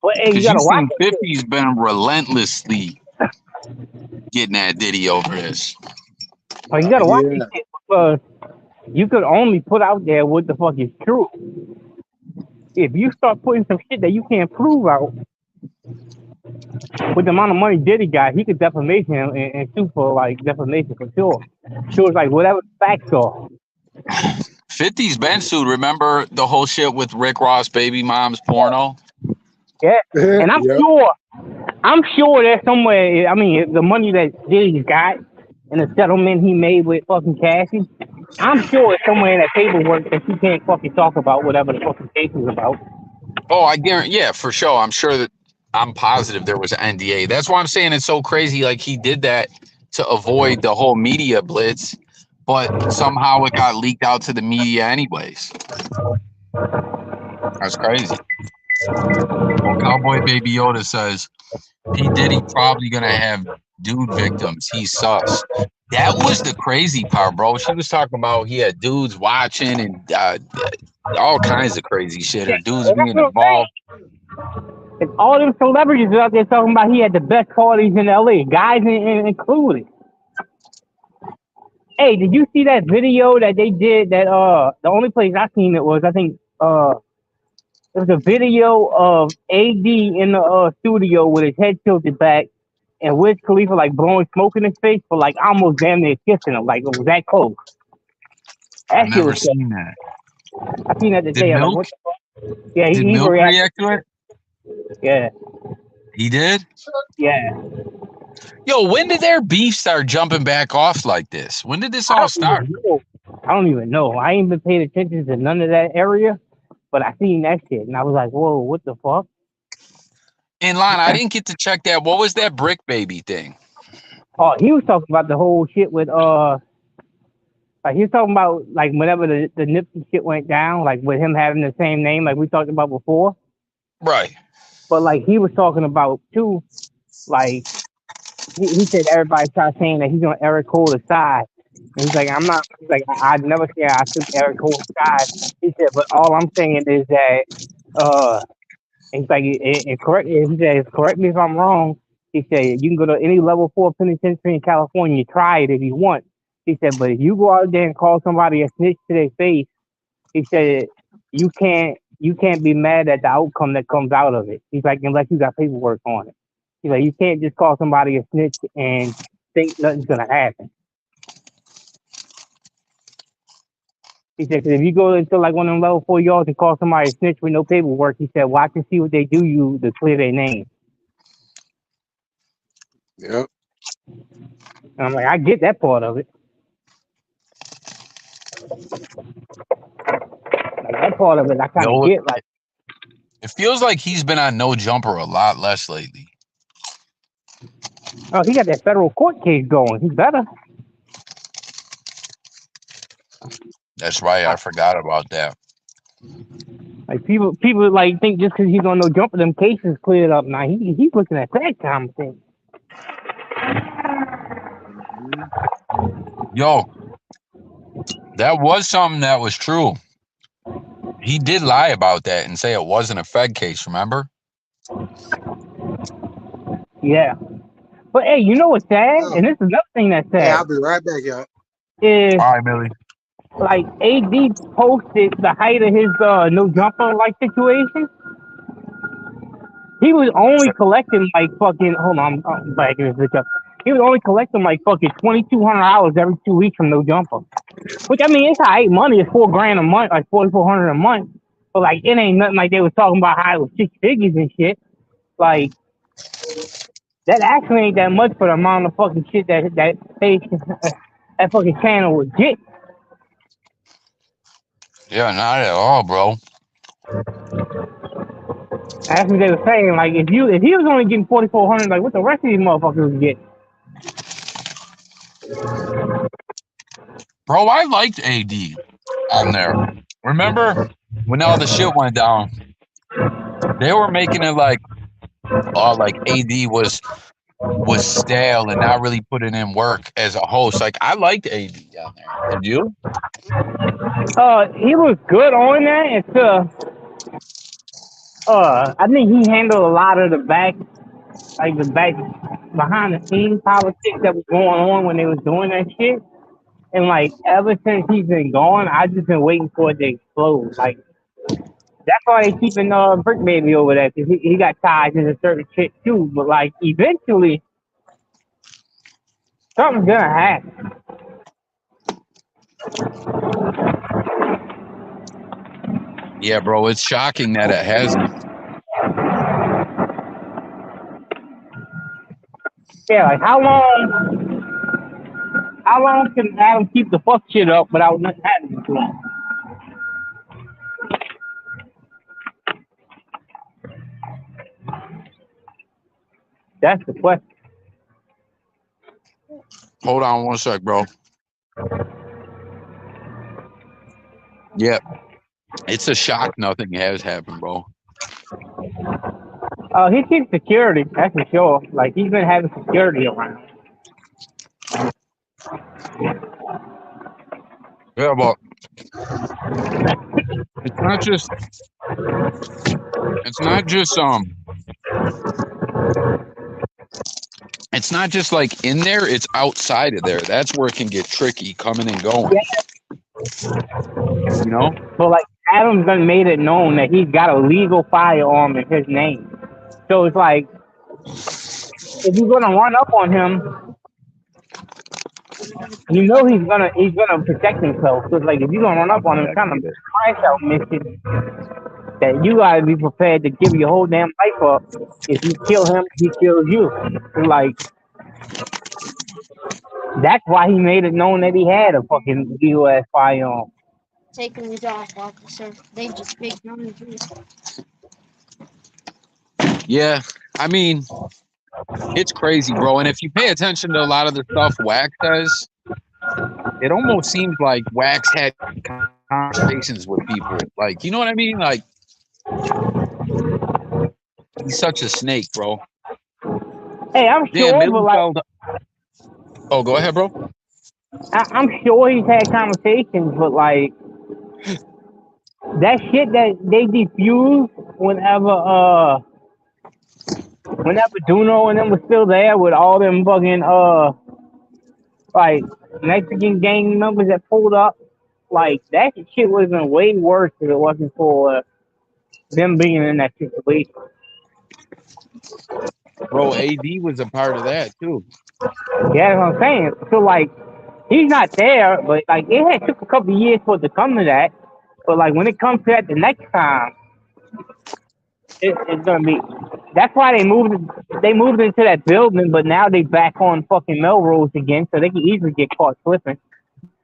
But hey, you Because gotta you watch seen it. 50's been relentlessly getting at Diddy over this. But you gotta watch Yeah. this shit because you could only put out there what the fuck is true. If you start putting some shit that you can't prove out, with the amount of money Diddy got, he could defamate him and sue for like defamation for sure. Sure, it's like whatever the facts are. 50's been sued. Remember the whole shit with Rick Ross baby mom's porno? Yeah, and I'm Yep. sure there's somewhere. I mean, the money that Diddy's got and the settlement he made with fucking Cassie, I'm sure it's somewhere in that paperwork that you can't fucking talk about whatever the fucking case is about. Oh, I guarantee. Yeah, for sure. I'm positive there was an NDA. That's why I'm saying it's so crazy. Like he did that to avoid the whole media blitz, but somehow it got leaked out to the media anyways. That's crazy. Well, Cowboy Baby Yoda says P. Diddy probably gonna have dude victims. He's sus. That was the crazy part, bro. She was talking about he had dudes watching and all kinds of crazy shit, or dudes being involved. And all them celebrities out there talking about he had the best parties in LA, guys included. Hey, did you see that video that they did? That the only place I seen it was, I think it was a video of AD in the studio with his head tilted back and Wiz Khalifa like blowing smoke in his face for like almost damn near kissing him, like it was that close. I've never seen that. I seen that today. Did Like, Milk? what the fuck? Yeah, Did Milk react to it? Yeah. He did? Yeah. Yo, when did their beef start jumping back off like this? When did this all start? I don't even know. I ain't been paying attention to none of that area, but I seen that shit and I was like, whoa, what the fuck? In line, I didn't get to check that. What was that Brick Baby thing? Oh, he was talking about the whole shit with like he was talking about like whenever the Nipsey shit went down, like with him having the same name like we talked about before. Right. But like he was talking about too, like he said everybody started saying that he's on Eric Cole's side. And he's like, I'm not. He's like, I'd never say I took Eric Cole's side. He said, but all I'm saying is that he's like, correct. He said, correct me if I'm wrong. He said, you can go to any level 4 penitentiary in California, try it if you want. He said, but if you go out there and call somebody a snitch to their face, he said, you can't be mad at the outcome that comes out of it. He's like, unless you got paperwork on it. He's like, you can't just call somebody a snitch and think nothing's gonna happen. He said, because if you go into like one of them level 4 yards and call somebody a snitch with no paperwork, he said, watch and see what they do you to clear their name. Yep. And I'm like, I get that part of it. Like that part of it, I kind of get. Like, it feels like he's been on No Jumper a lot less lately. Oh, he got that federal court case going. He's better. That's right. I forgot about that. Like people like think just because he's on No Jumper, them cases cleared up. Now he's looking at that kind of thing. Yo, that was something that was true. He did lie about that and say it wasn't a Fed case, remember? Yeah. But hey, you know what's sad? And this is another thing that's sad. Hey, I'll be right back, y'all. Is all right, Billy. Like AD posted the height of his No Jumper like situation. He was only collecting like fucking. Hold on, I'm backing this bitch up. He was only collecting like fucking $2,200 every 2 weeks from No Jumper. Which I mean, it's high money. It's $4,000 a month, like $4,400 a month. But like, it ain't nothing like they was talking about how it was 6 figures and shit. Like, That actually ain't that much for the amount of fucking shit that that fucking channel would get. Yeah, not at all, bro. That's what they were saying. Like, if he was only getting 4,400, like, what the rest of these motherfuckers would get? Bro, I liked AD on there. Remember when all the shit went down? They were making it like, oh, like AD was stale and not really putting in work as a host. Like, I liked AD down there. Did you? He was good on that until I think he handled a lot of the back behind the scenes politics that was going on when they was doing that shit. And like ever since he's been gone, I've just been waiting for it to explode. Like that's why they keeping Brick Baby over there, because he got ties to a certain shit too. But like eventually, something's gonna happen. Yeah, bro, it's shocking that it hasn't. Yeah, like how long can Adam keep the fuck shit up without nothing happening to him? That's the question. Hold on one sec, bro. Yep. It's a shock nothing has happened, bro. He keeps security, that's for sure. Like he's been having security around. Yeah, but it's not just it's not just like in there, it's outside of there. That's where it can get tricky coming and going. You know? But like Adam's done made it known that he's got a legal firearm in his name. So it's like if you're gonna run up on him, you know he's gonna protect himself. So it's like if you're gonna run up on him, it's kind of a myself mission that you gotta be prepared to give your whole damn life up. If you kill him, he kills you. So like that's why he made it known that he had a fucking legal ass firearm. Taking it off, officer. They just make money. Yeah, I mean, it's crazy, bro. And if you pay attention to a lot of the stuff Wax does, it almost seems like Wax had conversations with people. Like, you know what I mean? Like, he's such a snake, bro. Hey, I'm sure, but like, oh, go ahead, bro. I'm sure he's had conversations, but like that shit that they defused whenever Duno and them was still there with all them fucking like Mexican gang members that pulled up, like that shit would have been way worse if it wasn't for them being in that situation. Bro, AD was a part of that too. Yeah, that's what I'm saying. So like he's not there, but like it had took a couple of years for it to come to that. But like when it comes to that the next time, it's gonna be. That's why they moved into that building, but now they back on fucking Melrose again, so they can easily get caught slipping.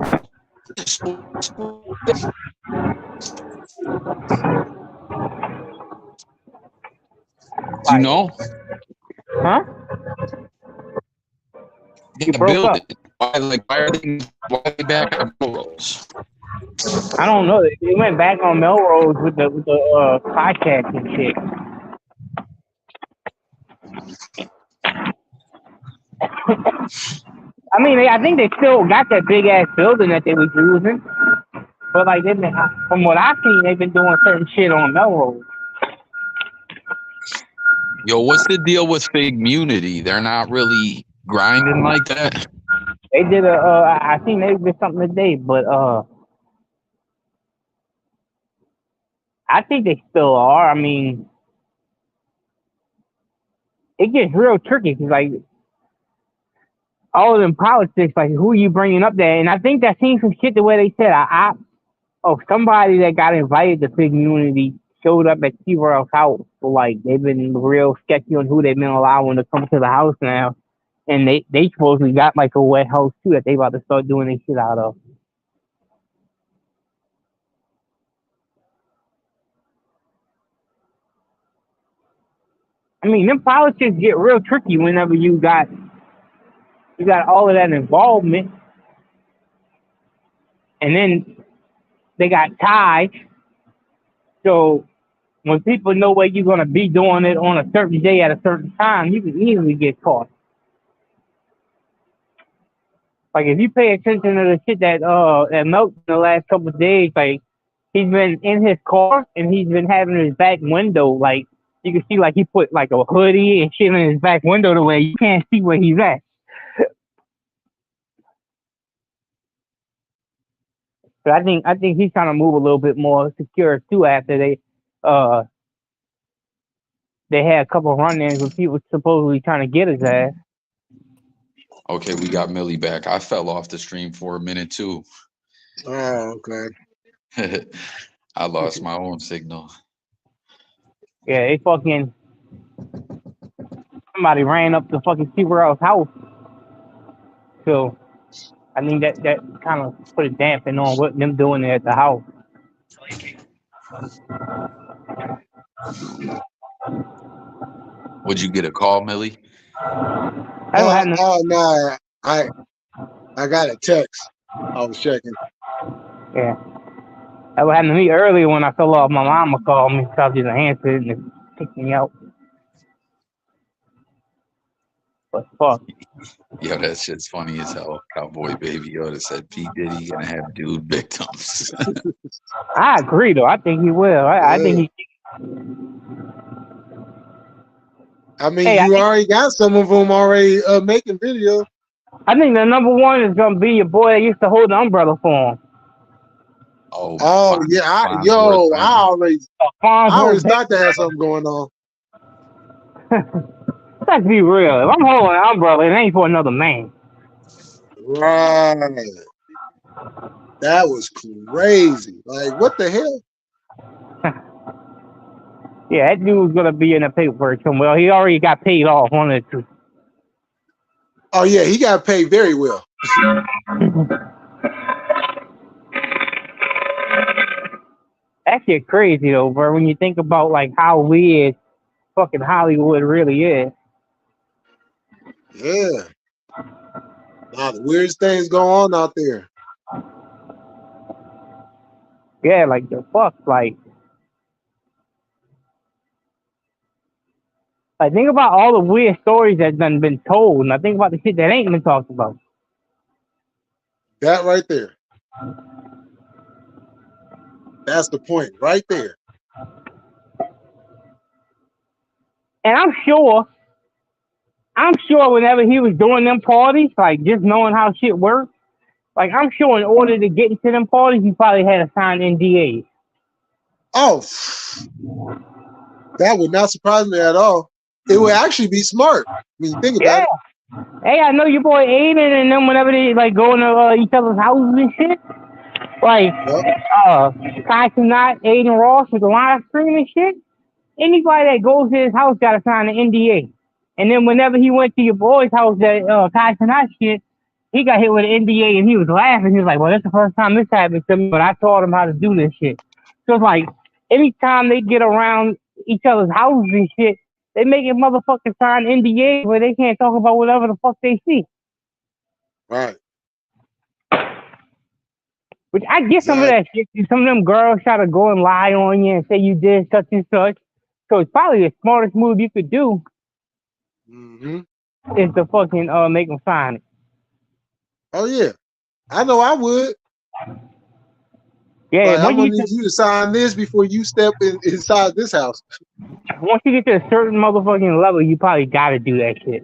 Do you know? Huh? The building. Why are they back on Melrose? I don't know. They went back on Melrose with the podcast and shit. I mean, I think they still got that big ass building that they was using, but like, from what I've seen, they've been doing certain shit on Melrose. Yo, what's the deal with Figmunity? They're not really grinding like that. They did I think they did something today, but I think they still are. I mean, it gets real tricky because like all of them politics, like who are you bringing up there? And I think that seems some shit the way they said somebody that got invited to Figmunity showed up at T-Rail's house. So, like, they've been real sketchy on who they've been allowing to come to the house now. And they supposedly got, like, a wet house, too, that they about to start doing this shit out of. I mean, them politics get real tricky whenever you got all of that involvement. And then they got ties. So when people know where you're going to be doing it on a certain day at a certain time, you can easily get caught. Like, if you pay attention to the shit that Milton the last couple of days, like, he's been in his car and he's been having his back window, like, you can see, like, he put, like, a hoodie and shit in his back window the way you can't see where he's at. But I think he's trying to move a little bit more secure, too, after they had a couple of run-ins with people supposedly trying to get his ass. Okay, we got Millie back. I fell off the stream for a minute, too. Oh, okay. I lost my own signal. Yeah, they fucking... Somebody ran up to fucking T-Rail's house. So, I think that kind of put a dampen on what them doing there at the house. Would you get a call, Millie? No, I got a text. I was checking. Yeah. That happened to me earlier when I fell off. My mama called me, so I just answered and it kicked me out. But fuck. Yo, that shit's funny as hell. Cowboy Baby Yoda said P. Diddy gonna have dude victims. I agree, though. I think he will. I think he... I mean, you already got some of them already making videos. I think the number one is gonna be your boy that used to hold the umbrella for him. Oh yeah, I always thought that had something going on. Let's be real. If I'm holding an umbrella, it ain't for another man. Right. That was crazy. Like, what the hell? Yeah, that dude was gonna be in the paperwork somewhere. Well, he already got paid off on it too. Oh yeah, he got paid very well. That shit crazy though, bro. When you think about like how weird fucking Hollywood really is. Yeah. A lot of weird things go on out there. Yeah, like the fuck, like I think about all the weird stories that done been told, and I think about the shit that ain't been talked about. That right there. That's the point, right there. And I'm sure whenever he was doing them parties, like just knowing how shit works, like I'm sure in order to get into them parties, he probably had to sign NDAs. Oh, that would not surprise me at all. It would actually be smart when you think about it. Hey, I know your boy Aiden and them whenever they like go into each other's houses and shit. Like, Kai Cenat, Aiden Ross with the live stream and shit. Anybody that goes to his house got to sign an NDA. And then whenever he went to your boy's house, that Kai Cenat shit, he got hit with an NDA and he was laughing. He was like, well, that's the first time this happened to me, but I taught him how to do this shit. So it's like, anytime they get around each other's houses and shit, they make a motherfucking sign NDA where they can't talk about whatever the fuck they see. Right. Which I get some of that shit. Some of them girls try to go and lie on you and say you did such and such. So it's probably the smartest move you could do is to fucking make them sign it. Oh yeah, I know I would. Yeah, like, I'm gonna need you to sign this before you step inside this house. Once you get to a certain motherfucking level, you probably gotta do that shit.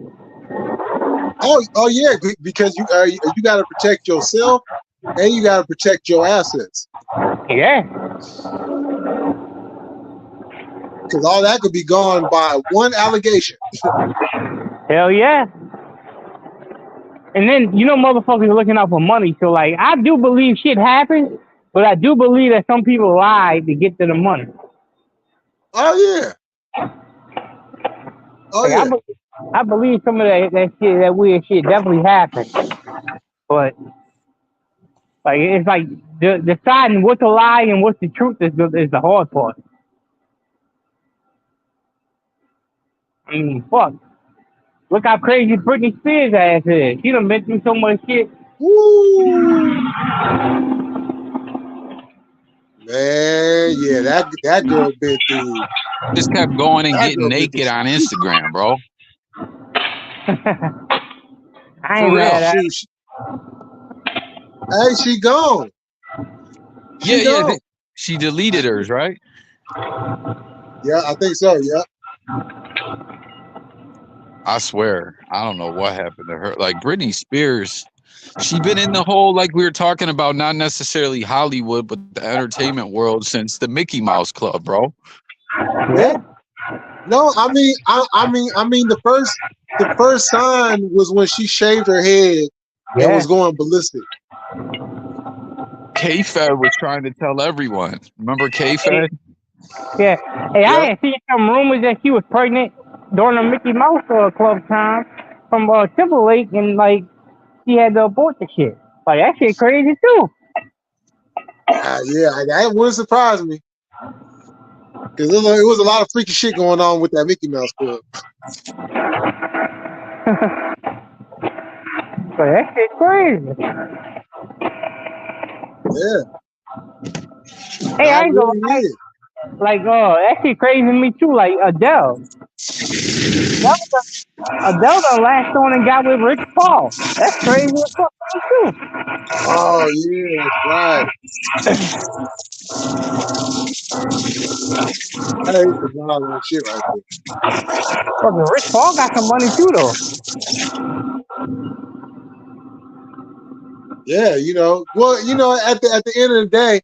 Oh yeah, because you gotta protect yourself and you gotta protect your assets. Yeah. Because all that could be gone by one allegation. Hell yeah. And then, you know, motherfuckers are looking out for money. So, like, I do believe shit happens, but I do believe that some people lie to get to the money. Oh yeah. Oh Like, yeah. I believe some of that shit, that weird shit, definitely happened. But like, it's like deciding what's a lie and what's the truth is the hard part. I mean, fuck. Look how crazy Britney Spears ass is. She done been through so much shit. Woo. Man, yeah, that girl been through. Just kept going and That getting girl been naked through. on Instagram, bro. I For ain't real. mad at her. Shoot. Hey, she gone. She Yeah, gone. she deleted hers, right? Yeah, I think so. Yeah. I swear, I don't know what happened to her. Like Britney Spears, she been in the whole, like we were talking about, not necessarily Hollywood, but the entertainment world since the Mickey Mouse Club, bro. Yeah. No, I mean, the first sign was when she shaved her head and Yeah. was going ballistic. K-Fed was trying to tell everyone. Remember K-Fed? Yeah. Hey, I Yeah. had seen some rumors that she was pregnant during the Mickey Mouse Club time from Timberlake, and like she had to abort the shit. Like that shit crazy too. Yeah, that wouldn't surprise me. Because it was a lot of freaky shit going on with that Mickey Mouse Club. But that shit crazy. Yeah. Hey, I ain't gonna really lie. is. Like, that shit crazy to me too. Like Adele. Adele done latched on and got with Rich Paul. That's crazy as fuck too. Oh yeah, that's right. That is some wild shit right there. Fucking Rich Paul got some money too though. Yeah, well, at the end of the day,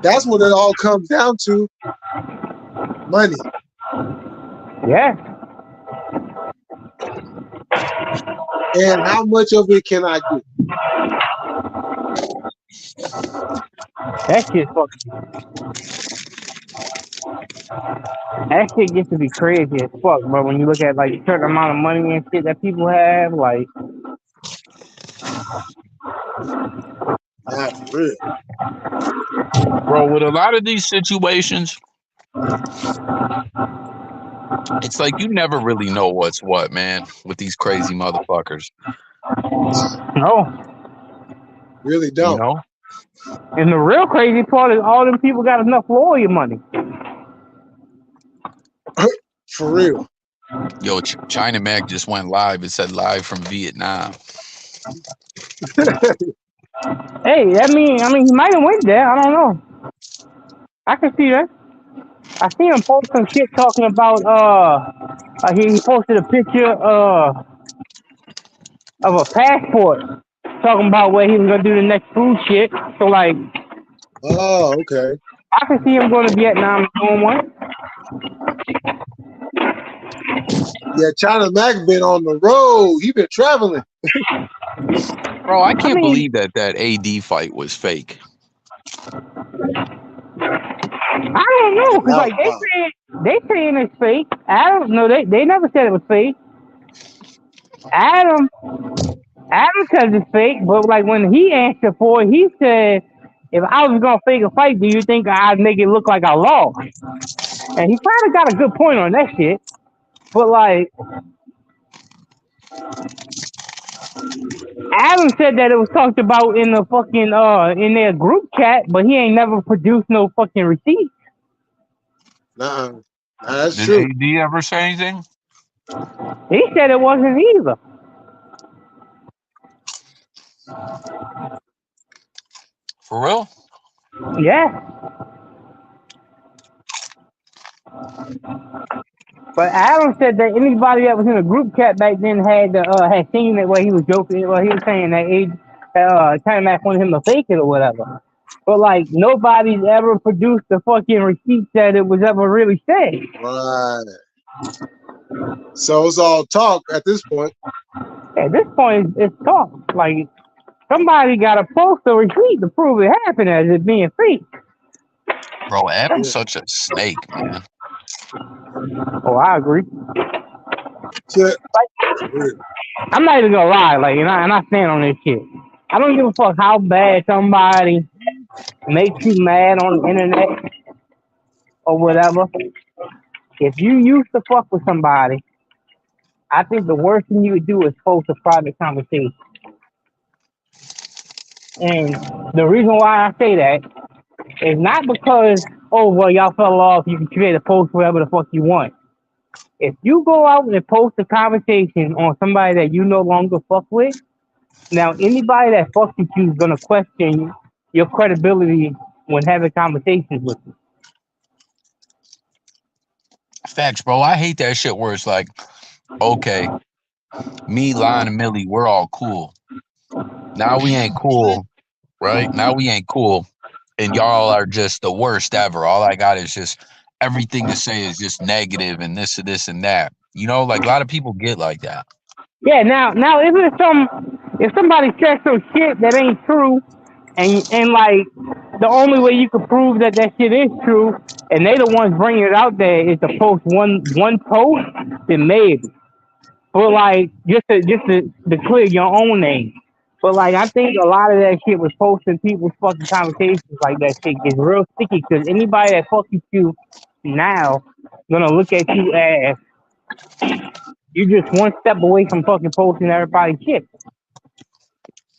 that's what it all comes down to. Money. Yeah. And how much of it can I get? That shit fucking. That shit gets to be crazy as fuck, bro. When you look at like a certain amount of money and shit that people have, like. Nah, for real. Bro, with a lot of these situations, it's like you never really know what's what, man, with these crazy motherfuckers. No. Really don't. You know? And the real crazy part is all them people got enough lawyer money. For real. Yo, China Mac just went live. It said live from Vietnam. Hey, I mean, he might have went there. I don't know. I can see that. I see him post some shit talking about he posted a picture of a passport talking about where he was gonna do the next food shit. So like, Oh, okay. I can see him going to Vietnam doing one. Yeah, China Mac been on the road. He been traveling. Bro, I can't believe that AD fight was fake. I don't know, cause like they saying it's fake. Adam, no, they never said it was fake. Adam says it's fake, but like when he answered for it, he said, "If I was gonna fake a fight, do you think I'd make it look like I lost?" And he kind of got a good point on that shit. But like, Adam said that it was talked about in the fucking in their group chat, but he ain't never produced no fucking receipt. Nah, that's Did true. AD ever say anything? He said it wasn't either. For real? Yeah. But Adam said that anybody that was in a group chat back then had seen it where he was joking, where he was saying that China Mac wanted him to fake it or whatever. But like nobody's ever produced the fucking receipt that it was ever really said. Right. So it's all talk at this point. At this point, it's talk. Like somebody got to post a receipt to prove it happened as it being fake. Bro, Adam's such a snake, man. Oh, I agree. Shit. I'm not even gonna lie, like, and I stand on this shit. I don't give a fuck how bad somebody makes you mad on the internet or whatever. If you used to fuck with somebody, I think the worst thing you would do is post a private conversation. And the reason why I say that is not because, oh, well, y'all fell off, you can create a post whatever the fuck you want. If you go out and post a conversation on somebody that you no longer fuck with, now anybody that fucks with you is gonna question your credibility when having conversations with you. Facts, bro. I hate that shit where it's like, okay, me, Lon, and Millie, we're all cool. Now we ain't cool, right? Now we ain't cool. And y'all are just the worst ever. All I got is just everything to say is just negative and this and that. You know, like a lot of people get like that. Yeah, now if somebody says some shit that ain't true, and like the only way you can prove that shit is true, and they the ones bringing it out there is to post one post, then maybe. But like just to clear your own name. But like I think a lot of that shit was posting people's fucking conversations like that shit gets real sticky because anybody that fucks with you now gonna look at you as you just one step away from fucking posting everybody's shit.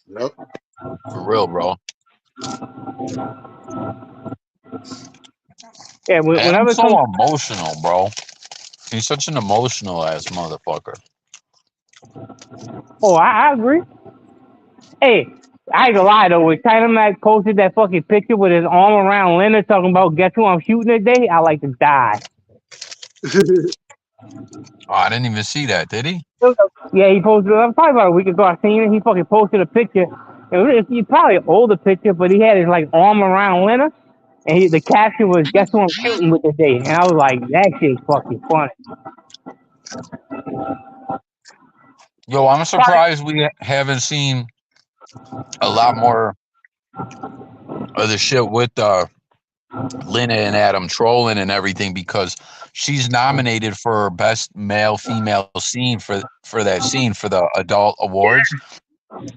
Yep. For real, bro. Yeah, Adam's whenever it so comes, emotional, bro. He's such an emotional ass motherfucker. oh, I agree. Hey, I ain't gonna lie though, when China Mac posted that fucking picture with his arm around Leonard talking about guess who I'm shooting today, I like to die. Oh, I didn't even see that, did he? Yeah, he posted. I'm probably about a week ago. I seen it. He fucking posted a picture. It's probably an older picture, but he had his like arm around Leonard, and the caption was "Guess who I'm shooting with today?" And I was like, "That shit's fucking funny." Yo, I'm surprised we haven't seen a lot more of the shit with Lena and Adam trolling and everything because she's nominated for best male female scene for that scene for the adult awards.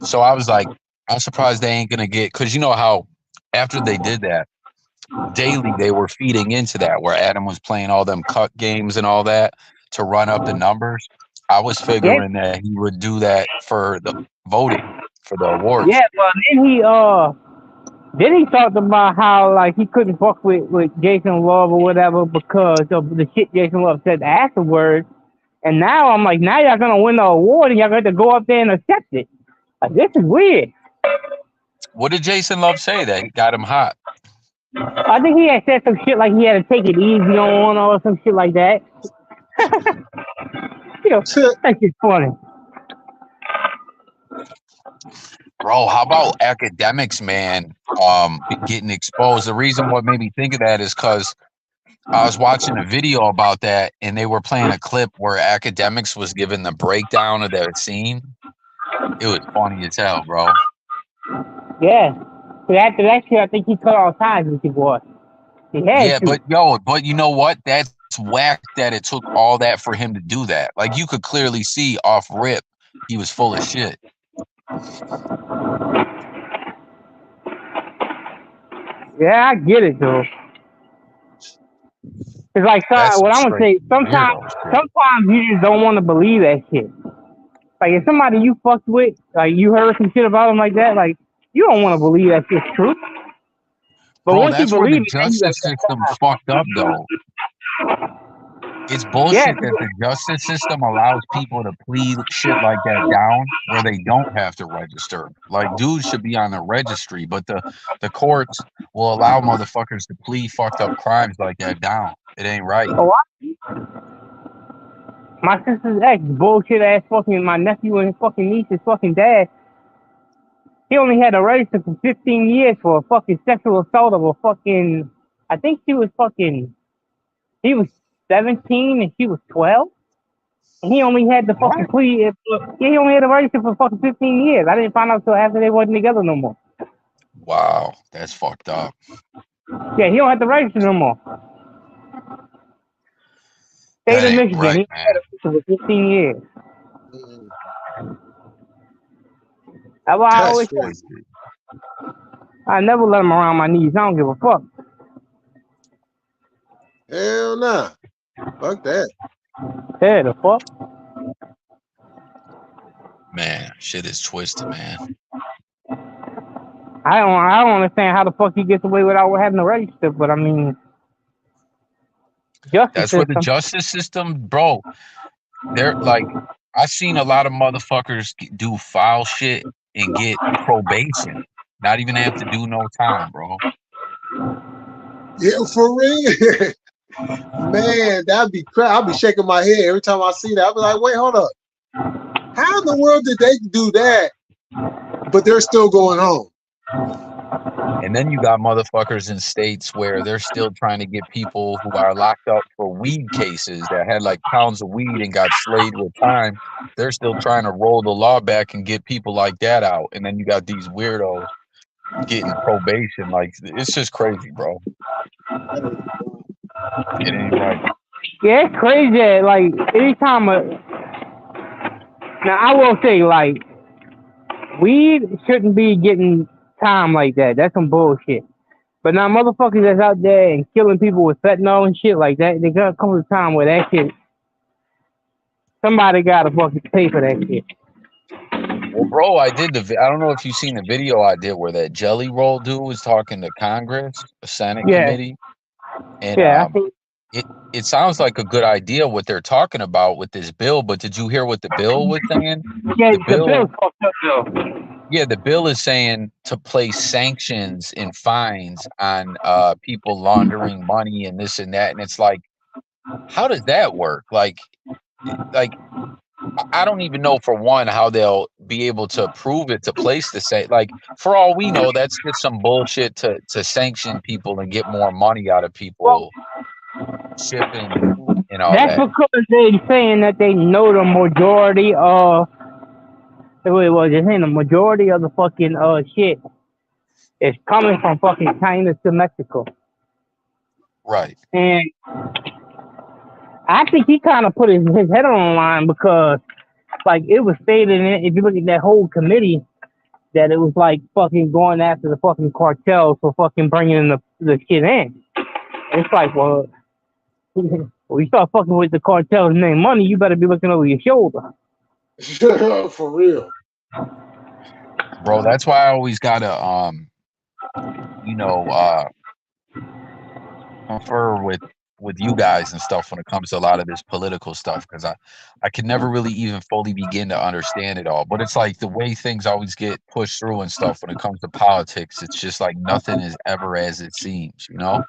So I was like, I'm surprised they ain't gonna get because you know how after they did that daily they were feeding into that where Adam was playing all them cut games and all that to run up the numbers. I was Yeah, figuring that he would do that for the voting for the awards. yeah. But then he talked about how like he couldn't fuck with Jason Love or whatever because of the shit Jason Love said afterwards. And now I'm like, now y'all gonna win the award and y'all got to go up there and accept it. Like, this is weird. What did Jason Love say that got him hot? I think he had said some shit like he had to take it easy on or some shit like that. You know, that shit's funny. Bro, how about academics, man? Getting exposed. The reason what made me think of that is because I was watching a video about that, and they were playing a clip where academics was giving the breakdown of that scene. It was funny as hell, bro. Yeah. So after that shit, I think he cut all ties with you boy. He had Yeah, to. but you know what? That's whack that it took all that for him to do that. Like you could clearly see off rip, he was full of shit. Yeah, I get it though. It's like That's what some I'm gonna straight say. weirdo shit. Sometimes you just don't want to believe that shit. Like if somebody you fucked with, like you heard some shit about them like that, like you don't want to believe that shit's true. But Bro, once you that's where the believe it, then you justice system's fucked up, though. It's yeah, bullshit that the justice system allows people to plead shit like that down where they don't have to register. Like, dudes should be on the registry, but the courts will allow motherfuckers to plead fucked up crimes like that down. It ain't right. oh, my sister's ex, bullshit ass fucking my nephew and his fucking niece's fucking dad. He only had to register for 15 years for a fucking sexual assault of a fucking. I think she was fucking. He was 17 and she was 12. And he only had the fucking plea. Yeah, he only had to register for fucking 15 years. I didn't find out until after they wasn't together no more. Wow, that's fucked up. Yeah, he don't have to register no more. State of That ain't Michigan. right, He had man. it for 15 years. Mm, That's why I that's always That's say crazy. twisted. I never let him around my knees. I don't give a fuck. Hell nah. Fuck that. Yeah, the fuck. Man, shit is twisted, man. I don't understand how the fuck he gets away without having a register, but I mean, justice That's where the system. justice system, bro. They're like, I've seen a lot of motherfuckers do foul shit and get probation. Not even have to do no time, bro. Yeah, for real. Man, that'd be crap. I'll be shaking my head every time I see that. I'll be like, wait, hold up. How in the world did they do that, but they're still going home? And then you got motherfuckers in states where they're still trying to get people who are locked up for weed cases that had like pounds of weed and got slayed with time. They're still trying to roll the law back and get people like that out. And then you got these weirdos getting probation. Like, it's just crazy, bro. It ain't right. Yeah, it's crazy. Like anytime now I will say like weed shouldn't be getting time like that. That's some bullshit. But now motherfuckers that's out there and killing people with fentanyl and shit like that, they gonna come to a time where that shit somebody gotta fucking pay for that shit. Well, bro, I don't know if you've seen the video I did where that Jelly Roll dude was talking to Congress, a Senate Yeah, committee, and yeah, I think it sounds like a good idea what they're talking about with this bill, but did you hear what the bill was saying? yeah, The the bill's bill, fucked up though. yeah, the bill is saying to place sanctions and fines on people laundering money and this and that, and it's like, how does that work? Like I don't even know, for one, how they'll be able to prove it to place the say. Like, for all we know, that's just some bullshit to sanction people and get more money out of Well, people shipping and all that's that. because they saying that they know the majority of they're saying the majority of the fucking shit is coming from fucking China to Mexico. Right. And I think he kind of put his head on the line because, like, it was stated, if you look at that whole committee, that it was like fucking going after the fucking cartels for fucking bringing the shit in. It's like, well, when you start fucking with the cartels and their money, you better be looking over your shoulder. For real. Bro, that's why I always gotta confer with you guys and stuff when it comes to a lot of this political stuff, because I can never really even fully begin to understand it all. But it's like the way things always get pushed through and stuff when it comes to politics, it's just like nothing is ever as it seems, you know?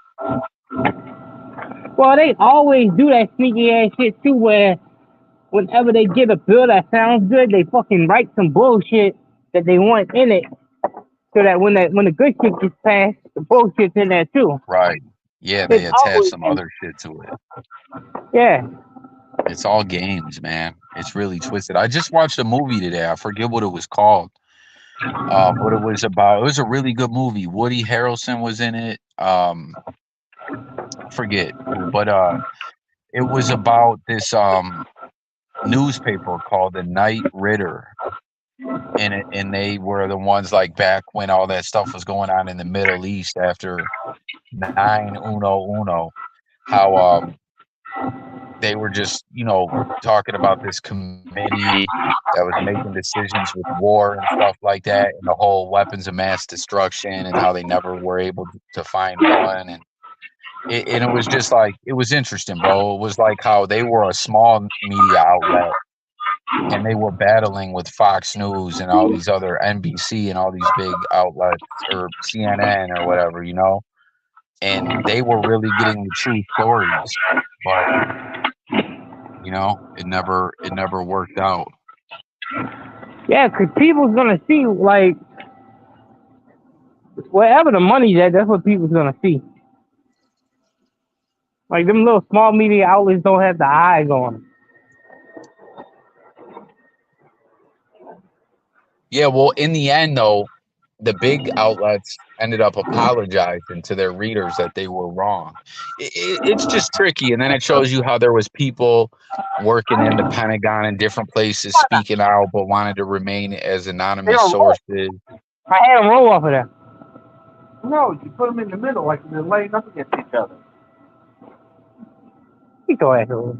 Well, they always do that sneaky ass shit too, where whenever they get a bill that sounds good, they fucking write some bullshit that they want in it, so that when the good shit gets passed, the bullshit's in there too. Right. Yeah, It's they attach always some other shit to it. yeah. It's all games, man. It's really twisted. I just watched a movie today. I forget what it was called. What it was about. It was a really good movie. Woody Harrelson was in it. Forget who, but it was about this newspaper called the Night Ritter. And they were the ones, like, back when all that stuff was going on in the Middle East after 9/11, how they were just, talking about this committee that was making decisions with war and stuff like that, and the whole weapons of mass destruction, and how they never were able to find one. And it was just like, it was interesting, bro. It was like how they were a small media outlet, and they were battling with Fox News and all these other NBC and all these big outlets, or CNN or whatever, and they were really getting the true stories, but it never worked out. Yeah, because people's gonna see, like, wherever the money's at, that's what people's gonna see. Like, them little small media outlets don't have the eyes on them. Yeah, well, in the end, though, the big outlets ended up apologizing to their readers that they were wrong. It's just tricky, and then it shows you how there was people working in the Pentagon in different places speaking out, but wanted to remain as They anonymous don't roll. sources. I had them roll off of there. No, you put them in the middle, like they're laying up against each other. Get your ass over.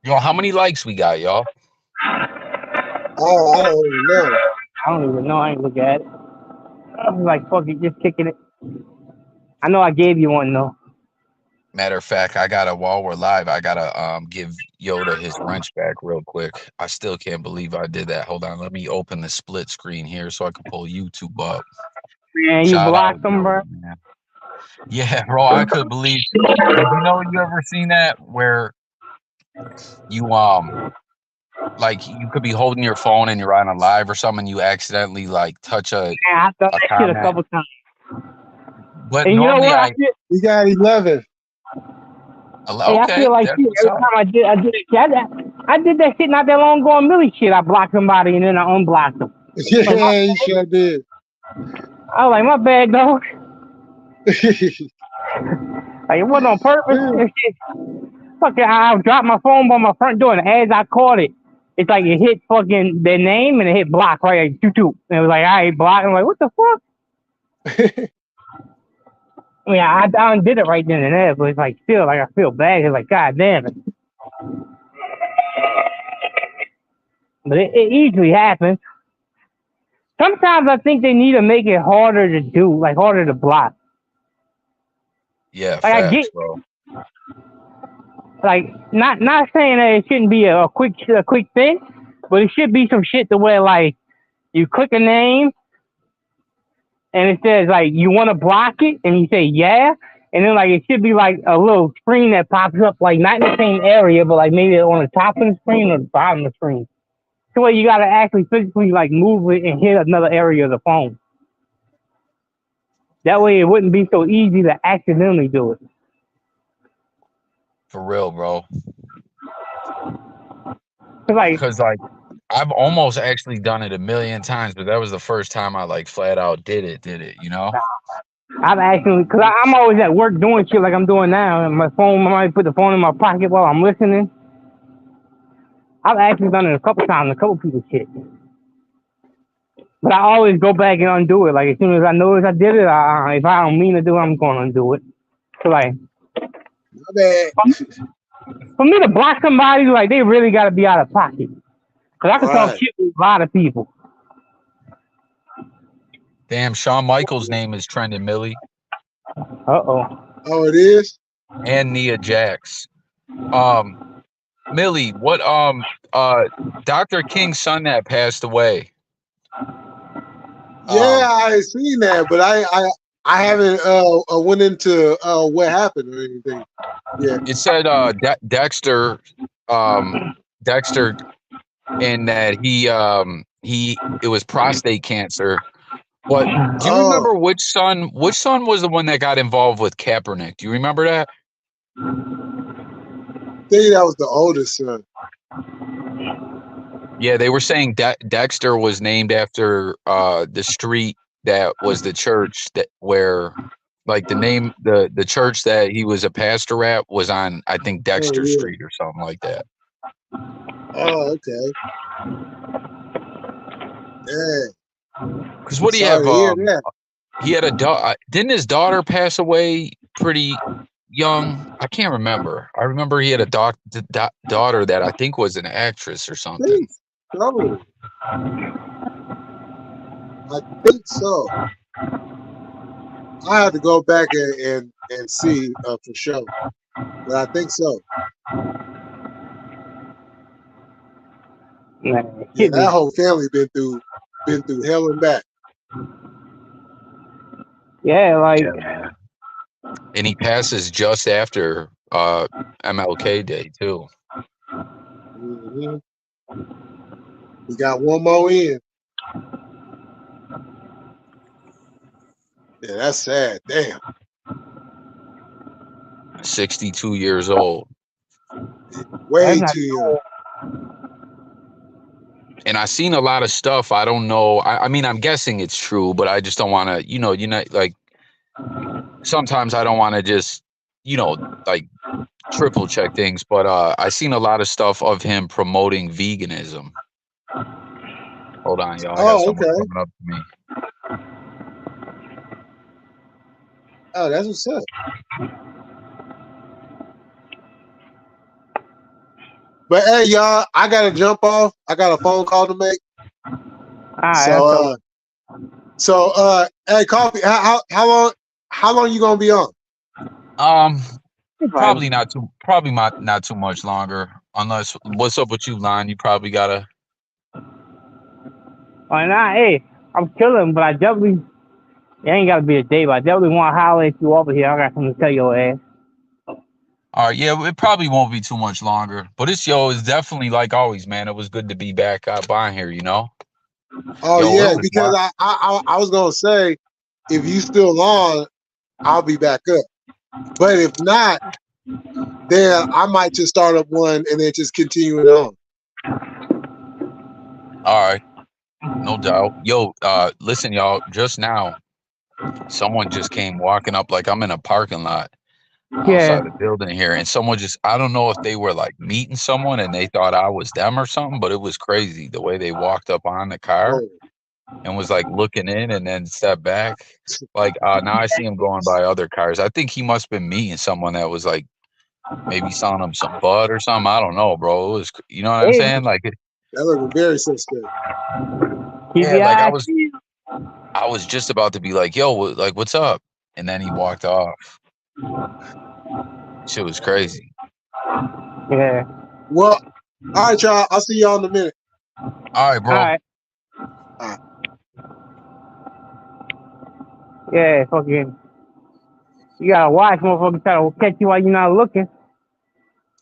Yo, how many likes we got, y'all? Oh, I don't even know. I don't even know. I ain't look at it. I'm like, fuck it, just kicking it. I know I gave you one though. Matter of fact, while we're live, I gotta give Yoda his wrench back real quick. I still can't believe I did that. Hold on, let me open the split screen here so I can pull YouTube up. Man, you Shout blocked out, them, bro. Yoda, man. Yeah, bro, I could believe. You ever seen that where you like you could be holding your phone and you're on a live or something, and you accidentally like touch a Man, I done that shit a comment. couple times. But And you know normally what? We got 11. Hey, I okay, feel like that's shit. what's Every up. time I did that shit. I did that shit not that long ago on Millie shit. I blocked somebody and then I unblocked them. Yeah, you sure did. I was like, my bad, dog. Like, it wasn't on purpose. That shit. Fuck it, I dropped my phone by my front door, and as I caught it, it's like it hit fucking their name and it hit block right at YouTube. And it was like, I blocked. I'm like, what the fuck? I mean, I did it right then and there, but it's like still, like I feel bad. It's like, god damn it. But it easily happens. Sometimes I think they need to make it harder to do, like harder to block. Yeah, Like I facts, get, bro. like not saying that it shouldn't be a quick thing, but it should be some shit to where like you click a name and it says like you want to block it and you say yeah, and then like it should be like a little screen that pops up like not in the same area but like maybe on the top of the screen or the bottom of the screen. So where you gotta actually physically like move it and hit another area of the phone. That way it wouldn't be so easy to accidentally do it. For real, bro. Like, Because like I've almost actually done it a million times, but that was the first time I like flat out did it, you know? I've actually, because I'm always at work doing shit like I'm doing now, and my phone, I might put the phone in my pocket while I'm listening. I've actually done it a couple times, a couple people's shit. But I always go back and undo it. Like, as soon as I notice I did it, if I don't mean to do it, I'm going to undo it. So, like, My bad. for me to block somebody, like, they really got to be out of pocket. Because I can talk Right. shit with a lot of people. Damn, Shawn Michaels' name is trending, Millie. Uh-oh. Oh, it is? And Nia Jax. Millie, what Dr. King's son that passed away. Yeah, I ain't seen that, but I haven't went into what happened or anything. Yeah. It said Dexter in that it was prostate cancer. But do you remember which son was the one that got involved with Kaepernick? Do you remember that? I think that was the oldest son. Yeah, they were saying Dexter was named after the street that was the church that where like the name the church that he was a pastor at was on, I think, Dexter Street or something like that. Oh, okay. Yeah. Because what do you have? He had a daughter. Didn't his daughter pass away pretty young? I can't remember. I remember he had a daughter that I think was an actress or something. I think so. I have to go back and see for sure, but I think so. Man, Yeah, that whole family been through hell and back. Yeah, like. Yeah, and he passes just after MLK Day too. Mm-hmm. We got one more in. Yeah, that's sad. Damn. 62 years old. Way too young. And I seen a lot of stuff. I don't know. I mean, I'm guessing it's true, but I just don't want to, like sometimes I don't want to just, like triple check things. But I seen a lot of stuff of him promoting veganism. Hold on, y'all. I got Oh, someone okay. coming up to me. Oh, that's what's up. But hey, y'all, I gotta jump off. I got a phone call to make. All right, Hey, Coffee, how long you gonna be on? Probably not too much longer. Unless what's up with you, Lon? You probably gotta. Hey, I'm chilling, but I definitely, it ain't gotta be a day, but I definitely want to holler at you over here. I got something to tell your ass. All right, yeah, it probably won't be too much longer. But this show is definitely like always, man. It was good to be back on here, Oh Yo, yeah, it was because I was gonna say, if you still on, I'll be back up. But if not, then I might just start up one and then just continue it on. all right, no doubt. Yo, listen, y'all. Just now, someone just came walking up like I'm in a parking lot outside the building here, and someone I don't know if they were like meeting someone and they thought I was them or something, but it was crazy the way they walked up on the car and was like looking in and then stepped back. Like now I see him going by other cars. I think he must have been meeting someone that was like maybe selling him some bud or something. I don't know, bro. It was, you know what I'm saying? Like, that looked very suspect. Yeah, like I was just about to be like, yo, like, what's up? And then he walked off. Shit was crazy. Yeah. Well, all right, y'all. I'll see y'all in a minute. All right, bro. All right. Yeah, fucking. You gotta watch motherfuckers try to catch you while you're not looking.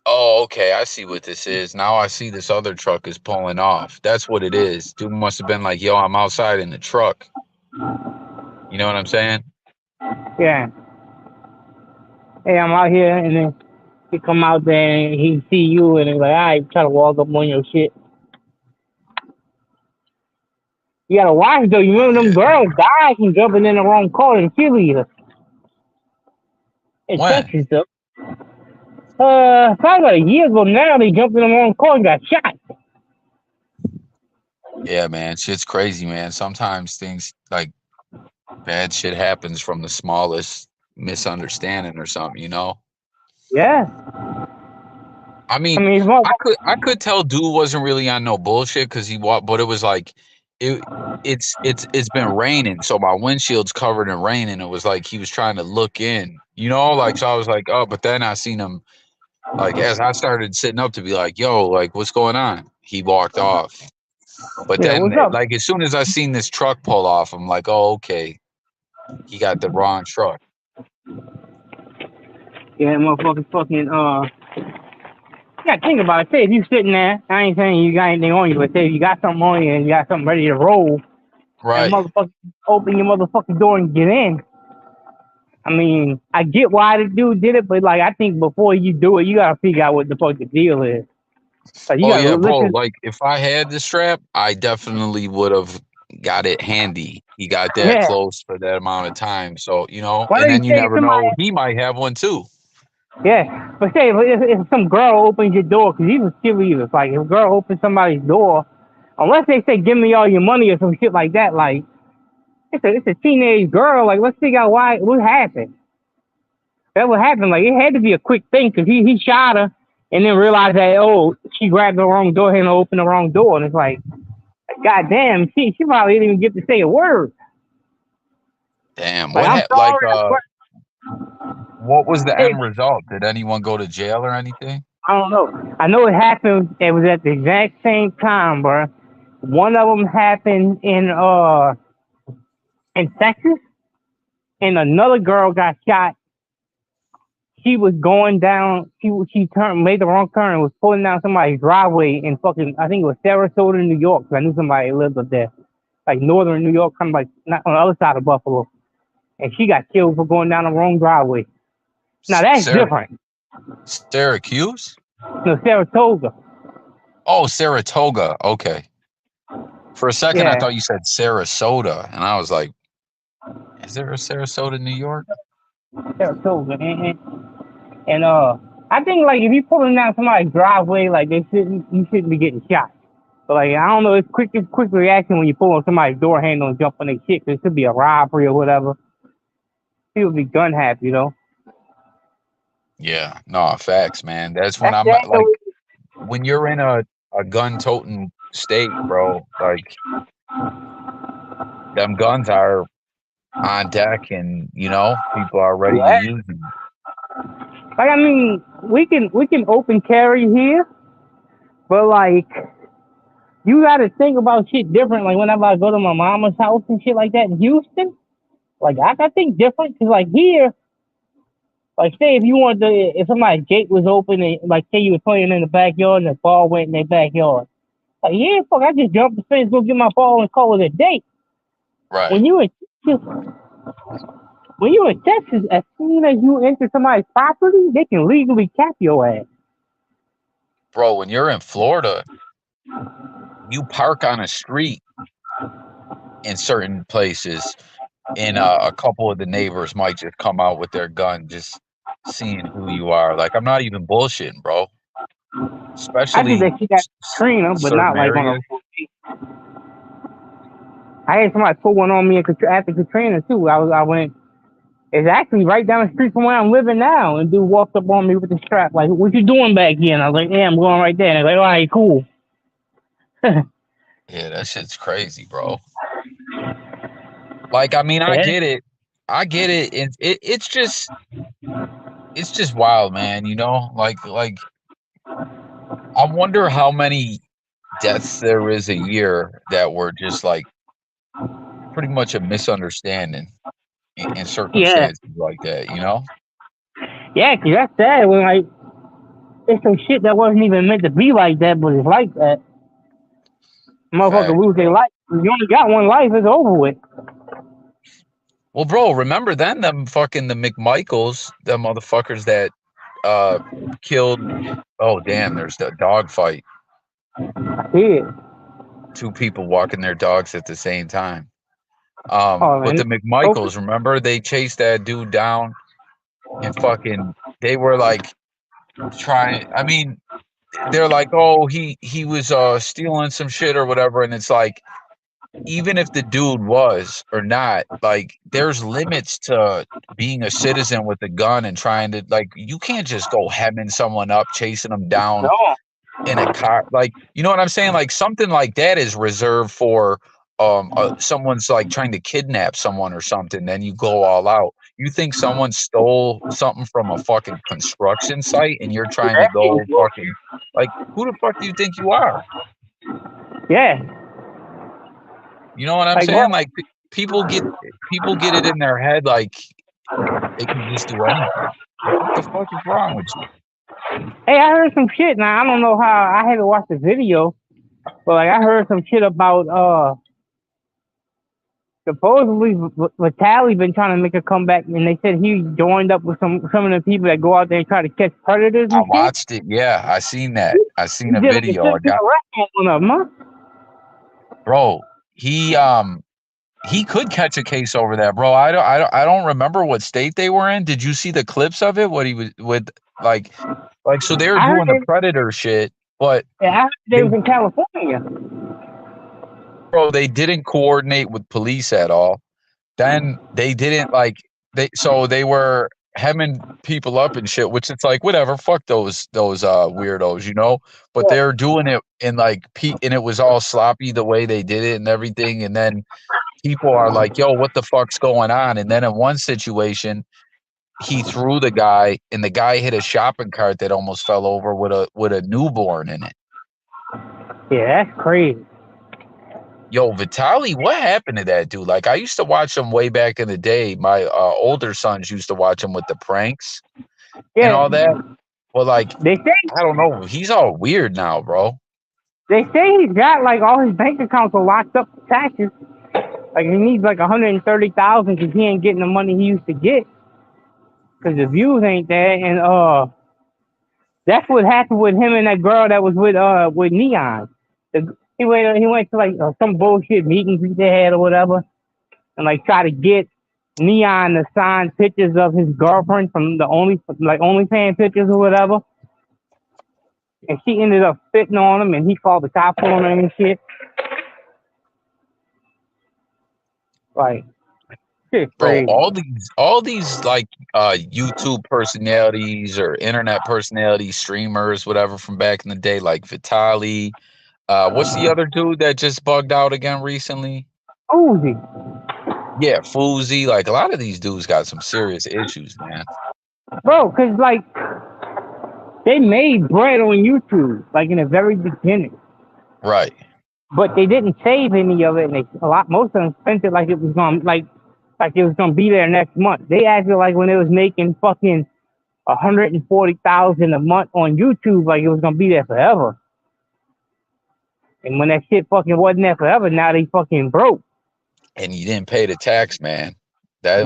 Oh, okay. I see what this is. Now I see this other truck is pulling off. That's what it is. Dude must have been like, yo, I'm outside in the truck. You know what I'm saying? Yeah. Hey, I'm out here, and then he come out there and he see you, and he's like, all right, try to walk up on your shit. You gotta watch though. You remember them girls died from jumping in the wrong car and cheerleader in When? Texas though. Probably about a year ago now. They jumped in the wrong car and got shot. Yeah, man. Shit's crazy, man. Sometimes things like bad shit happens from the smallest misunderstanding or something, Yeah. I mean, I could tell dude wasn't really on no bullshit because he walked, but it was like it's been raining, so my windshield's covered in rain, and it was like he was trying to look in, like so I was like, oh, but then I seen him like as I started sitting up to be like, yo, like what's going on? He walked off. But Yeah, then what's up? like as soon as I seen this truck pull off, I'm like, oh, okay. He got the wrong truck. Yeah, motherfuckers fucking you gotta think about it. Say if you sitting there, I ain't saying you got anything on you, but say if you got something on you and you got something ready to roll, right? And motherfucker open your motherfucking door and get in. I mean, I get why the dude did it, but like I think before you do it, you gotta figure out what the fuck the deal is. You Oh yeah, bro. listen. Like if I had the strap, I definitely would have got it handy. He got that close for that amount of time. So, and then you never know. He might have one too. Yeah. But say if some girl opens your door, because these are cheerleaders, like if a girl opens somebody's door, unless they say give me all your money or some shit like that, like it's a teenage girl, like let's figure out what happened. That what happened. Like it had to be a quick thing because he shot her and then realized that she grabbed the wrong door and opened the wrong door, and it's like, goddamn, she probably didn't even get to say a word. Damn. Like, what was the end result? Did anyone go to jail or anything? I don't know. I know it happened. It was at the exact same time, bro. One of them happened in Texas, and another girl got shot. She was going down. She made the wrong turn, and was pulling down somebody's driveway in fucking, I think it was Sarasota, New York. I knew somebody lived up there, like northern New York, kind of like not on the other side of Buffalo. And she got killed for going down the wrong driveway. Now that's different. Syracuse? No, Saratoga. Oh, Saratoga. Okay. For a second, I Yeah, thought you said Sarasota, and I was like, "Is there a Sarasota, New York?" Saratoga. And I think like if you pulling down somebody's driveway, like you shouldn't be getting shot. But like I don't know, it's quick reaction when you pull on somebody's door handle and jump on their shit. 'Cause it could be a robbery or whatever. People be gun happy, you know. Yeah, no, facts, man. That's when That's I'm that's like, the when you're in a gun-toting state, bro. Like them guns are on deck, and people are ready to way. use them. Like I mean, we can open carry here, but like you got to think about shit different. Like whenever I go to my mama's house and shit like that in Houston, like I got to think different. Cause like here, like say if somebody's gate was open and like say you were playing in the backyard and the ball went in their backyard, like yeah, fuck, I just jump the fence, go get my ball and call it a day. Right, When you in Texas, as soon as you enter somebody's property, they can legally cap your ass. bro. When you're in Florida, you park on a street in certain places, and a couple of the neighbors might just come out with their gun, just seeing who you are. Like I'm not even bullshitting, bro. I did Especially that shit at Katrina, but not certain like on a. areas. I had somebody put one on me after Katrina too. I went. It's actually right down the street from where I'm living now, and dude walked up on me with the strap like, "What you doing back here?" And I was like, "Yeah, I'm going right there." And they're like, "All right, cool." Yeah, that shit's crazy, bro. Like, I mean, I Yeah, get it. I get it. And it's just wild, man, Like I wonder how many deaths there is a year that were just like pretty much a misunderstanding in yeah, circumstances like that. yeah. 'Cause that's sad when like it's some shit that wasn't even meant to be like that, but it's like that. Motherfucker Facts, lose their bro. life. You only got one life. It's over with. Well, bro, remember then them fucking the McMichaels, the motherfuckers that uh killed. Oh damn, there's the dog fight. Yeah. Two people walking their dogs at the same time. Oh But man. the McMichaels, remember they chased that dude down and fucking they were like trying. I mean, they're like, oh, he was stealing some shit or whatever, and it's like even if the dude was or not, like there's limits to being a citizen with a gun and trying to like you can't just go hemming someone up, chasing them down No. in a car, like you know what I'm saying, like something like that is reserved for someone's like trying to kidnap someone or something, then you go all out. You think someone stole something from a fucking construction site and you're trying to go fucking like who the fuck do you think you are? Yeah. You know what I'm Like bro. saying? Like people get it in their head like they can just do anything. Like what the fuck is wrong with you? Hey, I heard some shit. Now I don't know how. I haven't watched the video, but like I heard some shit about supposedly Vitaly been trying to make a comeback, and they said he joined up with some of the people that go out there and try to catch predators I and shit. watched it. Yeah, I seen that. I seen He a did like a video. I 6 minute got rap on one of them, huh? bro. He could catch a case over that, bro. I don't remember what state they were in. Did you see the clips of it? What he was with like so they were I heard doing the predator shit, but I heard they was in California. bro, they didn't coordinate with police at all. Then they didn't like they were hemming people up and shit, which it's like whatever, fuck those weirdos. But they're doing it in like peak, and it was all sloppy the way they did it and everything. And then people are like, yo, what the fuck's going on? And then in one situation, he threw the guy, and the guy hit a shopping cart that almost fell over with a newborn in it. Yeah, that's crazy. Yo, Vitaly, what happened to that dude? Like, I used to watch him way back in the day. My older sons used to watch him with the pranks and all that. Well, like, They say I don't know. He's all weird now, bro. They say he's got like all his bank accounts are locked up for taxes. Like he needs like 130,000 because he ain't getting the money he used to get because the views ain't there. And that's what happened with him and that girl that was with Neon. went to like some bullshit meet and greet they had or whatever, and like try to get Neon to sign pictures of his girlfriend from the OnlyFans pictures or whatever, and she ended up spitting on him, and he called the cops on her and shit. Like, shit Bro, crazy. all these like YouTube personalities or internet personalities, streamers, whatever from back in the day, like Vitali. What's the other dude that just bugged out again recently? Uzi. Yeah, Fousey. Like a lot of these dudes got some serious issues, man. Bro, cause like they made bread on YouTube, like in the very beginning. Right. But they didn't save any of it, and most of them spent it like it was gonna be there next month. They acted like when it was making fucking 140,000 a month on YouTube, like it was gonna be there forever. And when that shit fucking wasn't there forever, now they fucking broke. And you didn't pay the tax, man. That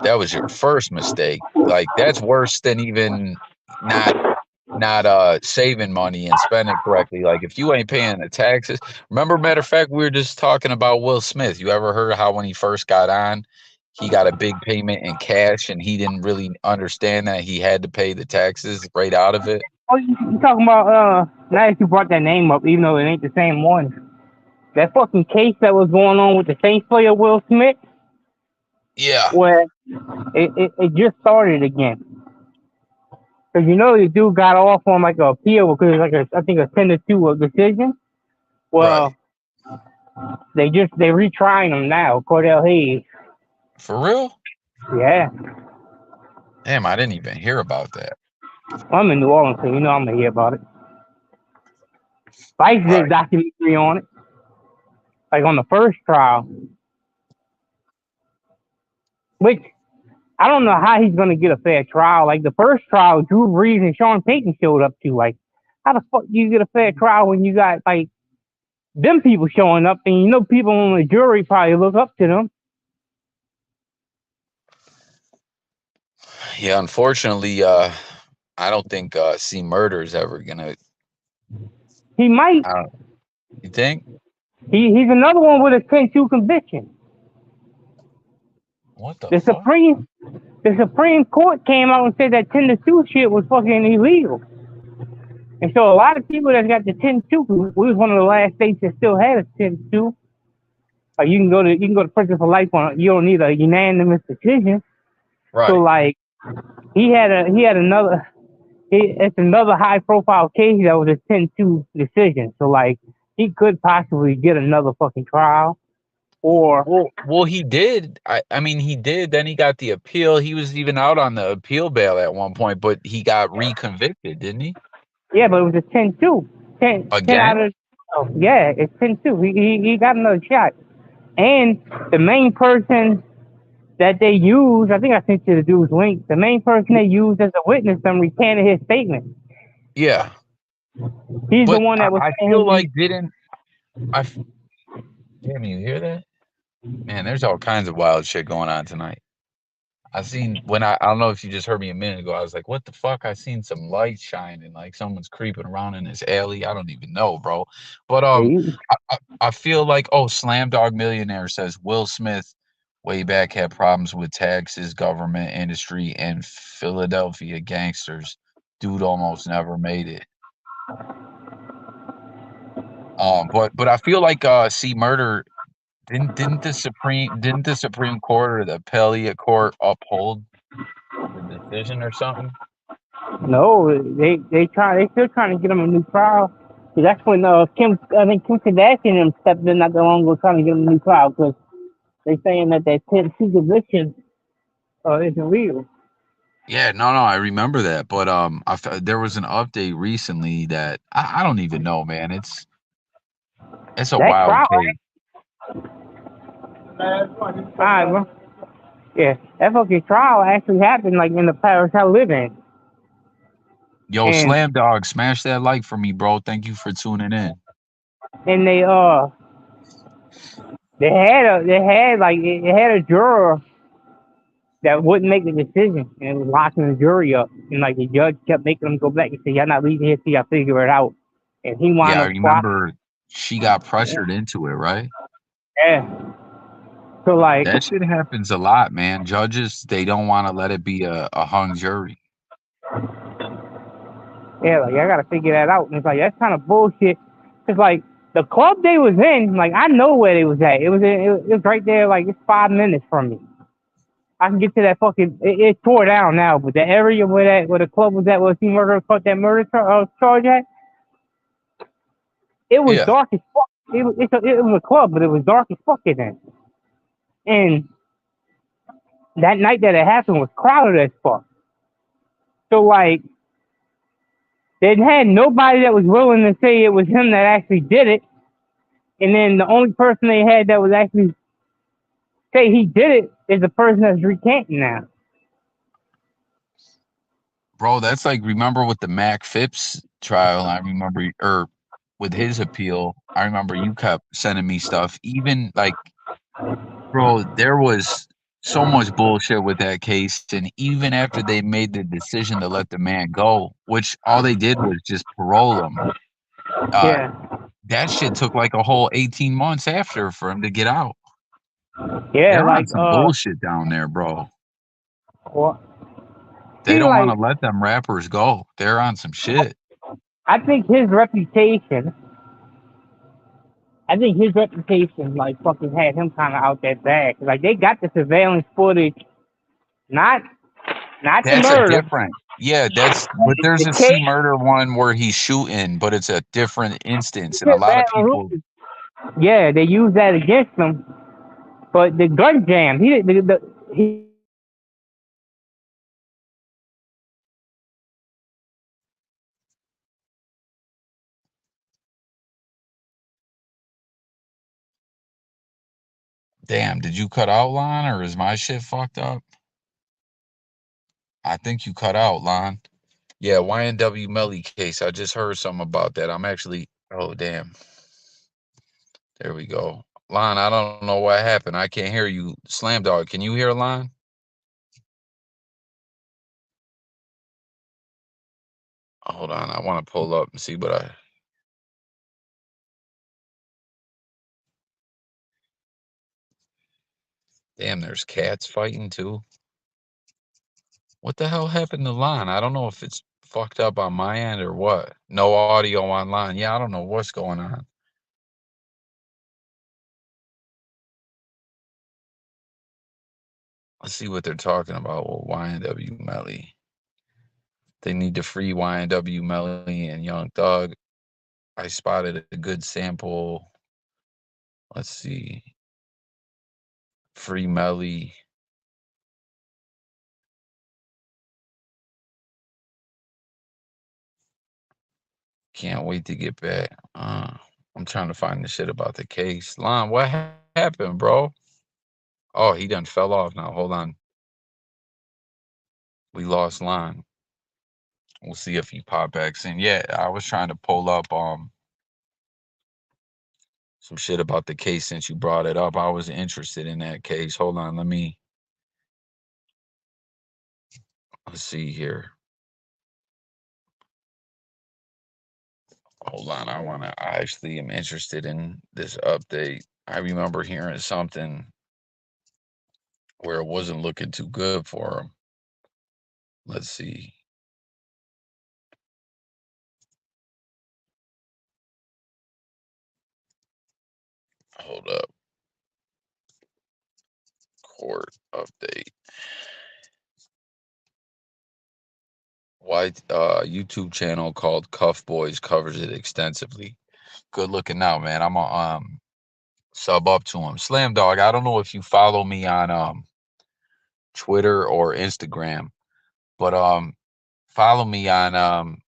was your first mistake. Like that's worse than even not saving money and spending correctly. Like if you ain't paying the taxes, remember, matter of fact, we were just talking about Will Smith. You ever heard how when he first got on, he got a big payment in cash and he didn't really understand that he had to pay the taxes right out of it? Oh, you talking about now that you brought that name up, even though it ain't the same one. That fucking case that was going on with the Saints player Will Smith. Yeah. Where it just started again. Cause the dude got off on like a appeal because it's like I think a 10-2 decision. Well, right. They retrying him now, Cordell Hayes. For real? Yeah. Damn, I didn't even hear about that. I'm in New Orleans, so I'm gonna hear about it. Vice did a documentary on it, like on the first trial, which I don't know how he's gonna get a fair trial. Like the first trial, Drew Brees and Sean Payton showed up to. Like, how the fuck do you get a fair trial when you got like them people showing up, and people on the jury probably look up to them? Yeah, unfortunately, I don't think C Murder is ever gonna. He might. You think? He's another one with a 10-2 conviction. What the fuck? The Supreme Court came out and said that 10-2 shit was fucking illegal. And so a lot of people that got the 10-2, we was one of the last states that still had a 10-2. Like you can go to prison for life on. You don't need a unanimous decision. Right. So like it's another high profile case that was a 10-2 decision. So like he could possibly get another fucking trial. Or well, he did. I mean, he did. Then he got the appeal. He was even out on the appeal bail at one point, but he got reconvicted, didn't he? Yeah, but it was a 10-2. 10 out of, yeah, it's 10-2. He got another shot. And the main person that they used, I think I sent you the dude's link. The main person they used as a witness recanted his statement. Yeah. He's the one that was. I feel like damn, you hear that? Man, there's all kinds of wild shit going on tonight. I seen I don't know if you just heard me a minute ago. I was like, what the fuck? I seen some light shining, like someone's creeping around in this alley. I don't even know, bro. But I feel like Slam Dog Millionaire says Will Smith way back had problems with taxes, government, industry, and Philadelphia gangsters. Dude almost never made it. But I feel like C Murder didn't the Supreme Court or the appellate court uphold the decision or something? No, they still trying to get him a new trial. That's when Kim Kardashian stepped in not that long ago trying to get him a new trial because they saying that 10-2 conviction is illegal. Yeah, no, I remember that, but there was an update recently that I don't even know, man. It's a wild case. Alright, bro. Yeah, that fucking trial actually happened like in the parish I live in. Yo, Slam Dog, smash that like for me, bro. Thank you for tuning in. And they had a juror that wouldn't make the decision and was locking the jury up. And like the judge kept making them go back and say, y'all not leaving here till y'all figure it out. And he wound up. Yeah, I remember she got pressured into it, right? Yeah. So like, That shit happens a lot, man. Judges, they don't want to let it be a hung jury. yeah, like I gotta figure that out. And it's like that's kind of bullshit. It's like the club they was in, like I know where they was at. It was right there, like it's 5 minutes from me. I can get to that fucking. It tore down now, but the area where the club was at, where he caught that charge at, it was Yeah. dark as fuck. It was a club, but it was dark as fuck in there. And that night that it happened was crowded as fuck. So like, they had nobody that was willing to say it was him that actually did it. And then the only person they had that was actually say he did it is the person that's recanting now. Bro, that's like, remember with the Mac Phipps trial, I remember, or with his appeal, I remember you kept sending me stuff. Even like, bro, there was so much bullshit with that case. And even after they made the decision to let the man go, which all they did was just parole him, Yeah, that shit took like a whole 18 months after for him to get out. yeah, They're on like some bullshit down there, bro. well, They see, don't want like to let them rappers go. They're on some shit. I think his reputation. I think his reputation, like, fucking had him kind of out that bag. Like, they got the surveillance footage, not the That's a murder. different. Yeah, but there's The a case C Murder one where he's shooting, but it's a different instance. And a in lot of Baton people, Rouge, yeah, they used that against him. But the gun jam, he damn, did you cut out, Lon, or is my shit fucked up? I think you cut out, Lon. Yeah, YNW Melly case. I just heard something about that. I'm actually, oh, damn. There we go. Lon, I don't know what happened. I can't hear you. Slam Dog, can you hear Lon? Hold on. I want to pull up and see what I. Damn, there's cats fighting too. What the hell happened to Lon? I don't know if it's fucked up on my end or what. No audio online. Yeah, I don't know what's going on. Let's see what they're talking about with YNW Melly. They need to free YNW Melly and Young Thug. I spotted a good sample. Let's see. Free Melly. Can't wait to get back. I'm trying to find the shit about the case. Lon, what happened, bro? Oh, he done fell off now. Hold on. We lost Lon. We'll see if he pop backs in. Yeah, I was trying to pull up some shit about the case since you brought it up. I was interested in that case. Hold on, let's see here. Hold on, I actually am interested in this update. I remember hearing something where it wasn't looking too good for him. Let's see. Hold up. Court update. White YouTube channel called Cuff Boys covers it extensively. Good looking out, man. I'm a sub up to him. Slam Dog, I don't know if you follow me on Twitter or Instagram, but follow me on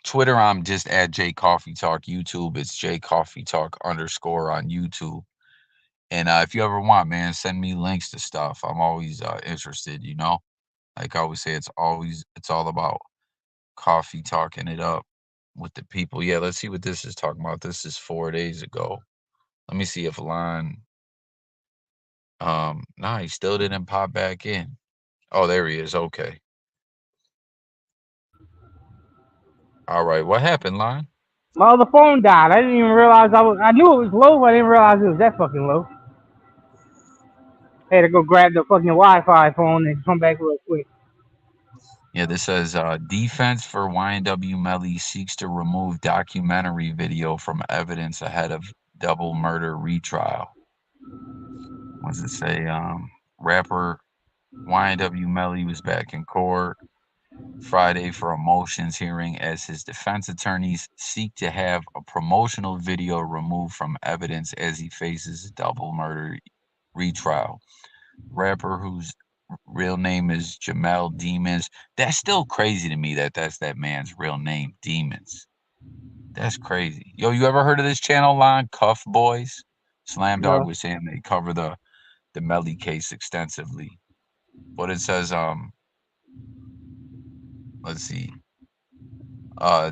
Twitter. I'm just at J Coffee Talk. YouTube, it's J Coffee Talk _ on YouTube. And if you ever want, man, send me links to stuff. I'm always interested, you know. Like I always say, it's all about coffee talking it up with the people. Yeah, let's see what this is talking about. This is 4 days ago. Let me see if Lon nah, he still didn't pop back in. Oh, there he is. Okay. All right. What happened, Lon? My other phone died. I didn't even realize I knew it was low, but I didn't realize it was that fucking low. I had to go grab the fucking Wi-Fi phone and come back real quick. Yeah, this says defense for YNW Melly seeks to remove documentary video from evidence ahead of double murder retrial. What does it say? Rapper YNW Melly was back in court Friday for a motions hearing as his defense attorneys seek to have a promotional video removed from evidence as he faces a double murder retrial. Rapper whose real name is Jamel Demons. That's still crazy to me that's that man's real name, Demons. That's crazy. Yo, you ever heard of this channel line, Cuff Boys? Slam Dog No. was saying they cover the Melly case extensively. But it says, let's see,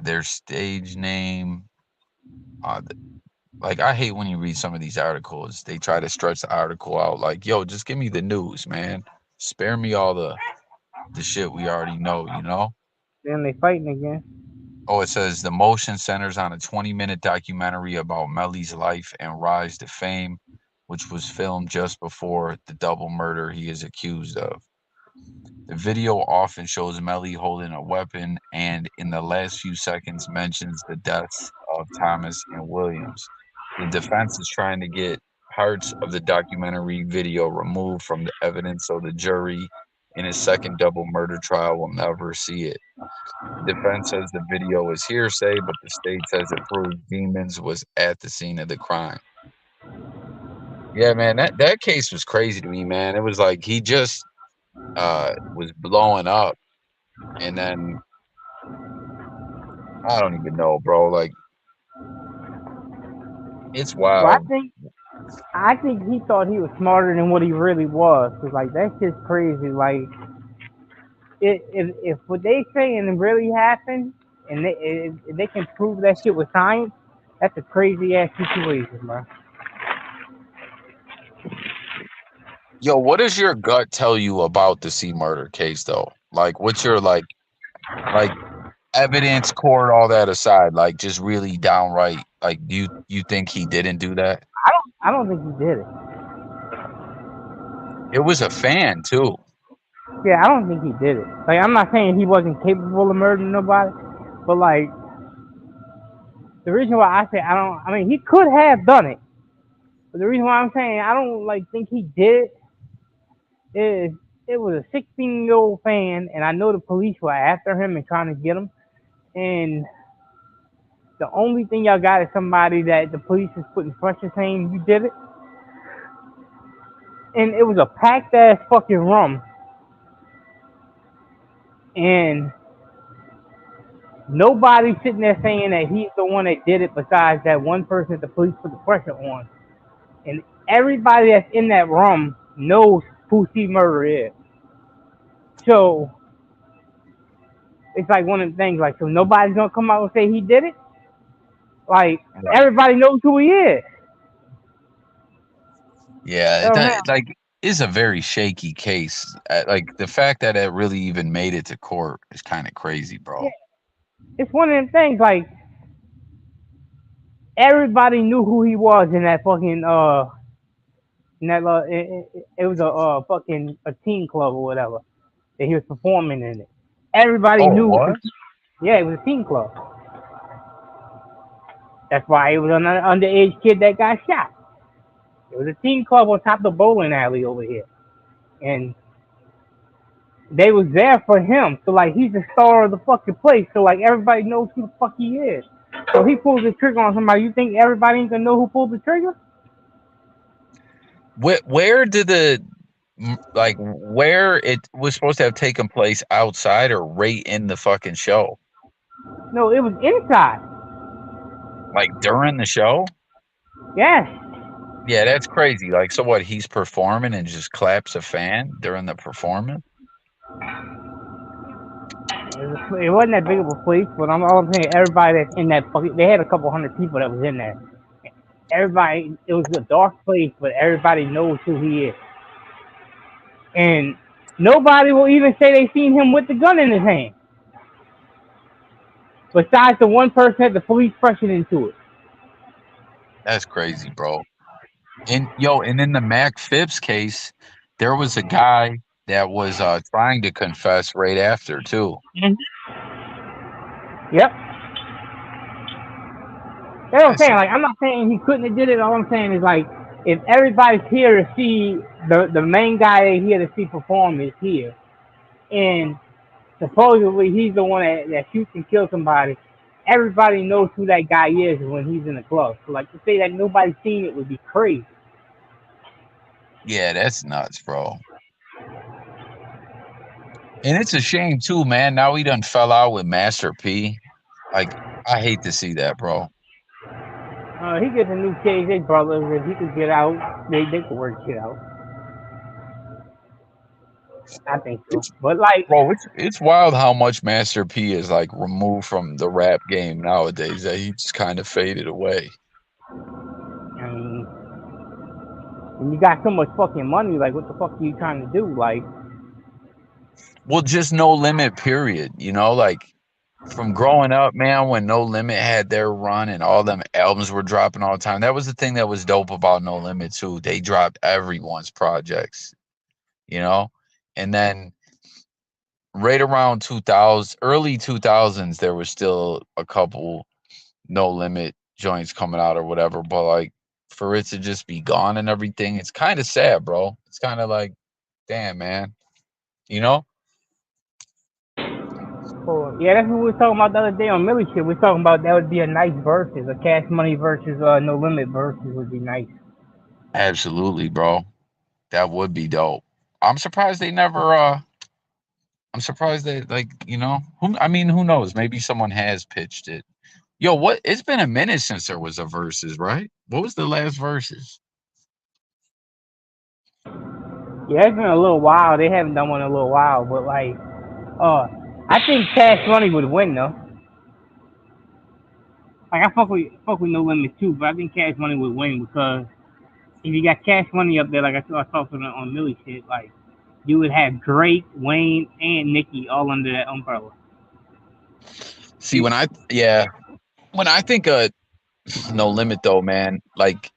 their stage name. Like, I hate when you read some of these articles. They try to stretch the article out. Like, yo, just give me the news, man. Spare me all the shit we already know, you know? Then they fighting again. Oh, it says the motion centers on a 20-minute documentary about Melly's life and rise to fame, which was filmed just before the double murder he is accused of. The video often shows Melly holding a weapon and in the last few seconds mentions the deaths of Thomas and Williams. The defense is trying to get parts of the documentary video removed from the evidence so the jury in his second double murder trial will never see it. The defense says the video is hearsay, but the state says it proves Demons was at the scene of the crime. Yeah, man, that case was crazy to me, man. It was like he just was blowing up, and then I don't even know, bro. Like, it's Well, wild. I think he thought he was smarter than what he really was. Cause like that shit's crazy. Like, if what they saying really happened, and if they can prove that shit with science, that's a crazy ass situation, bro. Yo, what does your gut tell you about the C murder case, though? Like, what's your like evidence, court, all that aside, like just really downright, like, do you think he didn't do that? I don't think he did it. It was a fan too. Yeah, I don't think he did it. Like, I'm not saying he wasn't capable of murdering nobody, but like, the reason why I say I mean, he could have done it, but the reason why I'm saying I don't like think he did is it was a 16-year-old fan, and I know the police were after him and trying to get him, and the only thing y'all got is somebody that the police is putting pressure saying you did it, and it was a packed ass fucking room. And nobody's sitting there saying that he's the one that did it besides that one person that the police put the pressure on. And everybody that's in that room knows who C Murder is. So it's like one of the things, like, so nobody's gonna come out and say he did it? Like, everybody knows who he is. Yeah, like, it's a very shaky case. Like, the fact that it really even made it to court is kind of crazy, bro. Yeah. It's one of them things, like, everybody knew who he was in that fucking it was a fucking a teen club or whatever that he was performing in it. Everybody knew. What? Yeah, it was a teen club. That's why it was an underage kid that got shot. It was a teen club on top of the bowling alley over here, and they was there for him. So like, he's the star of the fucking place. So like, everybody knows who the fuck he is. So he pulls the trigger on somebody. You think everybody ain't gonna know who pulled the trigger? Where did where it was supposed to have taken place, outside or right in the fucking show? No, it was inside. Like, during the show? Yes. Yeah, that's crazy. Like, so what, he's performing and just claps a fan during the performance? It wasn't that big of a place, but all I'm saying, everybody that's in that fucking, they had a couple hundred people that was in there. Everybody, it was a dark place, but everybody knows who he is. And nobody will even say they seen him with the gun in his hand. Besides the one person that the police pressured into it. That's crazy, bro. And in the Mac Phipps case, there was a guy that was trying to confess right after too. Yep. That's what I'm That's saying. Like, I'm not saying he couldn't have did it. All I'm saying is, like, if everybody's here to see the main guy they here to see perform is here, and supposedly he's the one that shoots and kills somebody, everybody knows who that guy is when he's in the club. So, like, to say that nobody's seen it would be crazy. yeah, that's nuts, bro. And it's a shame too, man. Now he done fell out with Master P. Like, I hate to see that, bro. He gets a new case, they brothers. If he could get out, they could work it out. I think so. But like, Bro, it's wild how much Master P is like removed from the rap game nowadays. That he just kind of faded away. I mean, when you got so much fucking money, like, what the fuck are you trying to do? Like, Well, just No Limit, period. You know, like from growing up, man, when No Limit had their run and all them albums were dropping all the time. That was the thing that was dope about No Limit too. They dropped everyone's projects, you know? And then right around 2000, early 2000s, there was still a couple No Limit joints coming out or whatever, but like for it to just be gone and everything, it's kind of sad, bro. It's kind of like, damn, man. You know? oh, yeah, that's what we were talking about the other day on Millie shit. We were talking about that would be a nice versus, a Cash Money versus No Limit versus would be nice. Absolutely, bro. That would be dope. I'm surprised they never I'm surprised they like, you know, who knows? Maybe someone has pitched it. Yo, what it's been a minute since there was a versus, right? What was the last versus? Yeah, it's been a little while. They haven't done one in a little while, but like, I think Cash Money would win though. Like, I fuck with No Limit too, but I think Cash Money would win because if you got Cash Money up there, like I talked on Millie shit, like you would have Drake, Wayne, and Nicki all under that umbrella. See, when I think of No Limit though, man, like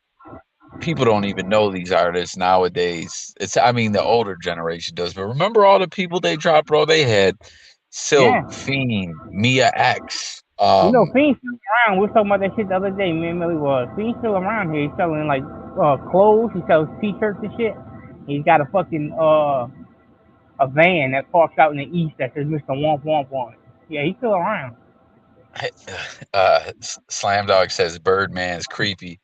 people don't even know these artists nowadays. The older generation does, but remember all the people they dropped, bro? They had Silk, Yeah. Fiend, Mia X. Fiend's still around. We were talking about that shit the other day. Me and Millie was. Fiend's still around here. He's selling like clothes. He sells t-shirts and shit. He's got a fucking a van that parks out in the east that says Mr. Womp Womp on it. Yeah, he's still around. Slam Dog says Birdman's creepy,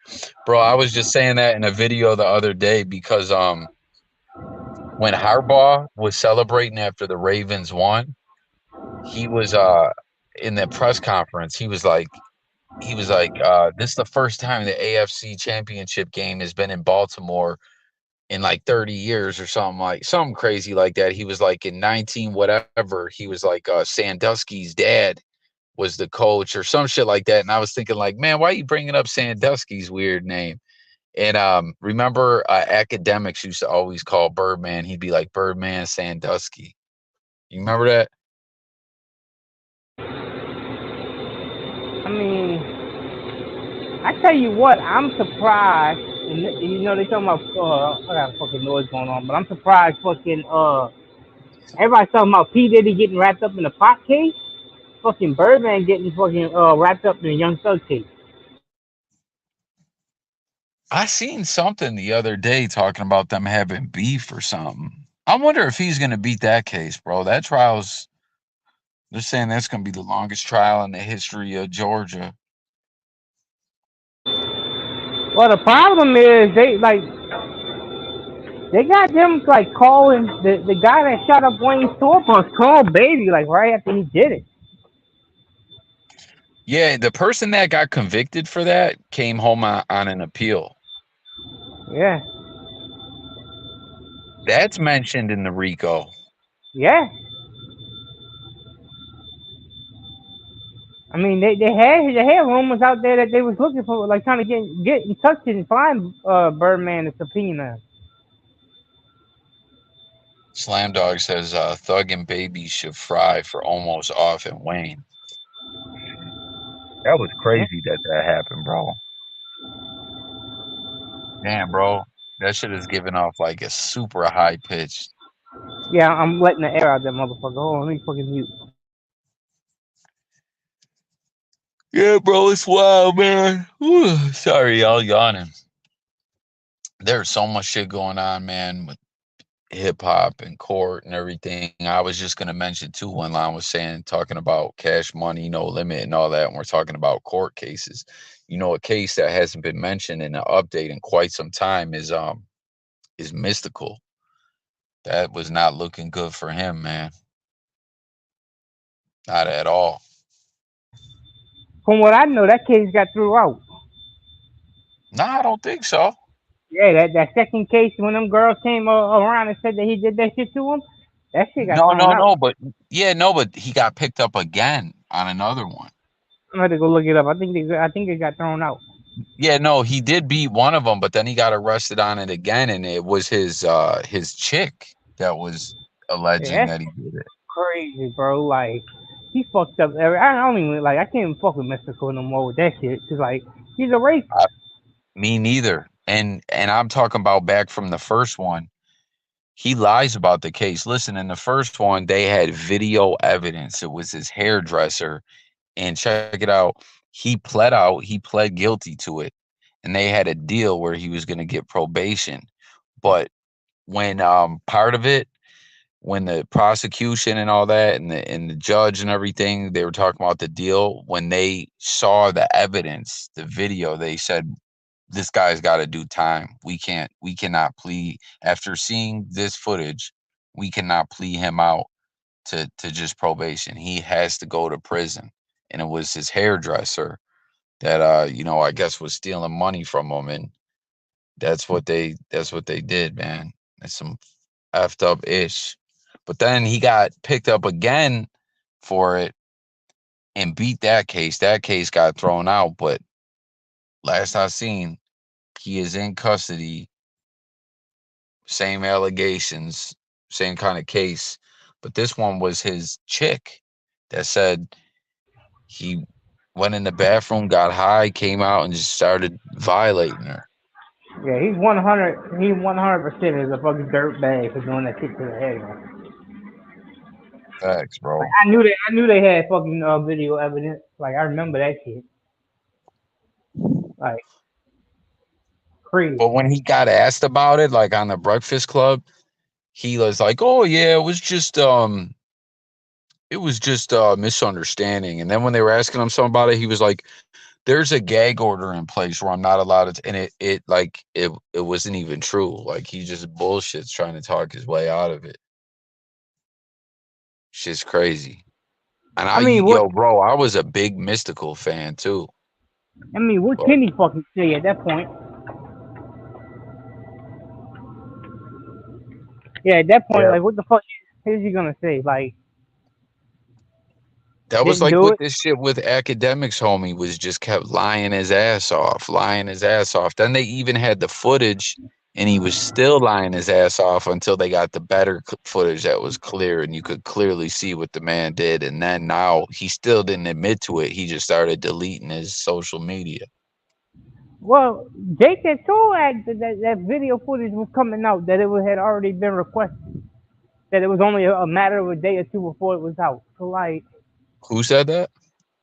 bro. I was just saying that in a video the other day because when Harbaugh was celebrating after the Ravens won, he was in the press conference. He was like, this is the first time the AFC Championship game has been in Baltimore in like 30 years or something crazy like that. He was like in 19 whatever. He was like Sandusky's dad was the coach or some shit like that. And I was thinking like, man, why are you bringing up Sandusky's weird name? And remember academics used to always call Birdman. He'd be like Birdman Sandusky. You remember that? I mean, I tell you what, I'm surprised. And you know, they talking about I got a fucking noise going on, but I'm surprised fucking everybody's talking about P. Diddy getting wrapped up in a pot case. Fucking Birdman getting fucking wrapped up in a Young Thug case. I seen something the other day talking about them having beef or something. I wonder if he's gonna beat that case, bro. That trial's they're saying that's gonna be the longest trial in the history of Georgia. Well, the problem is they got them like calling the guy that shot up Wayne's tour bus called baby like right after he did it. Yeah, the person that got convicted for that came home on an appeal. Yeah. That's mentioned in the RICO. Yeah. I mean, they had rumors out there that they was looking for, like, trying to get in touch and find Birdman to subpoena. Slam Dog says Thug and Baby should fry for almost off and Wayne. That was crazy that happened, bro. Damn, bro. That shit is giving off like a super high pitch. Yeah, I'm letting the air out that motherfucker. Hold on, let me fucking mute. Yeah, bro, it's wild, man. Whew. Sorry, y'all yawning. There's so much shit going on, man, with hip hop and court and everything. I was just gonna mention too. One line was saying talking about Cash Money, No Limit, and all that. And we're talking about court cases. You know, a case that hasn't been mentioned in an update in quite some time is Mystical. That was not looking good for him, man. Not at all. From what I know, that case got threw out. Nah, I don't think so. Yeah, that second case when them girls came around and said that he did that shit to him, that shit got thrown out. No, but but he got picked up again on another one. I'm gonna go look it up. I think it got thrown out. Yeah, no, he did beat one of them, but then he got arrested on it again, and it was his chick that was alleging that he did it. Crazy, bro. Like he fucked up. I don't even like. I can't even fuck with Mystical no more with that shit. Cause like he's a racist. Me neither. And I'm talking about back from the first one. He lies about the case. Listen, in the first one, they had video evidence. It was his hairdresser. And check it out. He pled guilty to it. And they had a deal where he was going to get probation. But when part of it, when the prosecution and all that and the judge and everything, they were talking about the deal. When they saw the evidence, the video, they said, this guy's got to do time. We cannot plea after seeing this footage. We cannot plea him out to just probation. He has to go to prison. And it was his hairdresser that I guess was stealing money from him, and that's what they did, man. It's some effed up ish. But then he got picked up again for it and beat that case. That case got thrown out, but last I seen, he is in custody. Same allegations, same kind of case. But this one was his chick that said he went in the bathroom, got high, came out, and just started violating her. Yeah, he's 100. He 100% is a fucking dirtbag for doing that shit to the head. Facts, bro. Like, I knew they had fucking video evidence. Like I remember that shit. Like crazy. But when he got asked about it, like on the Breakfast Club, he was like, "Oh yeah, it was just misunderstanding." And then when they were asking him something about it, he was like, "There's a gag order in place where I'm not allowed to," and it wasn't even true. Like he just bullshits trying to talk his way out of it. Shit's crazy. And I mean, bro, I was a big Mystical fan too. I mean, what can he fucking say at that point? Yeah, at that point, like, what the fuck is he gonna say? Like, that was like with this shit with Academics, homie, was just kept lying his ass off. Then they even had the footage, and he was still lying his ass off until they got the better footage that was clear, and you could clearly see what the man did. And then now he still didn't admit to it. He just started deleting his social media. Well, Jake had told that video footage was coming out, that it had already been requested, that it was only a matter of a day or two before it was out. So, like, who said that?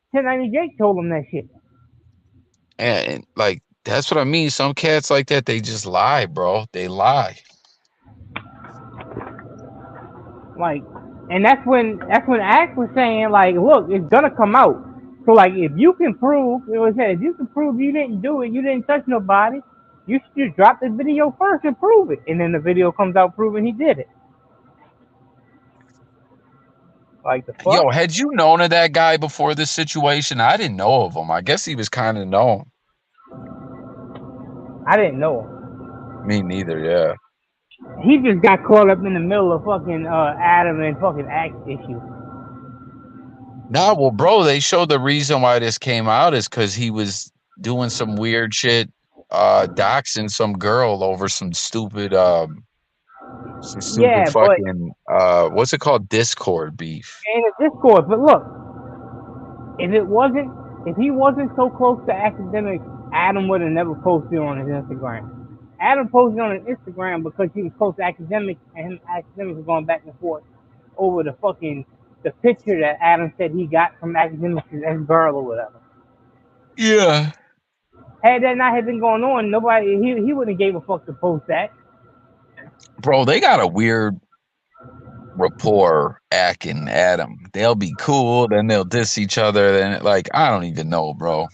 1090 Jake told him that shit. And like, that's what I mean. Some cats like that, they just lie, bro. They lie. Like, and that's when Axe was saying, like, look, it's gonna come out. So, like, if you can prove, if you can prove you didn't do it, you didn't touch nobody, you should just drop the video first and prove it. And then the video comes out proving he did it. Like, the fuck? Yo, had you known of that guy before this situation? I didn't know of him. I guess he was kind of known. I didn't know him. Me neither, yeah. He just got caught up in the middle of fucking Adam and fucking Axe issues. Nah, well, bro, they showed the reason why this came out is because he was doing some weird shit, doxing some girl over some stupid fucking what's it called? Discord beef. And it's Discord, but look, if it wasn't If he wasn't so close to academics, Adam would have never posted on his Instagram. Adam posted on his Instagram because he was close to academics, and him and academics were going back and forth over the picture that Adam said he got from academics' ex-girl or whatever. Yeah. Had that not have been going on, he wouldn't have gave a fuck to post that. Bro, they got a weird rapport, Ack and Adam. They'll be cool, then they'll diss each other, then like I don't even know, bro.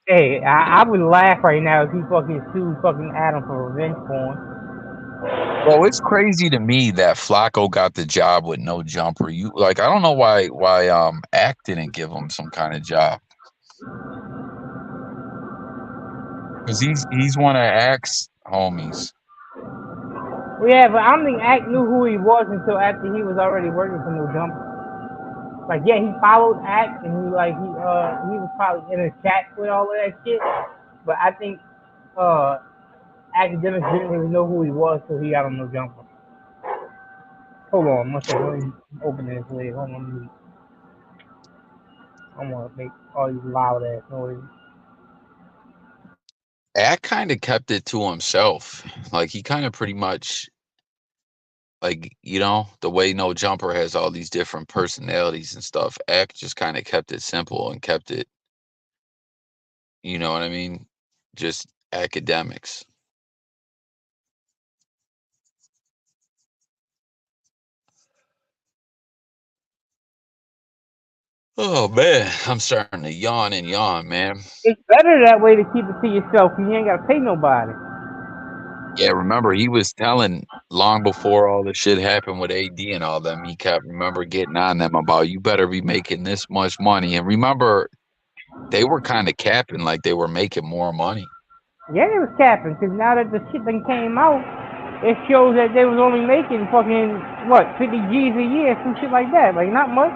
Hey, I would laugh right now if he fucking sued fucking Adam for revenge porn. Bro, it's crazy to me that Flacco got the job with no jumper. You like I don't know why Ack didn't give him some kind of job. Because he's one of Ack's homies. Well, yeah, but I don't think Ack knew who he was until after he was already working for No Jumper. Like, yeah, he followed Ack, and he was probably in a chat with all of that shit. But I think academics didn't even know who he was until he got on No Jumper. Hold on, one second. Let me open this lid. Hold on. I want to make all these loud ass noises. Ack kind of kept it to himself. Like he kind of pretty much, like, you know, the way No Jumper has all these different personalities and stuff. Ack just kind of kept it simple and kept it, you know what I mean? Just academics. Oh man, I'm starting to yawn, man. It's better that way to keep it to yourself. You ain't got to pay nobody. Yeah, remember he was telling long before all the shit happened with AD and all them. He kept getting on them about you better be making this much money. And remember, they were kind of capping like they were making more money. Yeah, they was capping because now that the shit done came out, it shows that they was only making fucking 50 G's a year, some shit like that. Like not much.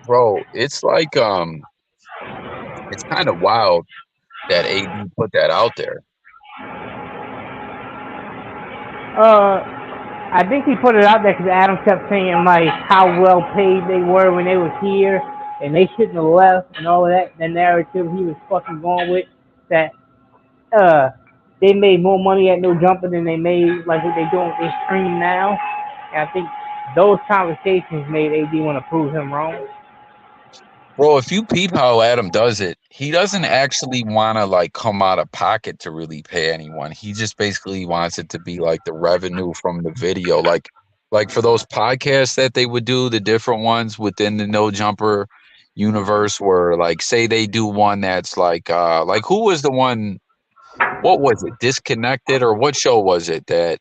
Bro, it's like it's kind of wild that AD put that out there. I think he put it out there because Adam kept saying like how well paid they were when they was here, and they shouldn't have left and all of that. The narrative he was fucking going with that they made more money at No Jumper than they made like what they doing with their stream now. And I think those conversations made AD want to prove him wrong. Bro, if you peep how Adam does it, he doesn't actually want to like come out of pocket to really pay anyone. He just basically wants it to be like the revenue from the video. Like for those podcasts that they would do, the different ones within the No Jumper universe where like say they do one that's like who was the one, what was it, Disconnected, or what show was it that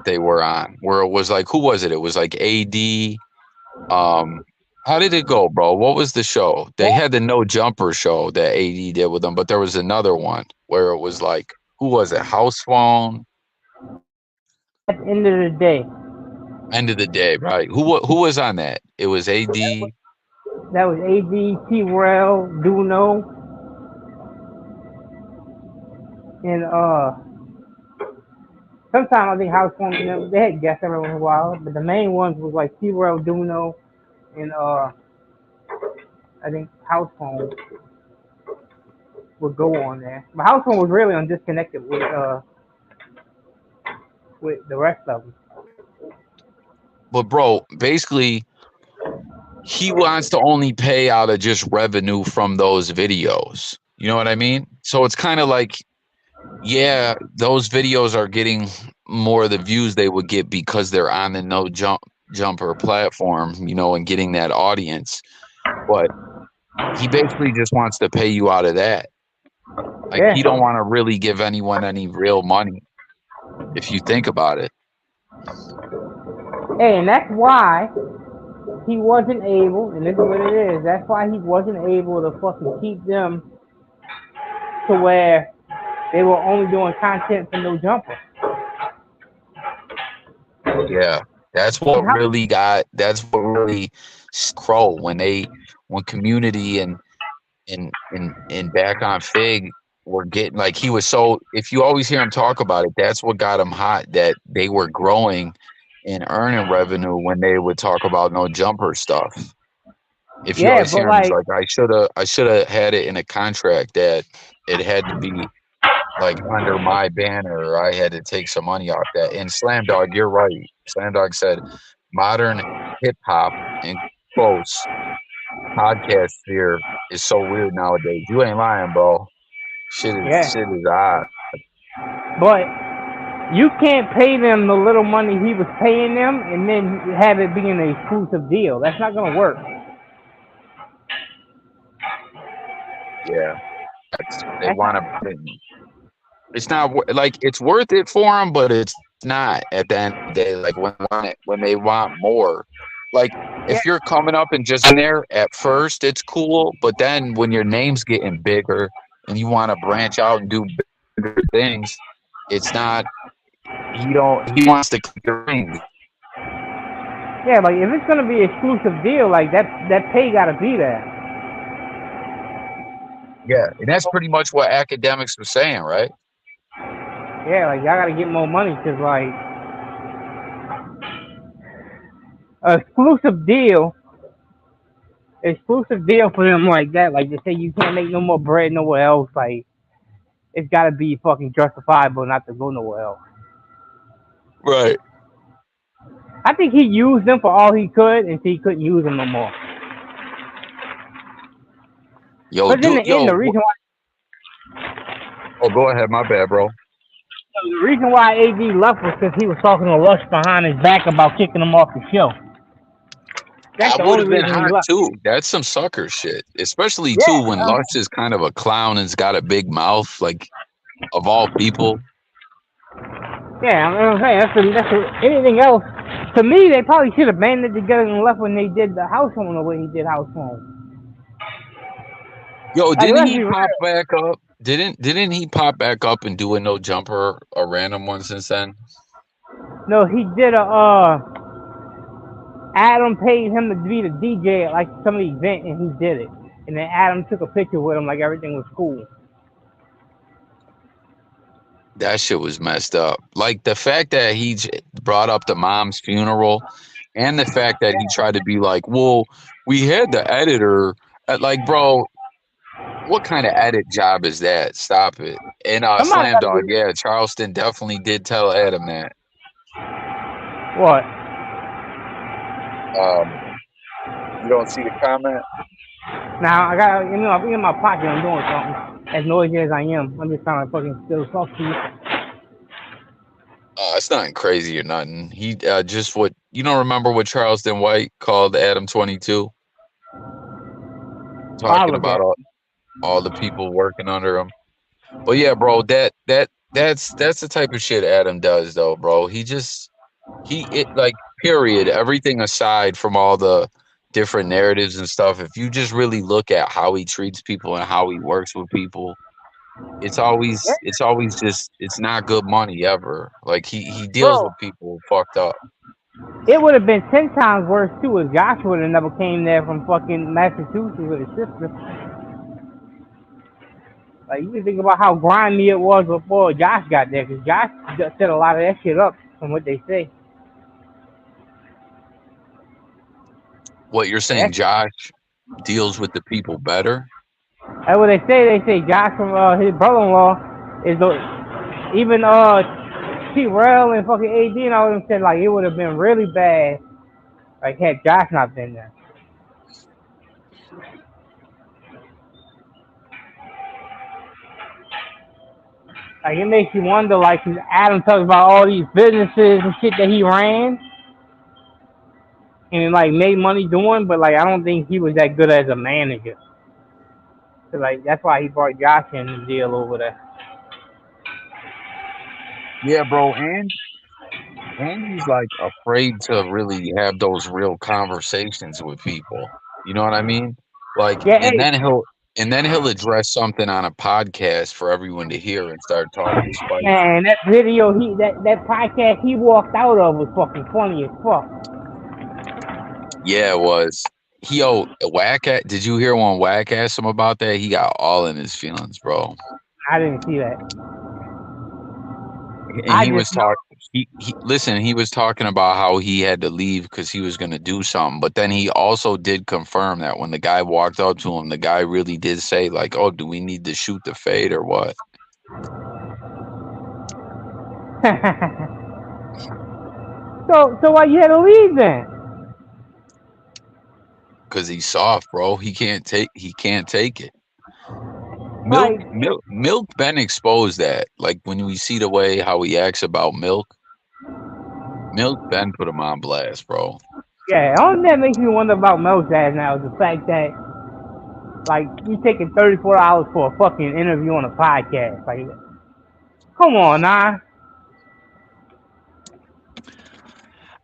they were on where it was like, who was it? It was like AD. How did it go, bro? What was the show? They had the No Jumper show that AD did with them, but there was another one where it was like, who was it? House Phone. At the end of the day. End of the day, right? Who was on that? It was AD. That was AD, T-Rail, Duno, and sometimes I think House Phone, you know, they had guests every once in a while, but the main ones was like T-Rail, Duno, and I think House Phone would go on there. But House Phone was really on Disconnected with the rest of them. But bro, basically, he wants to only pay out of just revenue from those videos. You know what I mean? So it's kind of like, yeah, those videos are getting more of the views they would get because they're on the No Jumper platform, you know, and getting that audience. But he basically just wants to pay you out of that. Like, yeah. He don't want to really give anyone any real money, if you think about it. Hey, and that's why he wasn't able, and this is what it is, that's why he wasn't able to fucking keep them to where they were only doing content for No Jumper. Yeah, that's what really Crow when Community and Back on Fig were getting, like, he was so, if you always hear him talk about it, that's what got him hot, that they were growing and earning revenue when they would talk about No Jumper stuff. If you Yeah, always but hear him, he's like, like, I should have had it in a contract that it had to be like under my banner, or I had to take some money off that. And Slam Dog, you're right. Slam Dog said modern hip hop in quotes podcast sphere is so weird nowadays. You ain't lying, bro. Shit yeah, is odd. but you can't pay them the little money he was paying them and then have it be an exclusive deal. That's not gonna work. Yeah, they That's want to not. put it. It's not like it's worth it for them, but it's not at the end of the day. Like when they want more. Like Yeah, if you're coming up and just in there at first, it's cool. But then when your name's getting bigger and you want to branch out and do bigger things, it's not. He wants to keep the ring. yeah. Like if it's gonna be an exclusive deal, like that pay gotta be there. Yeah, and that's pretty much what academics was saying, right? Yeah, like y'all gotta get more money because like an exclusive deal for them like that. Like they say you can't make no more bread nowhere else. Like it's gotta be fucking justifiable not to go nowhere else. Right. I think he used them for all he could until he couldn't use them no more. Yo, But in the dude, end, the reason why Oh, go ahead. My bad, bro. AD left was because he was talking to Lush behind his back about kicking him off the show. That's I the would only have been reason he hot left. too. That's some sucker shit. Especially too when Yeah, Lush is kind of a clown and's got a big mouth, like of all people. yeah. I'm saying anything else. To me, they probably should have banded together and left when they did the house phone the way he did house phone. Yo, Like, didn't let's he be real. pop back up? Didn't he pop back up and do a no jumper, a random one since then? No, he did Adam paid him to be the DJ at like some event, and he did it. And then Adam took a picture with him, like everything was cool. That shit was messed up. Like the fact that he brought up the mom's funeral, and the fact that he tried to be like, "Well, we had the editor." Like, bro, what kind of edit job is that? Stop it. And Somebody Slam got to Dog, be. yeah, Charleston definitely did tell Adam that. What? You don't see the comment? Now, I got, I'm in my pocket, I'm doing something. As noisy as I am, I'm just trying to fucking still talk to you. It's nothing crazy or nothing. He just what you don't remember what Charleston White called Adam 22, talking about all the people working under him. But yeah, bro, that's the type of shit Adam does, though, bro. Like period. Everything aside from all the different narratives and stuff, if you just really look at how he treats people and how he works with people, it's always just it's not good money ever. Like he deals with people fucked up. It would have been 10 times worse too if Josh would have never came there from fucking Massachusetts with his sister. Like you can think about how grimy it was before Josh got there, because Josh set a lot of that shit up from what they say. What you're saying, Josh deals with the people better? That's what they say. They say Josh from his brother-in-law is even T-Rail and fucking AD and all of them said like it would have been really bad like had Josh not been there. Like it makes you wonder, like Adam talks about all these businesses and shit that he ran and like made money doing, but like I don't think he was that good as a manager. So like that's why he brought Josh in the deal over there. Yeah, bro, and he's like afraid to really have those real conversations with people. You know what I mean? Like, Yeah, and then he'll address something on a podcast for everyone to hear and start talking spicy. And that video that podcast he walked out of was fucking funny as fuck. Yeah, it was. Did you hear when Wack asked him about that? He got all in his feelings, bro. I didn't see that. And he was talking. Listen, he was talking about how he had to leave because he was going to do something, but then he also did confirm that when the guy walked up to him, the guy really did say like, "Oh, do we need to shoot the fade or what?" So why you had to leave then? Because he's soft, bro. He can't take it. Like, Milk been exposed that. Like when we see the way how he acts about Milk Ben put him on blast, bro. yeah, the only thing that makes me wonder about Milk's ass now is the fact that, like, you taking $34 for a fucking interview on a podcast. Like, come on, nah.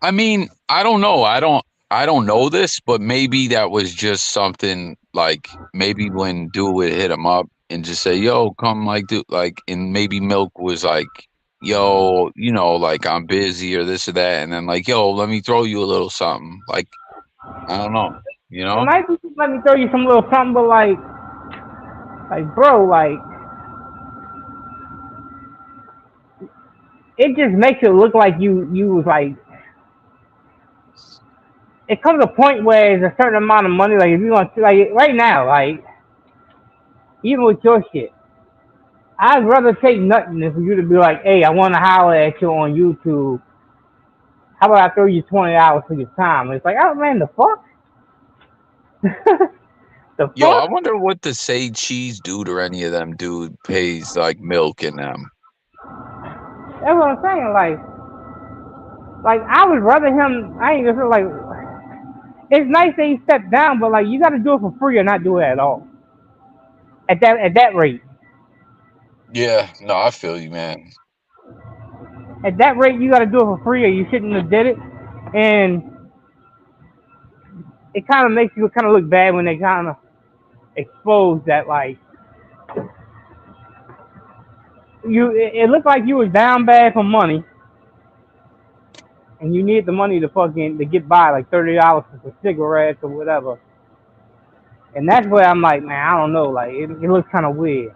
I mean, I don't know. I don't know this, but maybe that was just something like maybe when Dude would hit him up and just say, "Yo, come like do like," and maybe Milk was like, "Yo, you know, like I'm busy or this or that," and then like, "Yo, let me throw you a little something." Like, I don't know, you It know? might be let me throw you some little something, but like bro, like, it just makes it look like you was like, it comes to a point where there's a certain amount of money, like if you want to, like right now, like even with your shit, I'd rather take nothing than for you to be like, hey, I want to holler at you on YouTube. How about I throw you $20 for your time? It's like, oh man, the fuck? The fuck? Yo, I wonder what the Say Cheese dude or any of them dude pays like Milk and them. That's what I'm saying. Like I would rather him. I ain't gonna like. It's nice that he stepped down, but like you got to do it for free or not do it at all. At that rate. Yeah, no, I feel you, man. At that rate, you got to do it for free, or you shouldn't have did it. And it kind of makes you kind of look bad when they kind of expose that, like, it looked like you was down bad for money, and you need the money to get by, like $30 for cigarettes or whatever. And that's where I'm like, man, I don't know, like it looks kind of weird.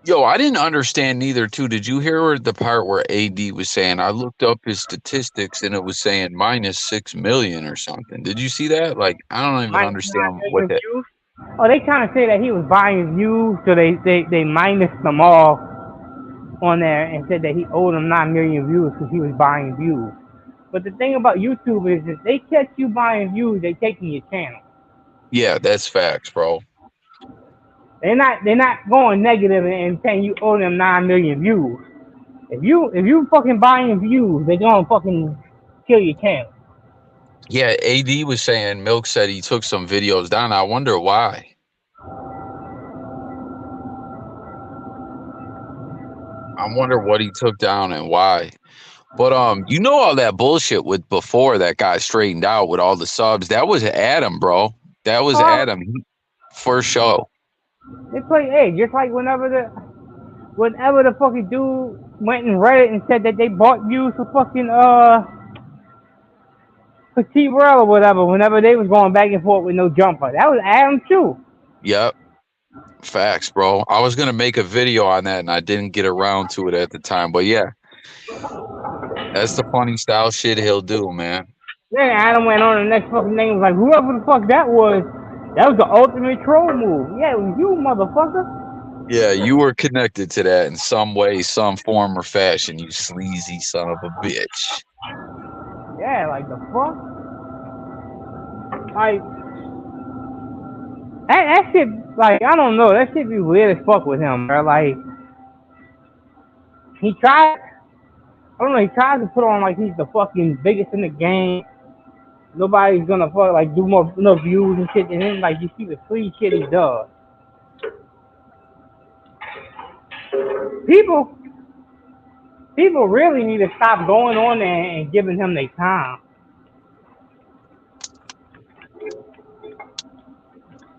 Yo, I didn't understand neither too. Did you hear the part where AD was saying, I looked up his statistics and it was saying minus 6 million or something? Did you see that? Like, I don't even understand what that. Oh, they trying to say that he was buying views, so they minused them all on there and said that he owed them 9 million views because he was buying views. But the thing about YouTube is if they catch you buying views, they taking your channel. Yeah, that's facts, bro. They're not going negative and saying you owe them 9 million views. If you fucking buying views, they gonna fucking kill your channel. Yeah, AD was saying Milk said he took some videos down. I wonder why. I wonder what he took down and why. But you know all that bullshit with before that got straightened out with all the subs. That was Adam, bro. That was Adam. First show. They play just like whenever the fucking dude went and Reddit and said that they bought views for fucking for T-Rail or whatever, whenever they was going back and forth with no jumper. That was Adam too. Yep. Facts, bro. I was gonna make a video on that and I didn't get around to it at the time. But yeah. That's the funny style shit he'll do, man. Then Adam went on the next fucking name was like, whoever the fuck that was the ultimate troll move. Yeah, it was you, motherfucker. Yeah, you were connected to that in some way, some form or fashion, you sleazy son of a bitch. Yeah, like the fuck? Like, that shit, like, I don't know, that shit be weird as fuck with him, bro. Like, he tried to put on like he's the fucking biggest in the game. Nobody's gonna fuck like do more views and shit than him. Like you see the free shit he does. People really need to stop going on there and giving him their time.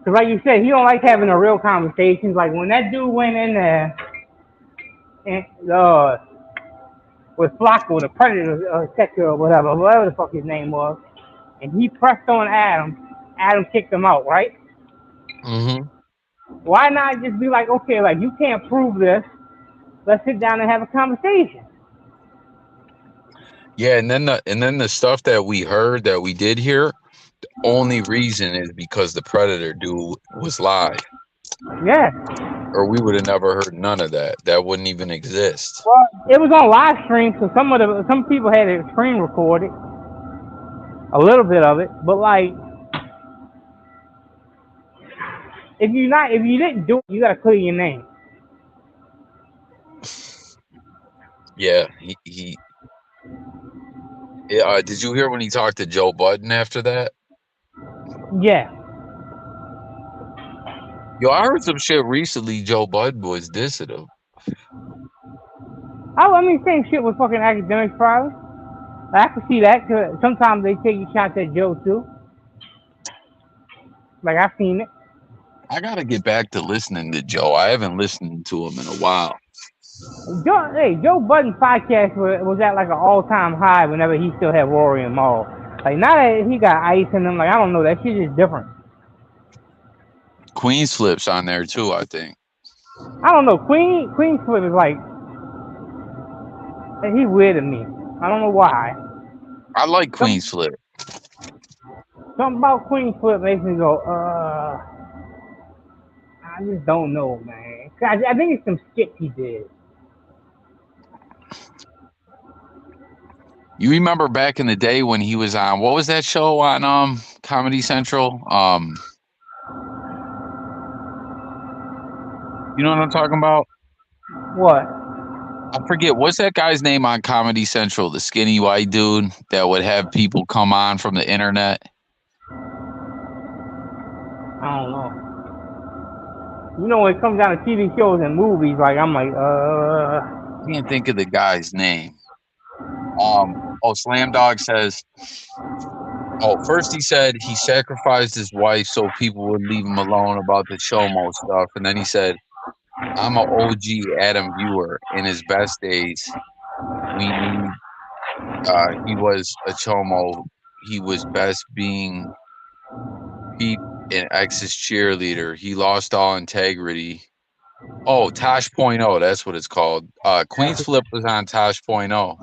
Cause like you said, he don't like having a real conversations. Like when that dude went in there and with Flacco, the Predator sector or whatever the fuck his name was, and he pressed on Adam kicked him out, right? Mm-hmm. Why not just be like, okay, like you can't prove this. Let's sit down and have a conversation. Yeah, and then the stuff that we heard that we did hear, the only reason is because the Predator dude was live, Yeah. or we would have never heard none of that. That wouldn't even exist. Well, it was on live stream, so some people had it screen recorded, a little bit of it, but like if you didn't do it, you gotta clear your name. Yeah, he did you hear when he talked to Joe Budden after that? Yeah. Yo, I heard some shit recently. Joe Budden was dissing him. I mean, same shit with fucking academics, probably. I can see that, cause sometimes they take shots at Joe too. Like I've seen it. I gotta get back to listening to Joe. I haven't listened to him in a while. Joe Budden's podcast was at like an all-time high whenever he still had Rory and Maul. Like now that he got Ice in him, like I don't know, that shit is different. Queen's Flip's on there too, I think. I don't know. Queen's Flip is like, he's weird to me. I don't know why. I like Queen's Flip. Something about Queen's Flip makes me go, I just don't know, man. I think it's some skits he did. You remember back in the day when he was on, what was that show on Comedy Central? You know what I'm talking about? What? I forget. What's that guy's name on Comedy Central? The skinny white dude that would have people come on from the internet? I don't know. You know, when it comes down to TV shows and movies, like I'm like, I can't think of the guy's name. Slam Dog says, first he said he sacrificed his wife so people would leave him alone about the Chomo stuff. And then he said, I'm an OG Adam viewer. In his best days, we knew he was a Chomo. He was best being Pete and X's cheerleader. He lost all integrity. Oh, Tosh.0, that's what it's called. Queen's Flip was on Tosh.0.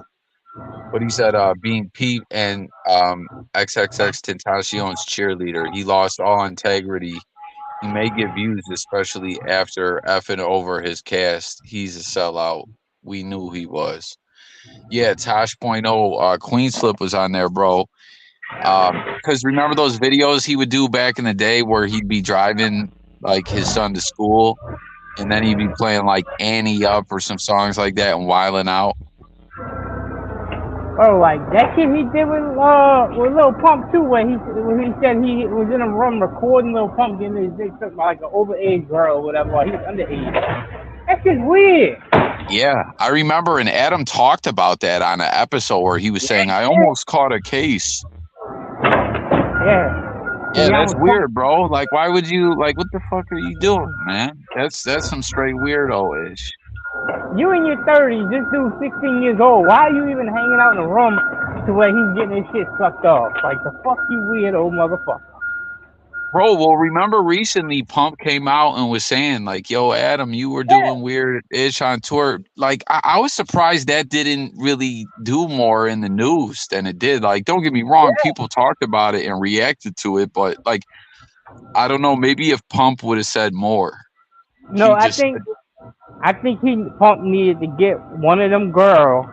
But he said being Pete and XXX Tentacion's cheerleader, he lost all integrity. He may get views, especially after effing over his cast. He's a sellout. We knew he was. Yeah, Tosh.0, Queen's Flip was on there, bro. Because remember those videos he would do back in the day where he'd be driving like his son to school, and then he'd be playing like Annie Up or some songs like that and wilding out. oh, like that shit he did with Lil Pump too, when he said he was in a room recording Lil Pump getting his dick sucked by like an overage girl or whatever, while he was underage. That shit's weird. Yeah, I remember, and Adam talked about that on an episode where he was saying, I almost caught a case. Yeah. Yeah, that's weird, bro. Like, why would you, like, what the fuck are you doing, man? That's some straight weirdo-ish. You in your 30s, this dude's 16 years old. Why are you even hanging out in a room to where he's getting his shit sucked off? Like, the fuck you weird old motherfucker. Bro, well, remember recently Pump came out and was saying, like, yo, Adam, you were doing weird-ish on tour. Like, I was surprised that didn't really do more in the news than it did. Like, don't get me wrong, people talked about it and reacted to it, but, like, I don't know, maybe if Pump would have said more. No, I think Pump needed to get one of them girls.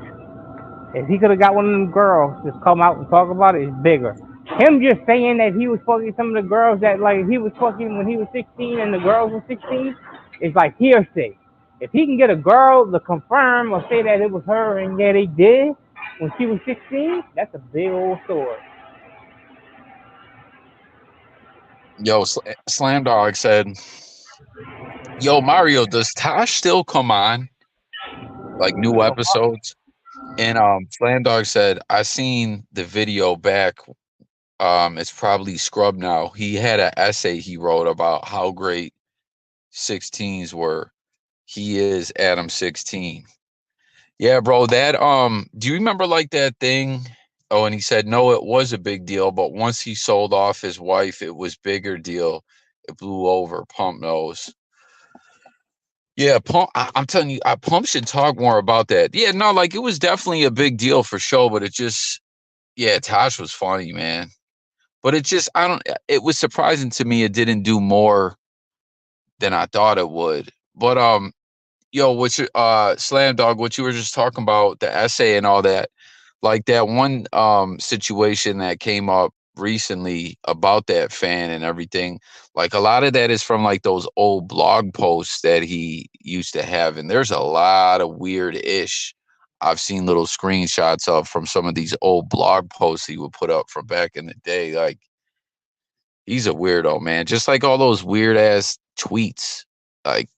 If he could have got one of them girls to come out and talk about it, it's bigger. Him just saying that he was fucking some of the girls that like he was fucking when he was 16 and the girls were 16 is like hearsay. If he can get a girl to confirm or say that it was her and yeah they did when she was 16, that's a big old story. Yo, Slam Dog said, yo, Mario, does Tosh still come on? Like new episodes? And Slam Dog said, I seen the video back. It's probably scrubbed now. He had an essay he wrote about how great 16s were. He is Adam 16. Yeah, bro, that do you remember like that thing? Oh, and he said no, it was a big deal, but once he sold off his wife, it was bigger deal. It blew over. Pump knows. Yeah, Pump. I'm telling you, Pump should talk more about that. Yeah, no, like it was definitely a big deal for sure, but it just, yeah, Tosh was funny, man. But it just, I don't. It was surprising to me it didn't do more than I thought it would. But yo, what you Slam Dog, what you were just talking about, the essay and all that, like that one situation that came up recently about that fan and everything, like a lot of that is from like those old blog posts that he used to have, and there's a lot of weird ish I've seen little screenshots of from some of these old blog posts he would put up from back in the day. Like he's a weirdo, man, just like all those weird ass tweets, like,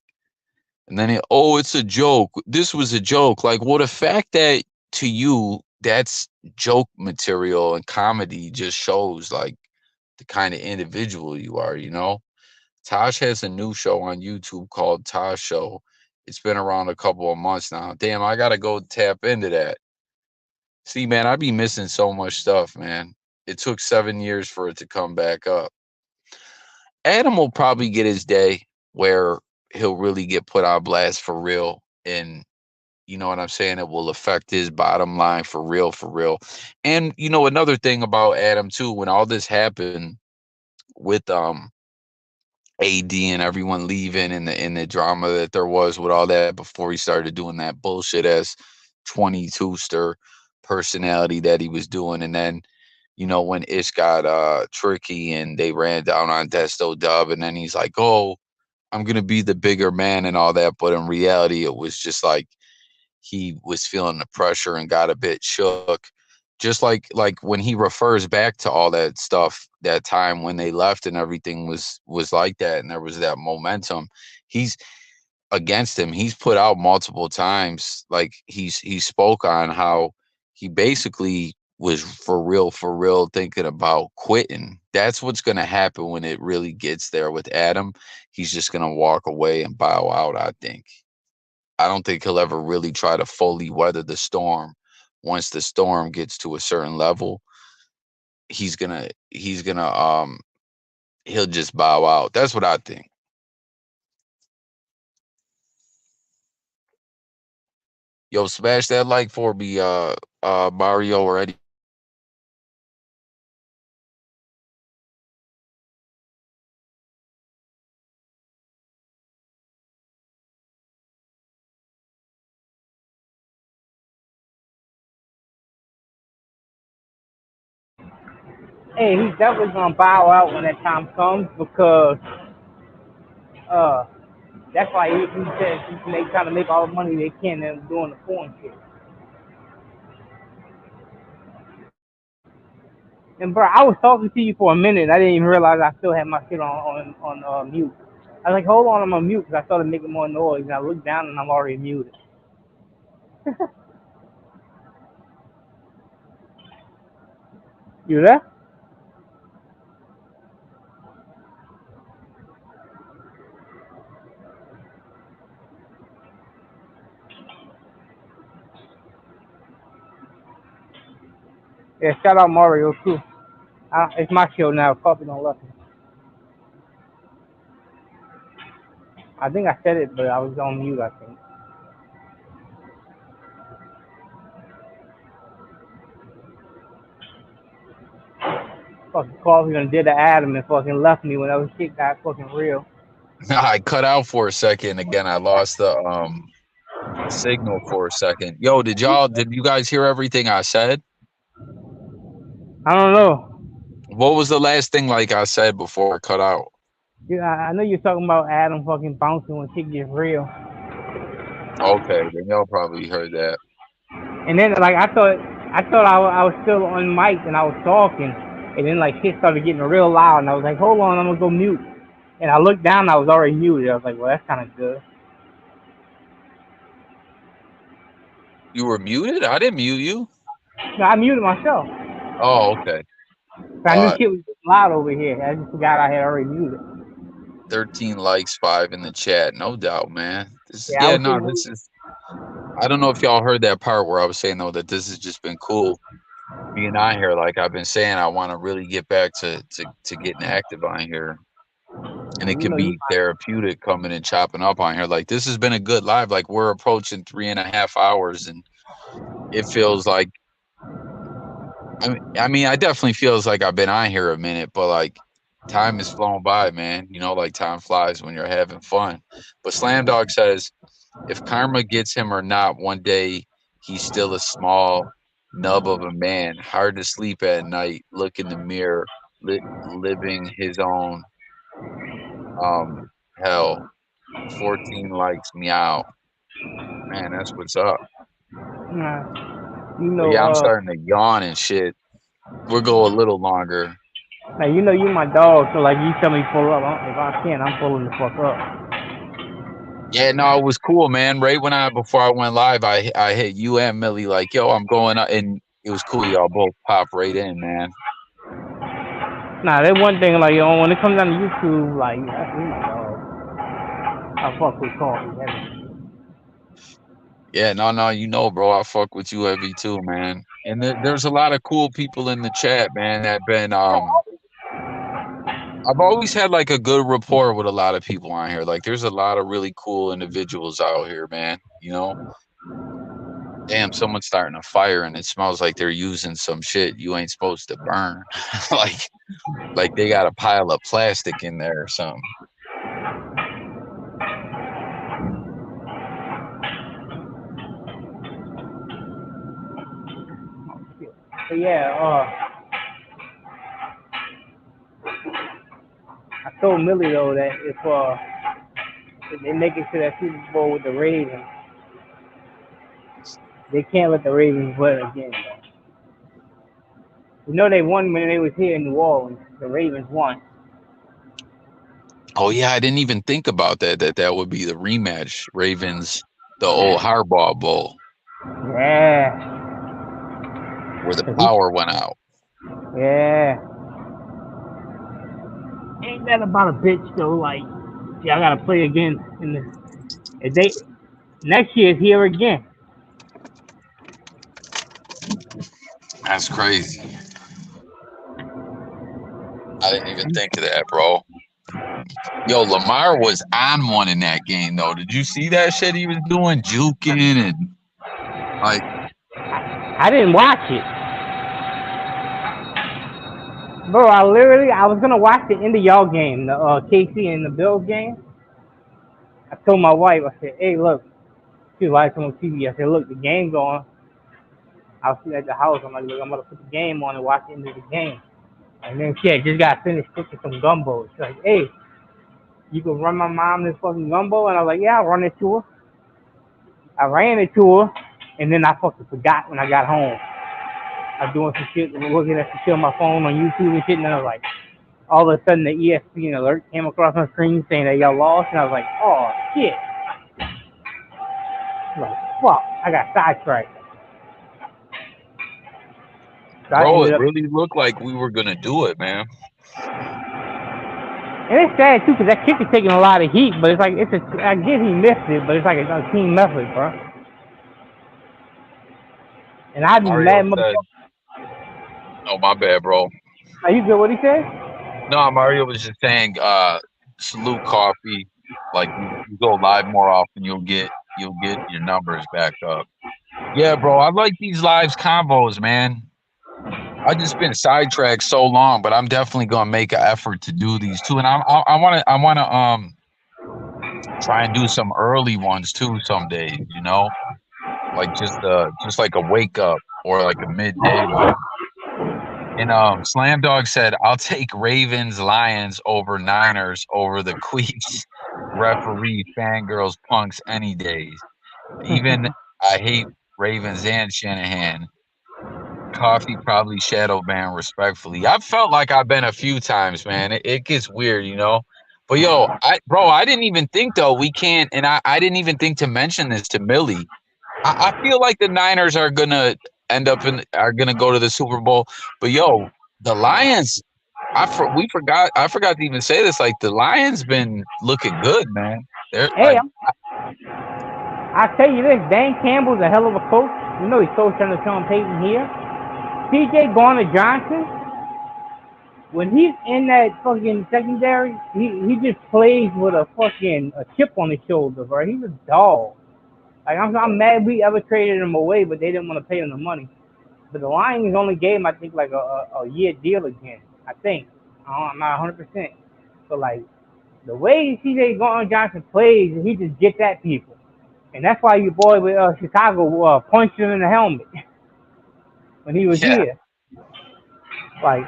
and then, oh, it's a joke. This was a joke. Like, well, the fact that to you that's joke material and comedy just shows like the kind of individual you are, you know? Tosh has a new show on YouTube called Tosh Show. It's been around a couple of months now. Damn, I gotta go tap into that. See, man, I be missing so much stuff, man. It took 7 years for it to come back up. Adam will probably get his day where he'll really get put on blast for real, and you know what I'm saying, it will affect his bottom line for real, for real. And you know, another thing about Adam too, when all this happened with AD and everyone leaving, and the drama that there was with all that before he started doing that bullshit as 22ster personality that he was doing, and then you know when Ish got tricky and they ran down on Desto Dub, and then he's like, oh, I'm gonna be the bigger man and all that, but in reality it was just like he was feeling the pressure and got a bit shook. Just like when he refers back to all that stuff, that time when they left and everything was like that, and there was that momentum. He's against him. He's put out multiple times, like he spoke on how he basically was for real thinking about quitting. That's what's gonna happen when it really gets there with Adam. He's just gonna walk away and bow out, I think. I don't think he'll ever really try to fully weather the storm. Once the storm gets to a certain level, he's gonna he'll just bow out. That's what I think. Yo, smash that like for me, Mario or Eddie. Hey, he's definitely gonna bow out when that time comes because uh that's why he says they trying to make all the money they can and doing the porn shit. And bro, I was talking to you for a minute. I didn't even realize I still had my shit on mute. I was like, hold on, I'm on mute because I started making more noise. And I looked down and I'm already muted. You there? Yeah, shout out Mario too. It's my show now. Coffee don't love me. I think I said it, but I was on mute. I think. Fucking Coffee done did the Adam and fucking left me when that was shit got fucking real. I cut out for a second again. I lost the signal for a second. Yo, did you guys hear everything I said? I don't know. What was the last thing like I said before I cut out? Yeah, I know you're talking about Adam fucking bouncing when shit gets real. Okay, then y'all probably heard that. And then like I thought I was still on mic and I was talking, and then like shit started getting real loud, and I was like, hold on, I'm gonna go mute. And I looked down, I was already muted. I was like, well, that's kind of good. You were muted? I didn't mute you. No, I muted myself. Oh, okay. I knew shit was loud over here. I just forgot I had already muted. 13 likes, 5 in the chat. No doubt, man. This Yeah, is I don't know if y'all heard that part where I was saying though that this has just been cool being on here. Like I've been saying, I want to really get back to getting active on here. And it You can know, you be therapeutic coming and chopping up on here. Like this has been a good live. Like we're approaching 3.5 hours, and it feels like I mean, I definitely feels like I've been on here a minute, but like time is flown by, man. You know, like time flies when you're having fun. But Slam Dog says if karma gets him or not, one day he's still a small nub of a man, hard to sleep at night, look in the mirror, living his own hell. 14 likes, meow. Man, that's what's up. you But know, yeah, I'm starting to yawn and shit. We'll go a little longer. now you know you my dog, so like you tell me pull up. If I can, I'm pulling the fuck up. Yeah, no, it was cool, man. Right before I went live, I hit you and Millie like, yo, I'm going up, and it was cool. Y'all both pop right in, man. Nah, that one thing like when it comes down to YouTube, like that's me, my dog. I fuck with coffee heavy. Yeah, no, you know, bro, I fuck with you heavy too, man. And there's a lot of cool people in the chat, man. That been I've always had like a good rapport with a lot of people on here. Like, there's a lot of really cool individuals out here, man. You know. Damn, someone's starting a fire and it smells like they're using some shit you ain't supposed to burn. like they got a pile of plastic in there or something. But yeah, I told Millie though that if they make it to that Super Bowl with the Ravens, they can't let the Ravens win again. Though. You know they won when they was here in New Orleans. The Ravens won. Oh yeah, I didn't even think about that. That would be the rematch, Ravens, the old Harbaugh Bowl. Yeah. Where the power went out. Yeah. Ain't that about a bitch though? Like, I gotta play again next year's here again. That's crazy. I didn't even think of that, bro. Yo, Lamar was on one in that game, though. Did you see that shit he was doing? Juking and, like... I didn't watch it. Bro, I was going to watch the end of y'all game, the KC and the Bills game. I told my wife, I said, hey, look. She was watching on TV. I said, look, the game's on. I was sitting at the house. I'm like, look, I'm going to put the game on and watch the end of the game. And then she had just got finished cooking some gumbo. She's like, hey, you can run my mom this fucking gumbo? And I was like, yeah, I'll run it to her. I ran it to her, and then I fucking forgot when I got home. I was doing some shit, looking at some shit on my phone on YouTube and shit, and then I was like, all of a sudden the ESPN alert came across my screen saying that y'all lost, and I was like, oh, shit. I was like, fuck, I got sidetracked. So bro, it really looked like we were going to do it, man. And it's sad too, because that kicker's taking a lot of heat, but it's like I guess he missed it, but it's like a team effort, bro. And I'd be mad, motherfucker. Oh, my bad, bro. Are you good? What he said? No, Mario was just saying, salute Coffee. Like you go live more often, you'll get your numbers back up. Yeah, bro, I like these lives combos, man. I've just been sidetracked so long, but I'm definitely gonna make an effort to do these too. And I wanna try and do some early ones too some days, you know, like just like a wake up or like a midday one. And Slam Dog said, I'll take Ravens, Lions over Niners over the Queefs, referee, fangirls, punks any days. Even I hate Ravens and Shanahan. Coffee probably shadow ban respectfully. I've felt like I've been a few times, man. It gets weird, you know. But yo, I didn't even think though we can't, and I didn't even think to mention this to Millie. I feel like the Niners are gonna are gonna go to the Super Bowl, but yo, the Lions, I forgot to even say this. Like the Lions been looking good, man. They're hey, I tell you this, Dan Campbell's a hell of a coach. You know he's coached under Sean Payton here. T.J. Garner-Johnson when he's in that fucking secondary, he just plays with a chip on his shoulder, bro. He's a dog. Like I'm mad we ever traded him away, but they didn't want to pay him the money. But the Lions only gave him, I think, like a year deal again. I think. I'm not 100%. But like the way CJ Johnson plays, he just gets at people, and that's why your boy with Chicago punched him in the helmet when he was Yeah. here. Like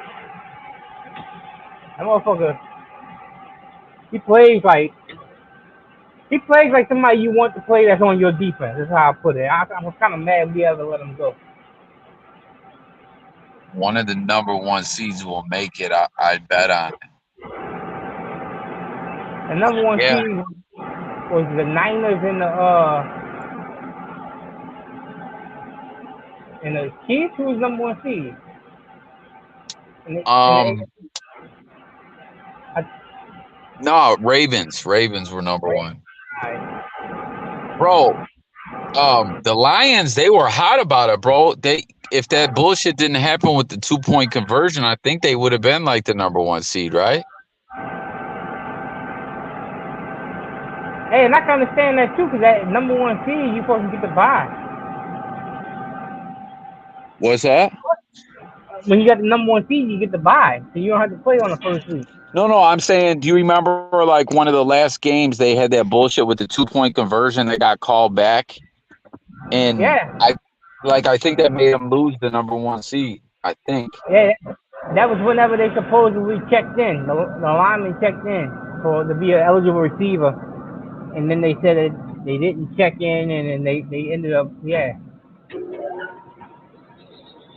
that motherfucker, he plays like somebody you want to play that's on your defense. That's how I put it. I'm kind of mad we ever let him go. One of the number one seeds will make it. I'd bet on it. The number one Yeah. seed was the Niners and the Chiefs. Who was number one seed? No, Ravens. Ravens were number one. Bro, the Lions, they were hot about it, bro. If that bullshit didn't happen with the 2-point conversion, I think they would have been like the number one seed, right? Hey, and I can understand that too, because that number one seed, you're supposed to get the bye. What's that? When you got the number one seed, you get the bye, so you don't have to play on the first week. No, I'm saying, do you remember like one of the last games they had that bullshit with the 2-point conversion that got called back? And yeah. I think that made them lose the number one seed, I think. Yeah, that was whenever they supposedly checked in. The lineman checked in to be an eligible receiver. And then they said that they didn't check in, and then they ended up, yeah.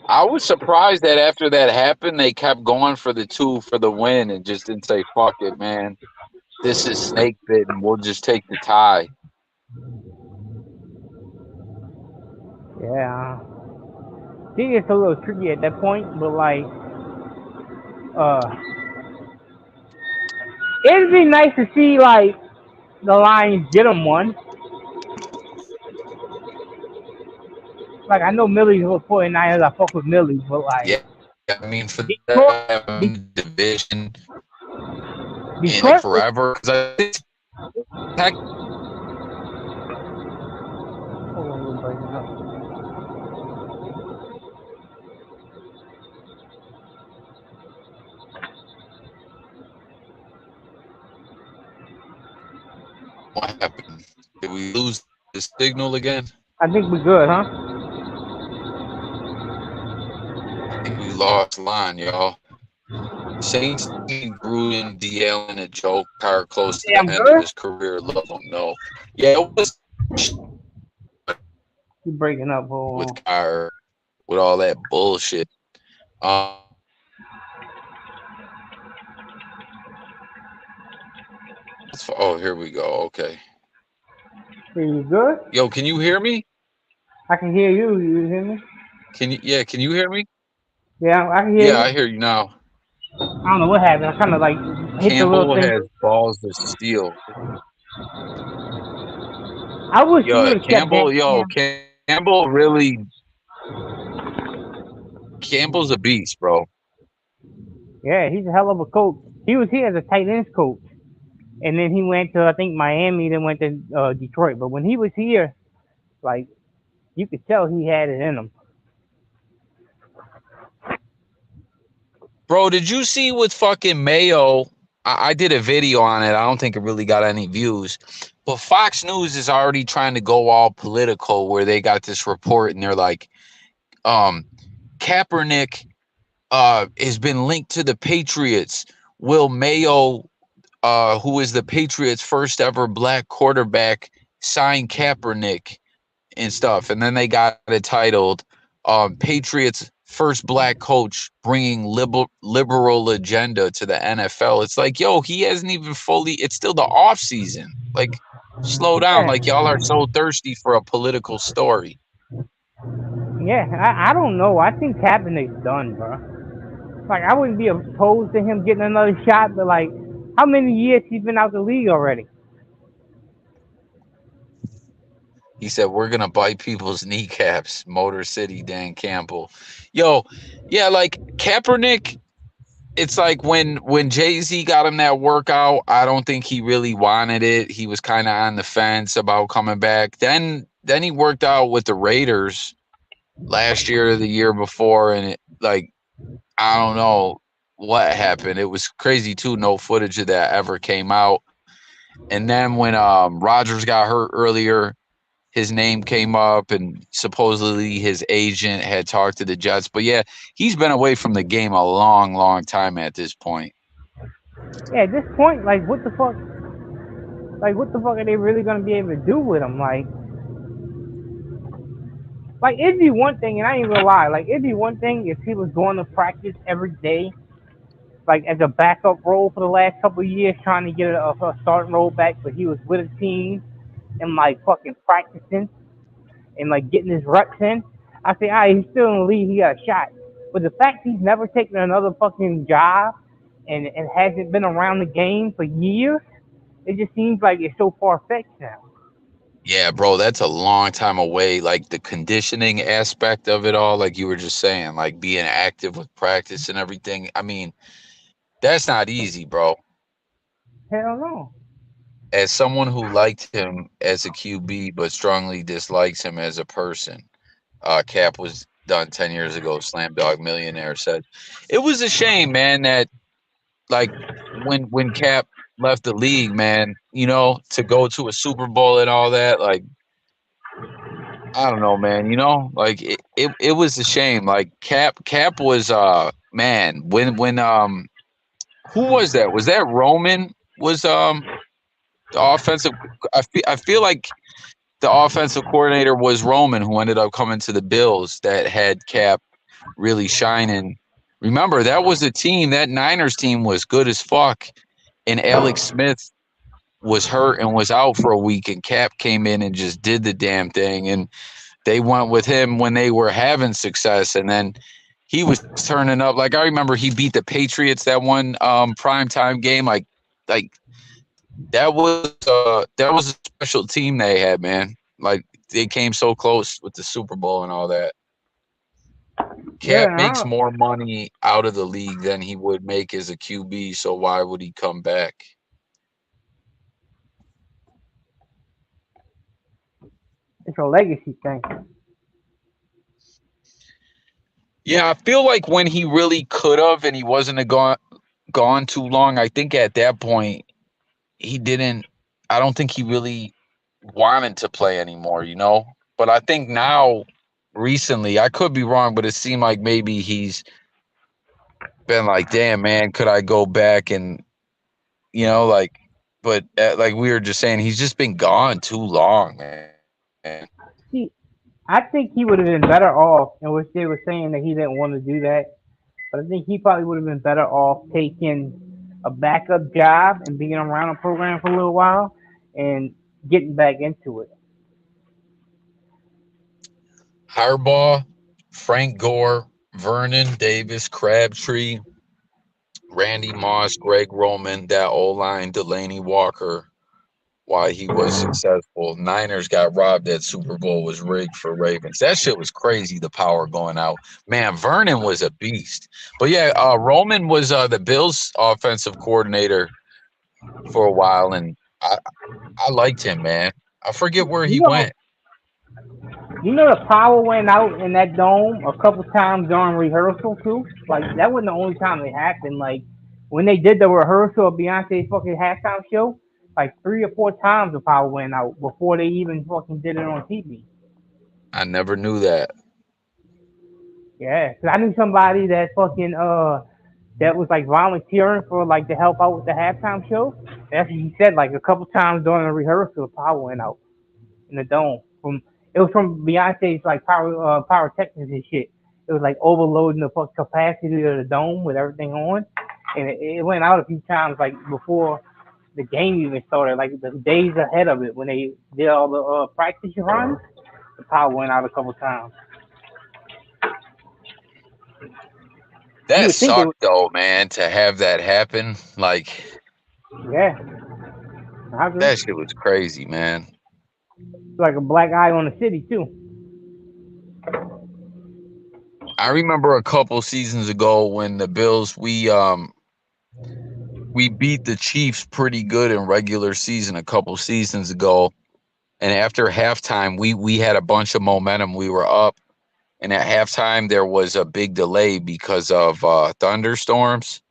I was surprised that after that happened, they kept going for the 2 for the win and just didn't say, fuck it, man. This is snake bitten. We'll just take the tie. Yeah. I think it's a little tricky at that point, but like, it'd be nice to see, like, the Lions get them one. Like, I know Millie's with 49ers. I fuck with Millie, but like, yeah, I mean, for Detroit, the division in Detroit, forever. What happened? Did we lose the signal again? I think we're good, huh? I think we lost line, y'all. Saints, Gruden, D. Allen, and Joe Carr close to the end of his career. Love him, no. Yeah, it was. You're breaking up, with Carr, with all that bullshit. Oh, here we go. Okay. Are you good? Yo, can you hear me? I can hear you. You hear me? Can you hear me? Yeah, I can hear you. Yeah, I hear you now. I don't know what happened. I kind of like hit Campbell the little thing. has balls to steal. I wish you would have kept that. Campbell really. Campbell's a beast, bro. Yeah, he's a hell of a coach. He was here as a tight ends coach, and then he went to, I think, Miami, then went to Detroit. But when he was here, like, you could tell he had it in him. Bro, did you see with fucking Mayo? I did a video on it. I don't think it really got any views. But Fox News is already trying to go all political, where they got this report and they're like, Kaepernick has been linked to the Patriots. Will Mayo, who is the Patriots' first ever black quarterback, sign Kaepernick and stuff? And then they got it titled, Patriots' first black coach bringing liberal agenda to the NFL. It's like, yo, he hasn't even fully, it's still the off season. Like, slow down. Like, y'all are so thirsty for a political story. Yeah, I don't know. I think Kaepernick's done, bro. Like, I wouldn't be opposed to him getting another shot, but like, how many years he's been out the league already? He said, we're going to bite people's kneecaps. Motor City, Dan Campbell. Yo, yeah, like Kaepernick, it's like when Jay-Z got him that workout, I don't think he really wanted it. He was kind of on the fence about coming back. Then he worked out with the Raiders last year or the year before, and I don't know what happened. It was crazy too. No footage of that ever came out. And then when Rodgers got hurt earlier, his name came up, and supposedly his agent had talked to the Jets. But yeah, he's been away from the game a long, long time at this point. Yeah, at this point, like, what the fuck? Like, what the fuck are they really gonna be able to do with him? Like it'd be one thing, and I ain't gonna lie. Like, it'd be one thing if he was going to practice every day, like as a backup role for the last couple of years, trying to get a starting role back. But he was with a team and like fucking practicing and like getting his reps in. I say, alright, he's still in the league. He got a shot. But the fact he's never taken another fucking job and hasn't been around the game for years, it just seems like it's so far fetched now. Yeah, bro, that's a long time away. Like the conditioning aspect of it all, like you were just saying, like being active with practice and everything. I mean, that's not easy, bro. Hell no. As someone who liked him as a QB but strongly dislikes him as a person, Cap was done 10 years ago. Slam Dog Millionaire said it was a shame, man, that like when Cap left the league, man, you know, to go to a Super Bowl and all that, like I don't know, man, you know, like it was a shame. Like Cap was man, when who was that? Was that Roman was the offensive I feel like the offensive coordinator was Roman, who ended up coming to the Bills, that had Cap really shining. Remember, that was a team, that Niners team was good as fuck, and Alex Smith was hurt and was out for a week, and Cap came in and just did the damn thing, and they went with him when they were having success, and then he was turning up. Like, I remember he beat the Patriots that one primetime game. Like that was a special team they had, man. Like they came so close with the Super Bowl and all that. Cap makes Yeah, more money out of the league than he would make as a QB, so why would he come back? it's a legacy thing. Yeah, I feel like when he really could have and he wasn't gone too long, I think at that point he didn't. I don't think he really wanted to play anymore, you know. But I think now, recently, I could be wrong, but it seemed like maybe he's been like, "Damn, man, could I go back and you know, like." But like we were just saying, he's just been gone too long, man. See, I think he would have been better off, in which they were saying that he didn't want to do that. But I think he probably would have been better off taking a backup job and being around a program for a little while and getting back into it. Harbaugh, Frank Gore, Vernon Davis, Crabtree, Randy Moss, Greg Roman, that O-line, Delaney Walker, why he was successful. Niners got robbed. That Super Bowl was rigged for Ravens. That shit was crazy, the power going out. Man, Vernon was a beast. But yeah, Roman was the Bills offensive coordinator for a while, and I liked him, man. I forget where You he know, went. the power went out in that dome a couple times during rehearsal too. Like that wasn't the only time it happened. Like when they did the rehearsal of Beyonce's fucking halftime show, like 3 or 4 times the power went out before they even fucking did it on TV. I never knew that. Yeah, 'cause I knew somebody that fucking that was like volunteering for like to help out with the halftime show. That's what he said. Like a couple times during the rehearsal, the power went out in the dome. It was from Beyonce's like pyrotechnics and shit. It was like overloading the fuck capacity of the dome with everything on, and it went out a few times like before the game even started. Like the days ahead of it when they did all the practice runs, the power went out a couple times. You That would think it was, sucked though, man, to have that happen. Like yeah. I agree. that shit was crazy, man. Like a black eye on the city too. I remember a couple seasons ago when the Bills we beat the Chiefs pretty good in regular season a couple seasons ago, and after halftime we had a bunch of momentum. We were up, and at halftime there was a big delay because of thunderstorms,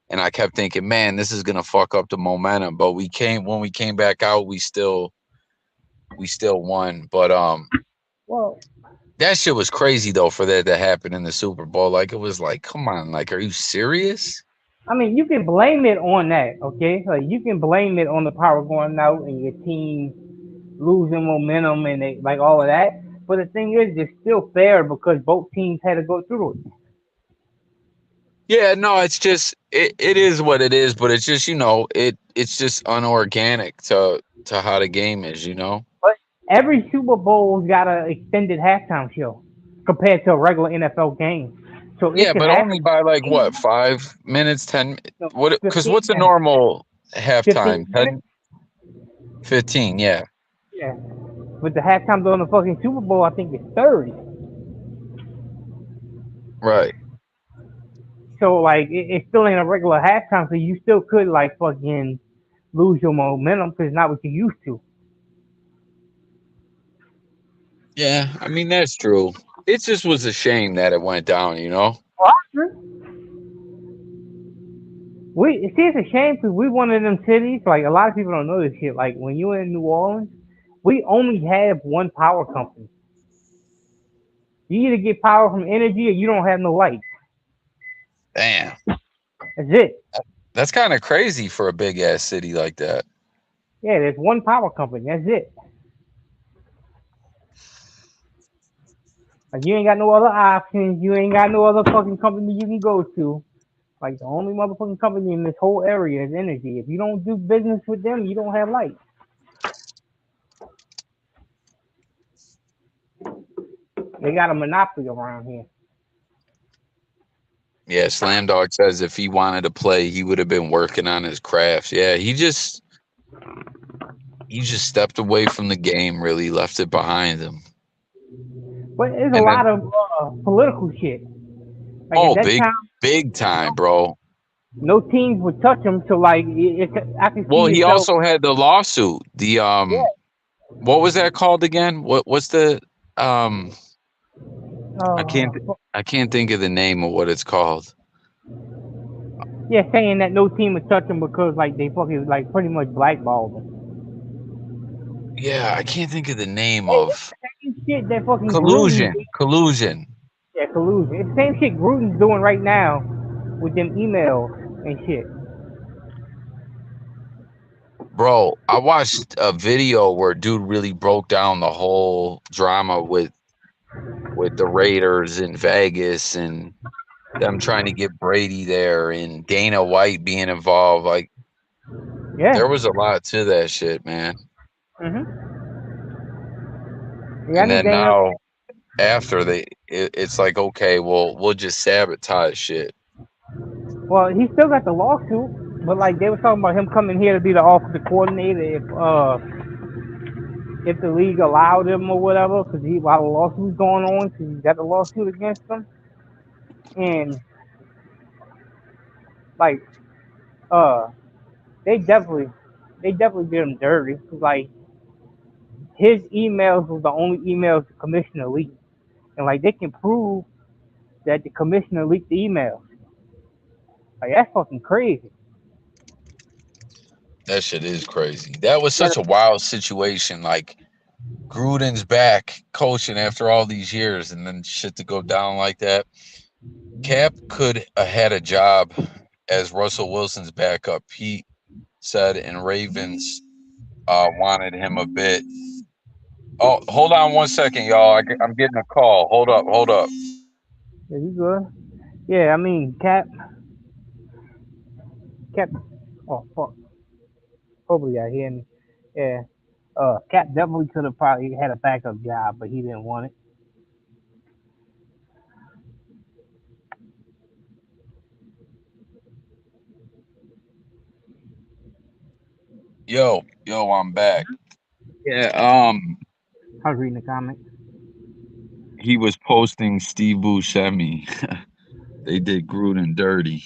and I kept thinking, man, this is gonna fuck up the momentum. But when we came back out, we still won. But Well, that shit was crazy though for that to happen in the Super Bowl. Like it was like, come on, like, are you serious? I mean, you can blame it on that, okay? Like you can blame it on the power going out and your team losing momentum and like all of that. But the thing is, it's still fair because both teams had to go through it. Yeah, no, it's just it is what it is, but it's just, it's just unorganic to how the game is, But every Super Bowl's got an extended halftime show compared to a regular NFL game. So it Yeah, can but only happen. by like what, 5 minutes, 10, No, what, because 15 what's a minutes. normal halftime? 15 minutes? 10, 15, yeah. Yeah. But the halftime during the fucking Super Bowl, I think, is 30. Right. So, like, it still ain't a regular halftime, so you still could, like, fucking lose your momentum because it's not what you used to. Yeah, I mean, that's true. It just was a shame that it went down, Well, see, it's a shame because we one of them cities. Like a lot of people don't know this shit. Like when you're in New Orleans, we only have one power company. You either get power from energy or you don't have no light. Damn. That's it. That's kind of crazy for a big ass city like that. Yeah, there's one power company. That's it. Like you ain't got no other options. You ain't got no other fucking company you can go to. Like the only motherfucking company in this whole area is energy. If you don't do business with them, you don't have light. They got a monopoly around here. Yeah, Slam Dog says if he wanted to play, he would have been working on his crafts. Yeah, he just stepped away from the game, really left it behind him. But there's a And then, lot of political shit. Like at that time, big time, bro. no teams would touch him. So like, I can see Well, he yourself. also had the lawsuit. The what was that called again? What's the I can't think of the name of what it's called. Yeah, saying that no team would touch him because like they fucking like pretty much blackballed him. Yeah, I can't think of the name of Same shit that fucking collusion. Yeah, collusion. It's the same shit Gruden's doing right now with them emails and shit. Bro, I watched a video where dude really broke down the whole drama with the Raiders in Vegas and them trying to get Brady there and Dana White being involved. Like, yeah, there was a lot to that shit, man. Yeah, And then now, after it's like, okay, well, we'll just sabotage shit. Well, he still got the lawsuit, but like they were talking about him coming here to be the offensive coordinator if the league allowed him or whatever, because while the lawsuit's going on, because he's got the lawsuit against him, and like they definitely did him dirty. 'Cause, like his emails was the only emails the commissioner leaked, and like they can prove that the commissioner leaked the emails. Like that's fucking crazy. That shit is crazy. That was such a wild situation. Like, Gruden's back coaching after all these years, and then shit to go down like that. Cap could have had a job as Russell Wilson's backup, Pete said, and Ravens wanted him a bit. Oh, hold on 1 second, y'all. I'm getting a call. Hold up. Yeah, you good? Yeah, I mean Cap. Oh fuck. Hopefully y'all hear me. Yeah. Cap definitely could have probably had a backup job, but he didn't want it. Yo, I'm back. Yeah, I was reading the comments. he was posting Steve Buscemi. They did Gruden dirty.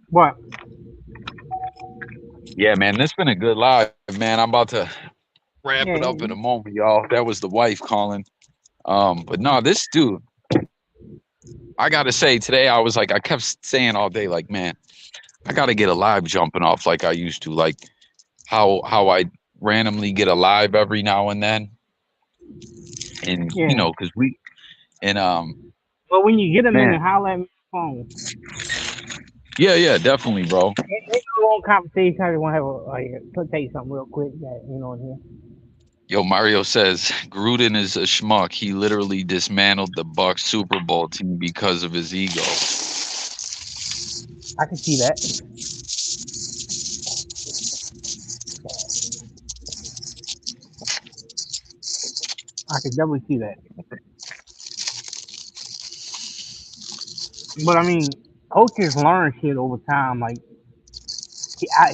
What? Yeah, man, this been a good live, man. I'm about to wrap Yeah, it up in a moment, y'all. That was the wife calling. But no, this dude, I gotta say, today I was like, I kept saying all day, like, man, I gotta get a live jumping off like I used to, like how I randomly get a live every now and then, and you yeah. know, cause we and But when you get a minute, man, holler at me on the phone. yeah, definitely, bro. It's a long conversation. I just want to have tell you something real quick that in here. Yo, Mario says Gruden is a schmuck. He literally dismantled the Bucs Super Bowl team because of his ego. I can see that. I can definitely see that. But I mean, coaches learn shit over time. Like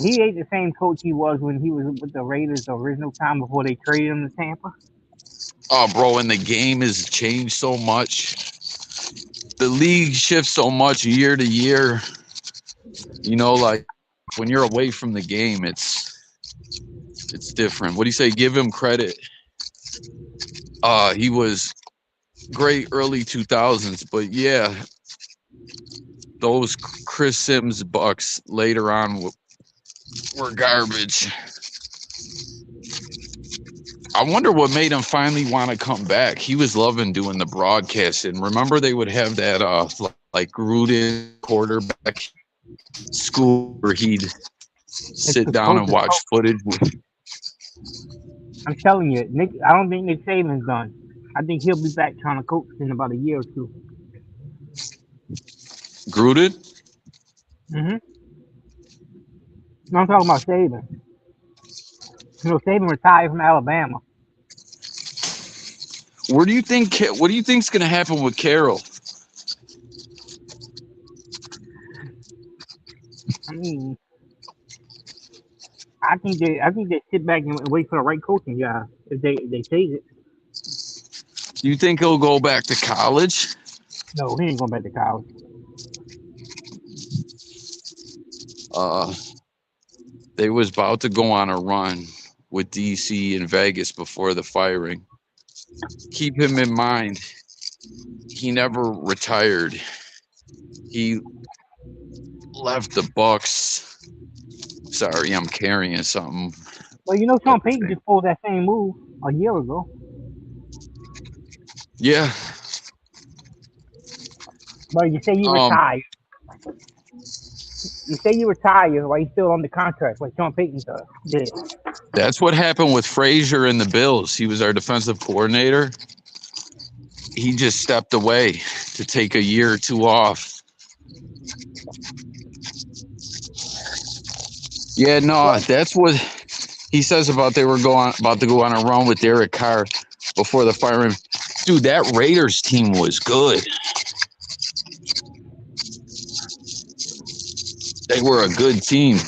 he ain't the same coach he was when he was with the Raiders the original time before they traded him to Tampa. Oh, bro, and the game has changed so much. The league shifts so much year to year. You know, like when you're away from the game, it's different. What do you say? Give him credit. He was great early 2000s, but yeah, those Chris Sims Bucks later on were garbage. I wonder what made him finally want to come back. He was loving doing the broadcasting. Remember they would have that like Gruden quarterback school where he'd sit down and watch footage. I'm telling you, Nick. I don't think Nick Saban's done. I think he'll be back trying to coach in about a year or two. Gruden? Mm-hmm. No, I'm talking about Saban. You know, Saban retired from Alabama. What do you think's gonna happen with Carroll? I mean, I think they sit back and wait for the right coaching guy if they take it. Do you think he'll go back to college? No, he ain't going back to college. They was about to go on a run with DC and Vegas before the firing. Keep him in mind. He never retired. He left the Bucks. Sorry, I'm carrying something. Well, you know, Sean Payton just pulled that same move a year ago. Yeah. But you say you retired. You say you retired while you're still under contract, like Sean Payton did. That's what happened with Frazier and the Bills. He was our defensive coordinator. He just stepped away to take a year or two off. Yeah, no, that's what he says about they were about to go on a run with Derek Carr before the firing. Dude, that Raiders team was good. They were a good team.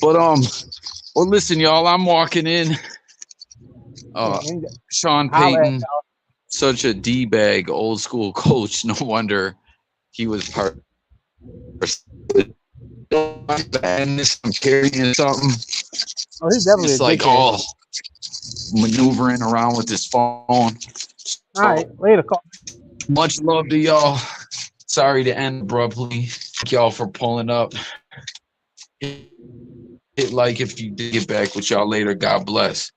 But well, listen, y'all, I'm walking in. Sean Payton, such a D-bag, old school coach. No wonder he was part of I'm carrying something. Oh, he's definitely it's like all maneuvering around with his phone. All right, later. Much love to y'all. Sorry to end abruptly. Thank y'all for pulling up. Hit like if you did get back with y'all later. God bless.